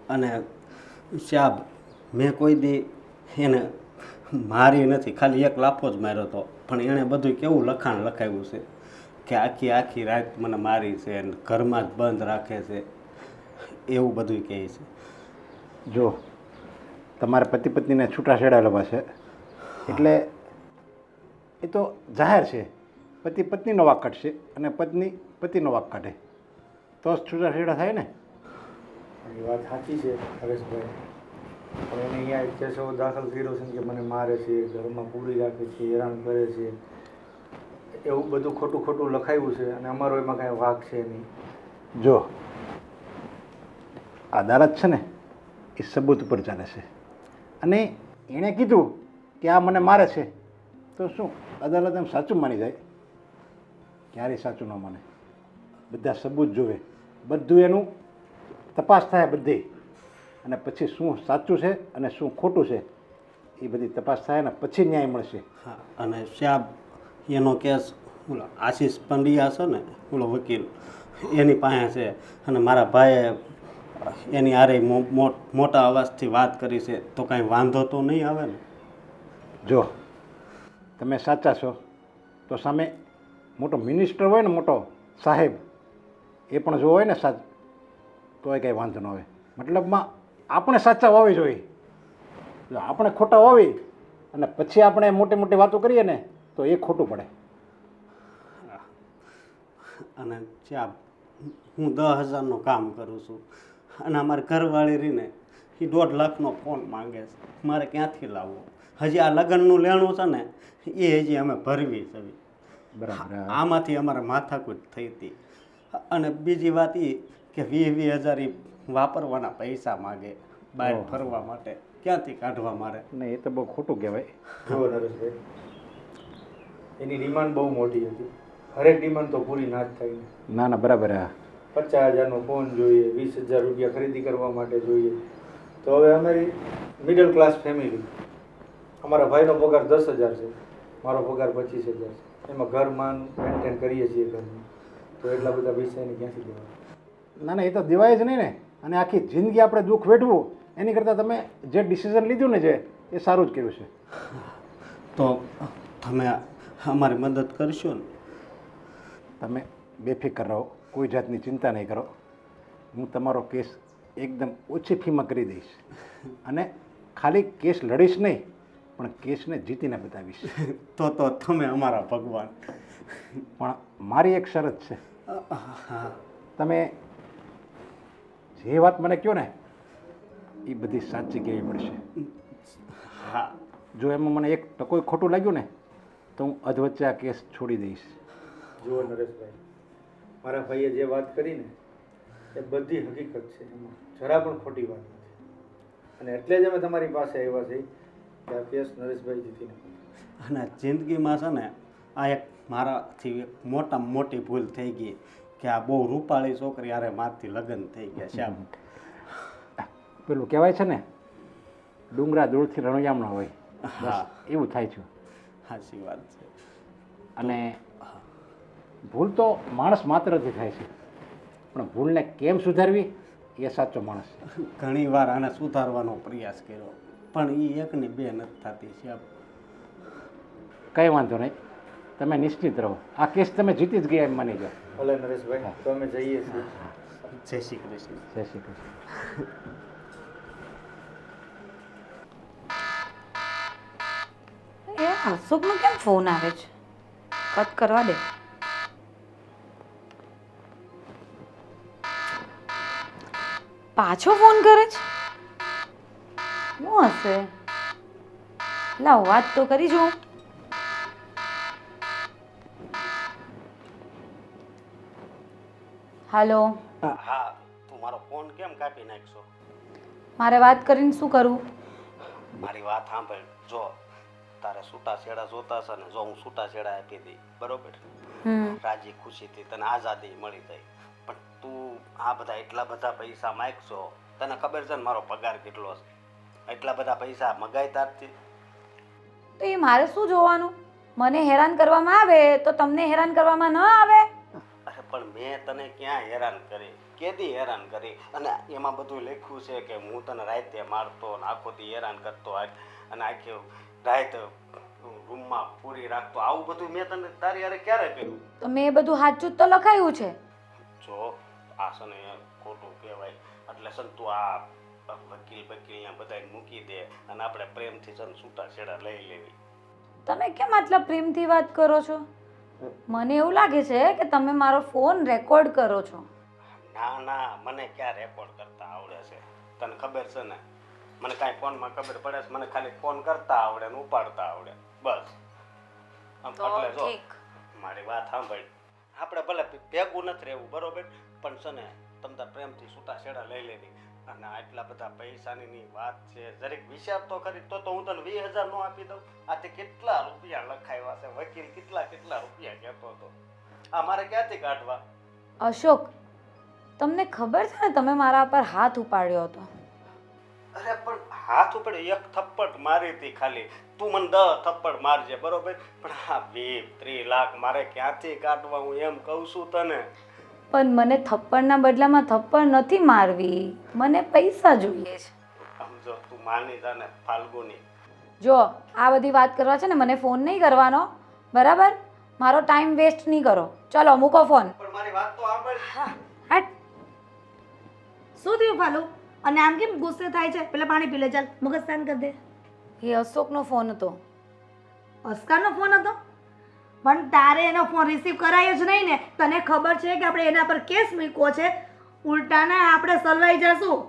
Speaker 2: અને સાહેબ, મેં કોઈ દી એને મારી નથી, ખાલી 1 લાફો જ માર્યો હતો. પણ એણે બધું કેવું લખાણ લખાવ્યું છે કે આખી આખી રાત મને મારી છે અને ઘરમાં જ બંધ રાખે છે, એવું બધું કહે છે.
Speaker 7: જો તમારા પતિ પત્નીને છૂટાછેડા લેવા છે એટલે એ તો જાહેર છે.
Speaker 8: પતિ પત્નીનો વાંક કાઢશે અને પત્ની પતિનો વાંક કાઢે તો જ છૂટાછેડા થાય ને.
Speaker 3: એ વાત સાચી છે હરેશભાઈ, પણ એને અહીંયા કેસો દાખલ કર્યો છે કે મને મારે છે, ઘરમાં પૂરી રાખે છે, હેરાન કરે છે, એવું બધું ખોટું ખોટું લખાયું છે અને અમારો એમાં કાંઈ વાંક છે નહીં.
Speaker 8: જો અદાલત છે ને એ સબૂત ઉપર ચાલે છે અને એણે કીધું કે આ મને મારે છે તો શું અદાલત એમ સાચું માની જાય? ક્યારેય સાચું ન માને. બધા સબૂત જોવે, બધું એનું તપાસ થાય બધી, અને પછી શું સાચું છે અને શું ખોટું છે એ બધી તપાસ થાય ને પછી ન્યાય મળશે.
Speaker 2: હા, અને શ્યામ એનો કેસ ઓલો આશીષ પંડ્યા છે ને, ઓલો વકીલ, એની પાસે છે અને મારા ભાઈએ એની હારે મોટા અવાજથી વાત કરી છે, તો કાંઈ વાંધો તો નહીં આવે ને?
Speaker 8: જો તમે સાચા છો તો સામે મોટો મિનિસ્ટર હોય ને, મોટો સાહેબ, એ પણ જો હોય ને સાચ તોય કંઈ વાંધો ન આવે. મતલબમાં આપણે સાચા હોવી જોઈએ. જો આપણે ખોટા હોવી અને પછી આપણે મોટી મોટી વાતો કરીએ ને તો એ ખોટું પડે.
Speaker 2: અને શ્યામ, હું 10,000નું કામ કરું છું અને અમારી ઘરવાળી રહીને એ 1.5 લાખનો ફોન માંગે છે. મારે ક્યાંથી લાવવો? હજી આ લગ્નનું લેણું છે ને એ હજી અમે ભરવી છે.
Speaker 8: બરાબર.
Speaker 2: આમાંથી અમારે માથાકૂટ થઈ હતી. અને બીજી વાત એ કે 20,000 એ વાપરવાના પૈસા માગે બહાર ફરવા માટે. ક્યાંથી કાઢવા મારે?
Speaker 8: ને એ તો બહુ ખોટું કહેવાય.
Speaker 3: જુઓ નરેશભાઈ, એની ડિમાન્ડ બહુ મોટી હતી. હરેક ડિમાન્ડ તો પૂરી ના જ થાય ને.
Speaker 8: ના ના, બરાબર. હા,
Speaker 3: 50,000નો ફોન જોઈએ, 20,000 રૂપિયા ખરીદી કરવા માટે જોઈએ. તો હવે અમારી મિડલ ક્લાસ ફેમિલી, અમારા ભાઈનો પગાર 10,000 છે, મારો પગાર 25,000 છે, એમાં ઘર માન મેન્ટેન કરીએ છીએ ઘરનું, તો એટલા બધા પૈસા એને ક્યાંથી દેવા?
Speaker 8: ના ના, એ તો દેવાય જ નહીં ને. અને આખી જિંદગી આપણે દુઃખ વેઠવું એની કરતાં તમે જે ડિસિઝન લીધું ને જે એ સારું જ કર્યું છે.
Speaker 2: તો તમે અમારી મદદ કરશો ને?
Speaker 8: તમે બેફિકર રહો, કોઈ જાતની ચિંતા નહીં કરો. હું તમારો કેસ એકદમ ઓછી ફીમાં કરી દઈશ અને ખાલી કેસ લડીશ નહીં પણ કેસને જીતીને બતાવીશ.
Speaker 2: તો તમે અમારા ભગવાન.
Speaker 8: પણ મારી એક શરત છે. તમે જે વાત મને કહો ને એ બધી સાચી કહેવી પડશે.
Speaker 2: હા.
Speaker 8: જો એમાં મને એક ટકોય ખોટું લાગ્યું ને તો હું અધવચ્ચે આ કેસ છોડી દઈશ.
Speaker 3: જુઓ નરેશભાઈ, મારા ભાઈએ જે વાત કરી ને એ બધી હકીકત છે, એમાં જરા પણ ખોટી વાત નથી. અને એટલે જ અમે તમારી પાસે આવ્યા છીએ કે આ કેસ નરેશભાઈ જીતીને.
Speaker 2: અને જિંદગીમાં છે ને આ એક મારાથી એક મોટામાં મોટી ભૂલ થઈ ગઈ કે આ બહુ રૂપાળી છોકરી હારે મારથી લગ્ન થઈ ગયા. શ્યામ,
Speaker 8: પેલું કહેવાય છે ને, ડુંગરા દૂરથી રણોયામણા હોય.
Speaker 2: હા,
Speaker 8: એવું થાય છે.
Speaker 2: સાચી વાત છે.
Speaker 8: અને ભૂલ તો માણસ માત્રથી થાય છે પણ ભૂલને કેમ સુધારવી એ સાચો માણસ.
Speaker 2: ઘણી વાર આને સુધારવાનો પ્રયાસ કર્યો પણ એ એકની બે નથી થતી. શ્યામ,
Speaker 8: કંઈ વાંધો નહીં, તમે નિશ્ચિત રહો. આ કેસ તમે જીતી જ ગયા એમ માની જાઓ.
Speaker 3: ભલે નરેશભાઈ, તો અમે જઈએ છીએ.
Speaker 2: જય શ્રી કૃષ્ણ.
Speaker 8: જય શ્રી કૃષ્ણ.
Speaker 1: એ હસુકનો કેમ ફોન આવે છે? કટ કરવા દે. પાછો ફોન કરે છે? શું હશે? લાવ વાત તો કરી જોઉં. હાલો,
Speaker 2: હા, તું મારો ફોન કેમ કાપી નાખશો?
Speaker 1: મારે વાત કરીને શું કરું?
Speaker 2: મારી વાત સાંભળ. જો તારે છૂટાછેડા જોતા છે ને, જો હું છૂટાછેડા આપી દઈ, બરોબર, રાજી ખુશીથી તને આઝાદી મળી જાય, પણ તું આ બધા એટલા બધા પૈસા માગશો, તને ખબર છે ને મારો પગાર કેટલો છે? એટલા બધા પૈસા મગાય તારથી?
Speaker 1: તો એ મારે શું જોવાનું? મને હેરાન કરવામાં આવે તો તમને હેરાન કરવામાં ન આવે?
Speaker 2: અરે પણ મેં તને ક્યાં હેરાન કરી? કેદી હેરાન કરી? અને એમાં બધું લખ્યું છે કે હું તને રાતે મારતો અને આખો દી હેરાન કરતો અને આખી રાત રૂમમાં પૂરી રાખતો. આવું બધું મેં તને તારી હારે ક્યારે કર્યું?
Speaker 1: તો મેં એ બધું સાચું જ તો લખાયું છે.
Speaker 2: જો આ છે ને ખોટું કહેવાય, એટલે છે ને તું આ વકીલ અહીંયા બધાને મૂકી દે અને આપણે પ્રેમથી છે ને છૂટાછેડા લઈ લેવી.
Speaker 1: તમે કેમ આટલા પ્રેમથી વાત કરો છો? મને એવું લાગે છે કે તમે મારો ફોન રેકોર્ડ કરો છો.
Speaker 2: ના ના, મને ક્યાં રેકોર્ડ કરતા આવડે છે? તને ખબર છે ને, મને કાંઈ ફોનમાં ખબર પડે છે? મને ખાલી ફોન કરતા આવડે ને ઉપાડતા આવડે, બસ. એટલે જો મારી વાત સાંભળ, આપણે ભલે ભેગું નથી રહેવું બરોબર, પણ છે ને તમ તાર પ્રેમથી છૂટાછેડા લઈ લેવી. અને આટલા બધા પૈસાની વાત છે, જરીક વિચાર તો ખરી. તો હું તને 20,000 નો આપી દઉં? આથી કેટલા રૂપિયા લખાવ્યા છે, વકીલ કેટલા રૂપિયા કહેતો હતો. આ મારે ક્યાંથી કાઢવા?
Speaker 1: અશોક, તમને ખબર છે ને તમે મારા પર હાથ ઉપાડ્યો હતો.
Speaker 2: અરે પણ હાથ ઉપર એક થપ્પડ મારી હતી ખાલી. તું મને 10 થપ્પડ મારજે બરોબર, પણ આ 20-30 લાખ મારે ક્યાંથી કાઢવા? હું એમ કહું છું તને.
Speaker 1: પણ મને થપ્પડના બદલામાં થપ્પડ નથી મારવી, મને પૈસા જોઈએ છે.
Speaker 2: સમજો, તું માની જા ને ફાલ્ગુની.
Speaker 1: જો આ બધી વાત કરવા છે ને મને ફોન નહીં કરવાનો, બરાબર? મારો ટાઈમ વેસ્ટ નહીં કરો. ચલો મૂકો ફોન.
Speaker 2: પણ મારી વાત તો સાંભળ.
Speaker 1: હટ.
Speaker 4: શું થયું ફાલુ? અને આમ કેમ ગુસ્સે થાય છે? પેલા પાણી પી લે, ચાલ મગજ શાંત કરી દે.
Speaker 1: એ અશોકનો ફોન હતો.
Speaker 4: અસ્કારનો ફોન હતો? પણ તારે એનો ફોન રિસીવ કરાયો જ નહીં ને. તને ખબર છે કે આપણે એના પર કેસ મૂક્યો છે, ઉલટાના આપણે સલવાઈ જશું.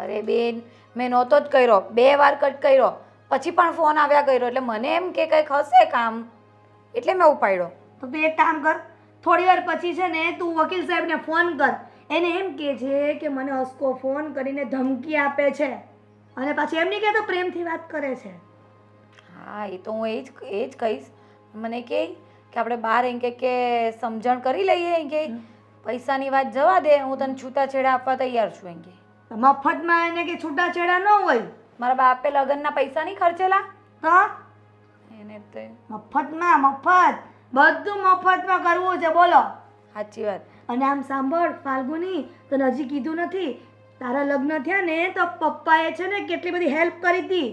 Speaker 1: અરે બેન, મેં નહોતો જ કર્યો, 2 વાર કટ કર્યો, પછી પણ ફોન આવ્યા કર્યો, એટલે મને એમ કે કંઈક હશે કામ, એટલે મેં ઉપાડ્યો.
Speaker 4: તો તું એક કામ કર, થોડી વાર પછી છે ને તું વકીલ સાહેબને ફોન કર. એને એમ કહે છે કે મને અસ્કો ફોન કરીને ધમકી આપે છે, અને પાછી એમ નહીં કહેતો પ્રેમથી વાત કરે છે.
Speaker 1: હા, એ તો હું એ જ કહીશ. મને કહે કે આપણે બહાર એમ કે સમજણ કરી લઈએ, એમ કે પૈસાની વાત જવા દે, હું તને છૂટાછેડા આપવા તૈયાર છું. એમ કે
Speaker 4: મફતમાં એને કે છૂટાછેડા ન હોય.
Speaker 1: મારા બાપે લગ્નના પૈસા નહીં ખર્ચેલા
Speaker 4: તો
Speaker 1: એને તે
Speaker 4: મફત બધું મફતમાં કરવું છે. બોલો.
Speaker 1: સાચી વાત.
Speaker 4: અને આમ સાંભળ ફાલ્ગુની, તને હજી કીધું નથી, તારા લગ્ન થયા ને તો પપ્પાએ છે ને કેટલી બધી હેલ્પ કરી હતી,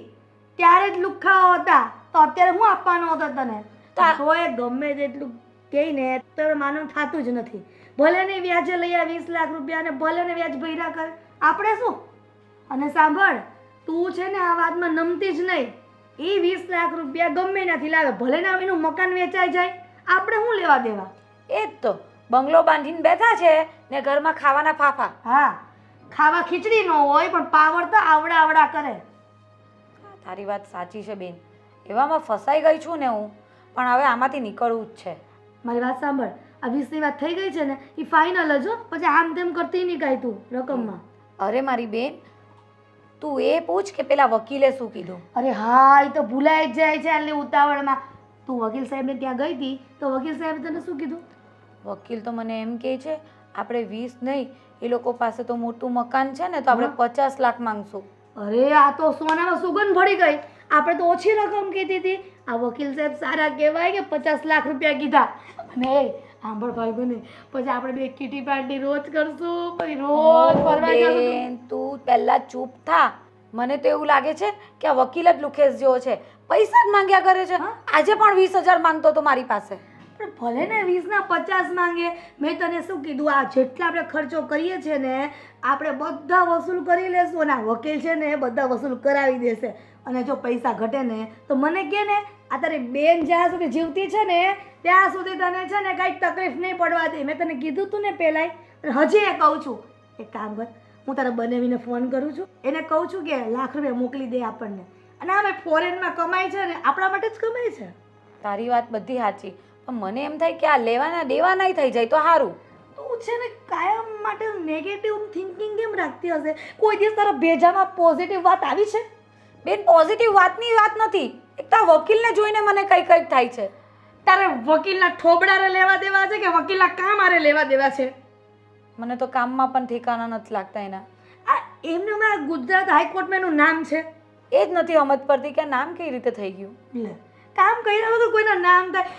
Speaker 4: ત્યારે જ લુખ્ખાઓ હતા. તો અત્યારે હું આપવાનો હતો તને? તો એ ગમે તેટલું કહીને તો માનવ થતું જ નથી. ભલે ને વ્યાજે લઈ આ 20 લાખ રૂપિયા, અને ભલે ને વ્યાજ ભર્યા કરે, આપણે શું? અને સાંભળ, તું છે ને આ વાતમાં નમતી જ નહીં. એ 20 લાખ રૂપિયા ગમે ત્યાંથી લાવે, ભલે ને એનું મકાન વેચાઈ જાય, આપણે શું લેવા દેવા?
Speaker 1: એ જ તો બંગલો બાંધીને બેઠા છે ને ઘરમાં ખાવાના ફાફા.
Speaker 4: હા, ખાવા ખીચડી ન હોય પણ પાવર તો આવડા કરે.
Speaker 1: તારી વાત સાચી છે બેન, એવામાં ફસાઈ ગઈ છું ને હું, પણ હવે આમાંથી નીકળવું જ છે.
Speaker 4: મારી વાત સાંભળ, આ 20ની વાત થઈ ગઈ છે ને એ ફાઇનલ જ હો, પછી આમ તેમ કરતી નહીં કાંઈ તું રકમમાં.
Speaker 1: અરે મારી બેન, તું એ પૂછ કે પેલા વકીલે શું કીધું.
Speaker 4: અરે હા, એ તો ભૂલાઈ જ જાય છે એટલે ઉતાવળમાં. તું વકીલ સાહેબને ત્યાં ગઈ હતી તો વકીલ સાહેબે તને શું કીધું?
Speaker 1: વકીલ તો મને એમ કહે છે આપણે 20 નહીં, એ લોકો પાસે તો મોટું મકાન છે ને, તો આપણે 50 લાખ માંગશું.
Speaker 4: અરે આ તો સોનામાં સુગંધ ભળી ગઈ. આપણે તો ઓછી રકમ કીધી હતી. આ વકીલ સાહેબ સારા કહેવાય કે 50 લાખ રૂપિયા કીધા. અને સાંભળ ફાલ્ગુની, પછી આપણે બે કીટી પાર્ટી રોજ કરશું, પછી રોજ ફરવા જશું.
Speaker 1: બેન તું પહેલા ચૂપ થા. મને તો એવું લાગે છે કે આ વકીલ જ લુખેસ જેવો છે, પૈસા જ માંગ્યા કરે છે. આજે પણ 20,000 માંગતો હતો મારી પાસે.
Speaker 4: પણ ભલે ને 20 ના 50 માંગે. મેં તને શું કીધું, આ જેટલા આપણે ખર્ચો કરીએ છીએ ને આપણે બધા વસૂલ કરી લેશું, અને આ વકીલ છે ને બધા વસૂલ કરાવી દેશે. અને જો પૈસા ઘટે ને તો મને કહે ને, આ તારી બેન જ્યાં સુધી જીવતી છે ને ત્યાં સુધી તને છે ને કાંઈ તકલીફ નહીં પડવા દે. મેં તને કીધું તું ને પહેલાંય, હજી એ કહું છું. એક કામ કર, હું તારા બનાવીને ફોન કરું છું, એને કહું છું કે ₹1 લાખ મોકલી દે આપણને. અને આમે ફોરેનમાં કમાય છે ને આપણા માટે જ કમાય છે.
Speaker 1: તારી વાત બધી સાચી, પણ મને એમ થાય કે આ લેવાના દેવાના થઈ જાય તો સારું.
Speaker 4: તું છે ને કાયમ માટે નેગેટિવ થિંકિંગ કેમ રાખતી હશે? કોઈ દિવસ તારા ભેજામાં પોઝિટિવ વાત આવી છે?
Speaker 1: બેન પોઝિટિવ વાતની વાત નથી, એક તો વકીલને જોઈને મને કંઈક થાય છે.
Speaker 4: તારે વકીલના ઠોબડારે લેવા દેવા છે કે વકીલના કામ આરે લેવા દેવા છે?
Speaker 1: મને તો કામમાં પણ ઠેકાણા નથી લાગતા એના.
Speaker 4: આ એમને હમણાં ગુજરાત હાઈકોર્ટમાં એનું નામ છે,
Speaker 1: એ જ નથી સમજ પડતી કે નામ કઈ રીતે થઈ ગયું.
Speaker 4: લે કામ કર્યા વગર કોઈના નામ થાય?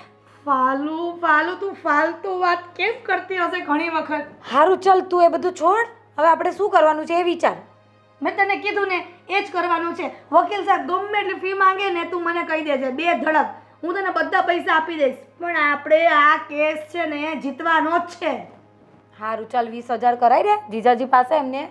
Speaker 4: ફાલુ તું ફાલતુ વાત કેમ કરતી હશે ઘણી વખત?
Speaker 1: સારું ચાલ તું એ બધું છોડ, હવે આપણે શું કરવાનું છે એ વિચાર.
Speaker 4: મેં તને કીધું ને એ જ કરવાનું છે. વકીલ સાહેબ ગમે એટલી ફી માંગે ને તું મને કહી દેજે, 2 ધડક હું તને બધા પૈસા આપી દઈશ. પણ આપણે આ કેસ છે ને જીતવાનો જ છે.
Speaker 1: સારું ચાલ 20,000 કરાવી દે જીજાજી પાસે એમને,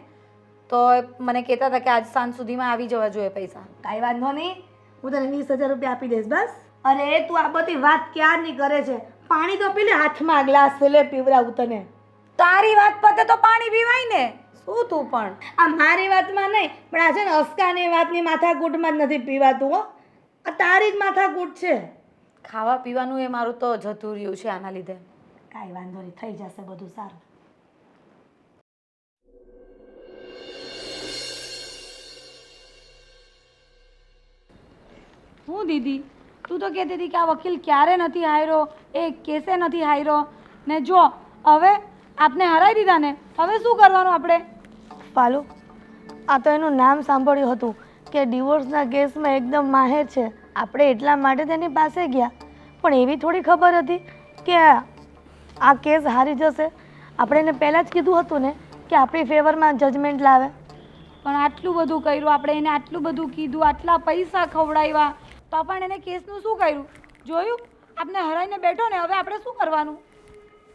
Speaker 1: તો મને કહેતા હતા કે આજ સાંજ સુધીમાં આવી જવા જોઈએ પૈસા.
Speaker 4: કાંઈ વાંધો નહીં, હું તને 20,000 રૂપિયા આપી દઈશ બસ. અરે તું આ બધી વાત ક્યારની કરે છે, પાણી તો પેલી હાથમાં ગ્લાસ લે પીવડાવું તને.
Speaker 1: તારી વાત પતે તો પાણી પીવાય ને. શું તું પણ
Speaker 4: આ મારી વાતમાં નહીં, પણ આ છે ને અસ્કાની વાતની માથાકૂટમાં જ નથી પીવાતું હો. આ તારી જ માથાકૂટ છે.
Speaker 1: ખાવા પીવાનું એ મારું તો જતું રહ્યું છે આના લીધે.
Speaker 4: કાંઈ વાંધો નહીં, થઈ જશે બધું સારું.
Speaker 1: હું દીદી, તું તો કહેતી હતી કે આ વકીલ ક્યારે નથી હાર્યો, એ કેસે નથી હાર્યો, ને જો હવે આપને હરાવી દીધા ને, હવે શું કરવાનું આપણે?
Speaker 4: પાલુ, આ તો એનું નામ સાંભળ્યું હતું કે ડિવોર્સના કેસમાં એકદમ માહેર છે. આપણે એટલા માટે તેની પાસે ગયા, પણ એવી થોડી ખબર હતી કે આ કેસ હારી જશે. આપણે એને પહેલાં જ કીધું હતું ને કે આપણી ફેવરમાં જજમેન્ટ લાવે.
Speaker 1: પણ આટલું બધું કર્યું આપણે એને, આટલું બધું કીધું, આટલા પૈસા ખવડાવ્યા, તો પણ એને કેસનું શું કર્યું? જોયું, આપને હરાઈને બેઠો ને, હવે આપણે શું કરવાનું?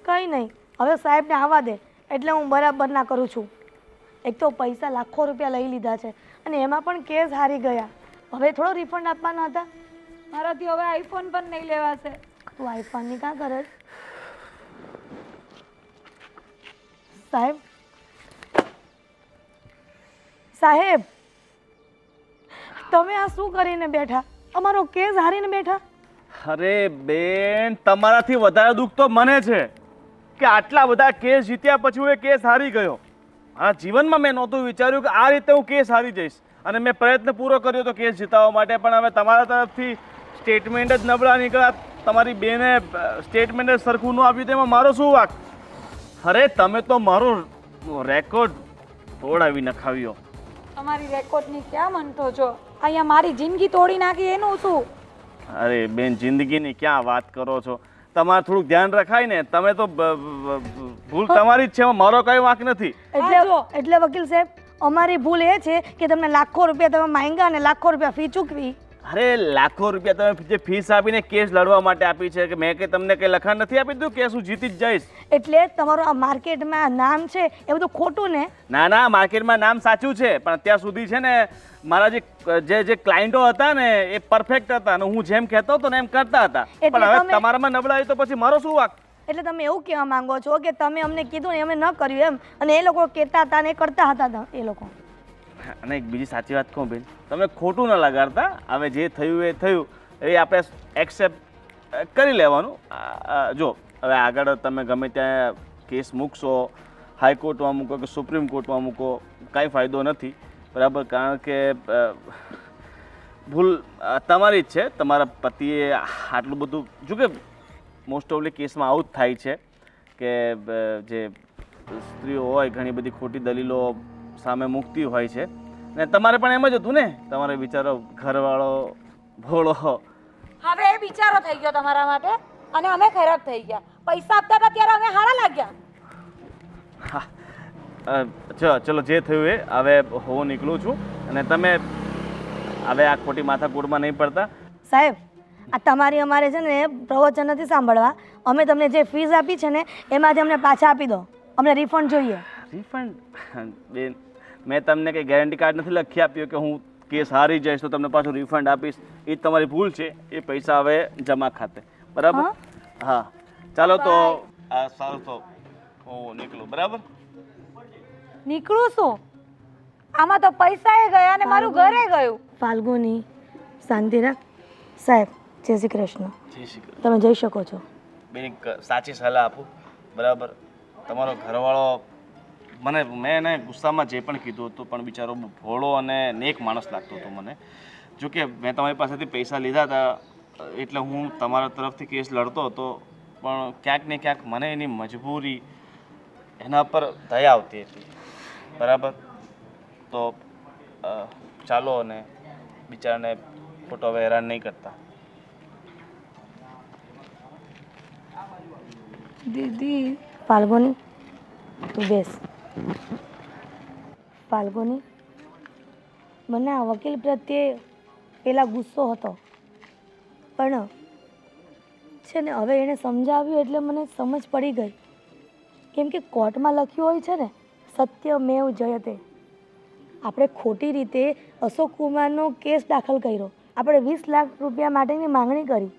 Speaker 4: કંઈ નહીં, હવે સાહેબને આવવા દે એટલે હું બરાબર ના કરું છું. એક તો પૈસા લાખો રૂપિયા લઈ લીધા છે અને એમાં પણ કેસ હારી ગયા. હવે થોડો રિફંડ આપવાના હતા.
Speaker 1: મારાથી હવે આઈફોન પણ નહીં લેવાશે.
Speaker 4: તું આઈફોનની કાં કરે? સાહેબ, સાહેબ, તમે આ શું કરીને બેઠા? અમારો કેસ હારીને બેઠા.
Speaker 6: અરે બેન, તમારાથી વધારે દુઃખ તો મને છે કે આટલા બધા કેસ જીત્યા પછી હું એ કેસ હારી ગયો. મારા જીવનમાં મેં નહોતું વિચાર્યું કે આ રીતે હું કેસ હારી જઈશ, અને મેં પ્રયત્ન પૂરો કર્યો તો કેસ જીતાવવા માટે, પણ હવે તમારા તરફથી સ્ટેટમેન્ટ જ નબળા નીકળ્યા. તમારી બેને સ્ટેટમેન્ટ જ સરખું ન આપ્યું, તેમાં મારો શું વાંક? અરે તમે તો મારો રેકોર્ડ તોડાવી નખાવ્યો.
Speaker 1: તમારી રેકોર્ડની ક્યાં મનતો છો? અહીંયા મારી જિંદગી તોડી નાખી એનું શું?
Speaker 6: અરે બેન, જિંદગીની ક્યાં વાત કરો છો? તમારે થોડુંક ધ્યાન રખાય ને. તમે તો ભૂલ તમારી જ છે, મારો કઈ વાંક નથી.
Speaker 4: એટલે વકીલ સાહેબ, અમારી ભૂલ એ છે કે તમને લાખો રૂપિયા તમે માંગ્યા અને લાખો રૂપિયા ફી ચૂકવી.
Speaker 6: અરે લાખો રૂપિયા તમે જે ફીસ આપીને કેસ લડવા માટે આપી છે, કે મેં કે તમને કઈ લખાણ નથી આપી દીધું કેસ હું જીતી જ જઈશ?
Speaker 4: એટલે તમારું આ માર્કેટમાં નામ છે એ બધું ખોટું ને?
Speaker 6: ના ના, માર્કેટમાં નામ સાચું છે, પણ અત્યાર સુધી છે ને મારા જે ક્લાયન્ટો હતા ને એ પરફેક્ટ હતા અને હું જેમ કહેતો હતો ને એમ કરતા હતા. પણ હવે તમારામાં નબળાઈ તો પછી મારો શું વાંક?
Speaker 4: એટલે તમે એવું કહેવા માંગો છો કે તમે અમને કીધું ને અમે ન કર્યું એમ, અને એ લોકો કહેતા હતા ને કરતા હતા એ લોકો?
Speaker 6: અને એક બીજી સાચી વાત કહું બેન, તમે ખોટું ન લગાડતા. હવે જે થયું એ થયું, એ આપણે એક્સેપ્ટ કરી લેવાનું. જો હવે આગળ તમે ગમે ત્યાં કેસ મૂકશો, હાઈકોર્ટમાં મૂકો કે સુપ્રીમ કોર્ટમાં મૂકો, કાંઈ ફાયદો નથી, બરાબર? કારણ કે ભૂલ તમારી જ છે. તમારા પતિએ આટલું બધું, જો કે મોસ્ટ ઓફલી કેસમાં આવું જ થાય છે કે જે સ્ત્રીઓ હોય ઘણી બધી ખોટી દલીલો સામે મૂકતી હોય છે, ને તમારે પણ એમ જ હતું ને. તમારે વિચારો ઘરવાળો ભોળો.
Speaker 1: હવે એ બિચારો થઈ ગયો તમારા માટે અને અમે ખરાબ થઈ ગયા. પૈસા આપતા હતા ત્યારે અમે હારા લાગ્યા.
Speaker 6: ચલો જે થયું એ. હવે હું નીકળું છું અને તમે હવે આ ખોટી માથાકૂટમાં નહીં પડતા.
Speaker 4: સાહેબ, આ તમારી અમારે છે ને પ્રવચન નથી સાંભળવા. અમે તમને જે ફીસ આપી છે ને એમાંથી અમને પાછા આપી દો. અમને રિફંડ જોઈએ.
Speaker 6: રિફંડ? બેન, મેં તમને કંઈ ગેરંટી કાર્ડ નથી લખી આપ્યો કે હું કેસ હારી જઈશ તો તમને પાછું રિફંડ આપીશ. એ તમારી ભૂલ છે. એ પૈસા હવે જમા ખાતે, બરાબર? હા, ચાલો તો સારું, તો હું નીકળું, બરાબર?
Speaker 1: નીકળું શું? આમાં તો પૈસા એ ગયા અને મારું ઘરે ગયું.
Speaker 4: ફાલ્ગુની, શાંતિ રાખ. સાહેબ, જય શ્રી કૃષ્ણ.
Speaker 6: જય શ્રી કૃષ્ણ.
Speaker 4: તમે જઈ શકો છો.
Speaker 6: બેન, એક સાચી સલાહ આપું, બરાબર? તમારો ઘરવાળો મેં એને ગુસ્સામાં જે પણ કીધું હતું, પણ બિચારો ભોળો અને નેક માણસ લાગતો હતો મને. જોકે મેં તમારી પાસેથી પૈસા લીધા હતા એટલે હું તમારા તરફથી કેસ લડતો હતો, પણ ક્યાંક ને ક્યાંક મને એની મજબૂરી, એના પર દયા આવતી હતી, બરાબર? તો ચાલો, અને બિચારાને ખોટો હવે હેરાન નહીં કરતા.
Speaker 1: દીદી,
Speaker 4: ફાલ્ગુની, તું બેસ. ફાલ્ગુની, મને આ વકીલ પ્રત્યે પેલા ગુસ્સો હતો, પણ છે ને હવે એણે સમજાવ્યું એટલે મને સમજ પડી ગઈ. કેમ કે કોર્ટમાં લખ્યું હોય છે ને, સત્યમેવ જયતે. આપણે ખોટી રીતે અશોક કુમારનો કેસ દાખલ કર્યો. આપણે 20 લાખ રૂપિયા માટેની માંગણી કરી,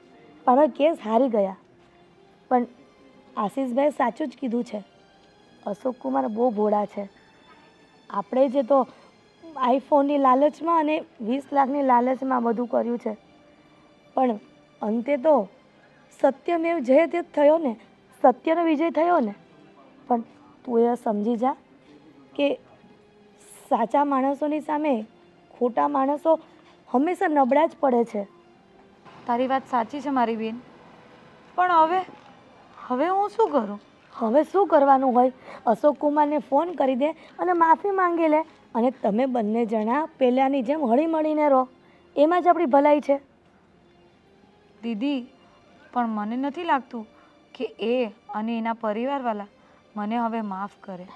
Speaker 4: પણ હવે કેસ હારી ગયા. પણ આશીષભાઈ સાચું જ કીધું છે. અશોક કુમાર બહુ ભોળા છે. આપણે જે તો આઈફોનની લાલચમાં અને 20 લાખની લાલચમાં બધું કર્યું છે, પણ અંતે તો સત્યમેવ જયતે જ થયો ને, સત્યનો વિજય થયો ને. પણ તું એ સમજી જા કે સાચા માણસોની સામે ખોટા માણસો હંમેશા નબળા જ પડે છે.
Speaker 1: તારી વાત સાચી છે મારી બેન, પણ હવે હું શું કરું?
Speaker 4: હવે શું કરવાનું હોય? અશોક કુમારને ફોન કરી દે અને માફી માંગી લે, અને તમે બંને જણા પહેલાંની જેમ હળીમળીને રહો. એમાં જ આપણી ભલાઈ છે.
Speaker 1: દીદી, પણ મને નથી લાગતું કે એ અને એના પરિવારવાળા મને હવે માફ કરે.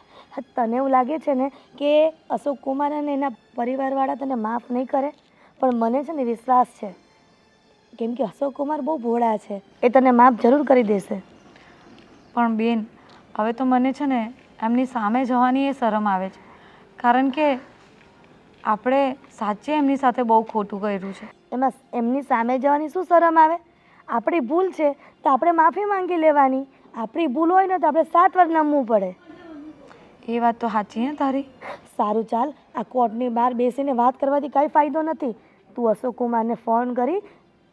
Speaker 4: તને એવું લાગે છે ને કે અશોક કુમાર અને એના પરિવારવાળા તને માફ નહીં કરે? પણ મને છે ને વિશ્વાસ છે, કેમ કે અશોક કુમાર બહુ ભોળા છે. એ તને માફ જરૂર કરી દેશે.
Speaker 1: પણ બેન, હવે તો મને છે ને એમની સામે જવાની એ શરમ આવે છે, કારણ કે આપણે સાચે એમની સાથે બહુ ખોટું કર્યું છે.
Speaker 4: એમાં એમની સામે જવાની શું શરમ આવે? આપણી ભૂલ છે તો આપણે માફી માંગી લેવાની. આપણી ભૂલ હોય ને તો આપણે 7 વાર નમવું પડે.
Speaker 1: એ વાત તો સાચી હે તારી.
Speaker 4: સારું, ચાલ, આ કોર્ટની બહાર બેસીને વાત કરવાથી કાંઈ ફાયદો નથી. તું અશોક કુમારને ફોન કરી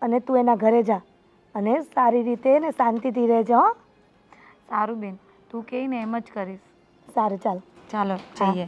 Speaker 4: અને તું એના ઘરે જા, અને સારી રીતે ને શાંતિથી રહેજો. હો,
Speaker 1: સારું બેન, તું કહે ને એમ જ કરીશ.
Speaker 4: સારું, ચાલ.
Speaker 1: ચાલો જઈએ.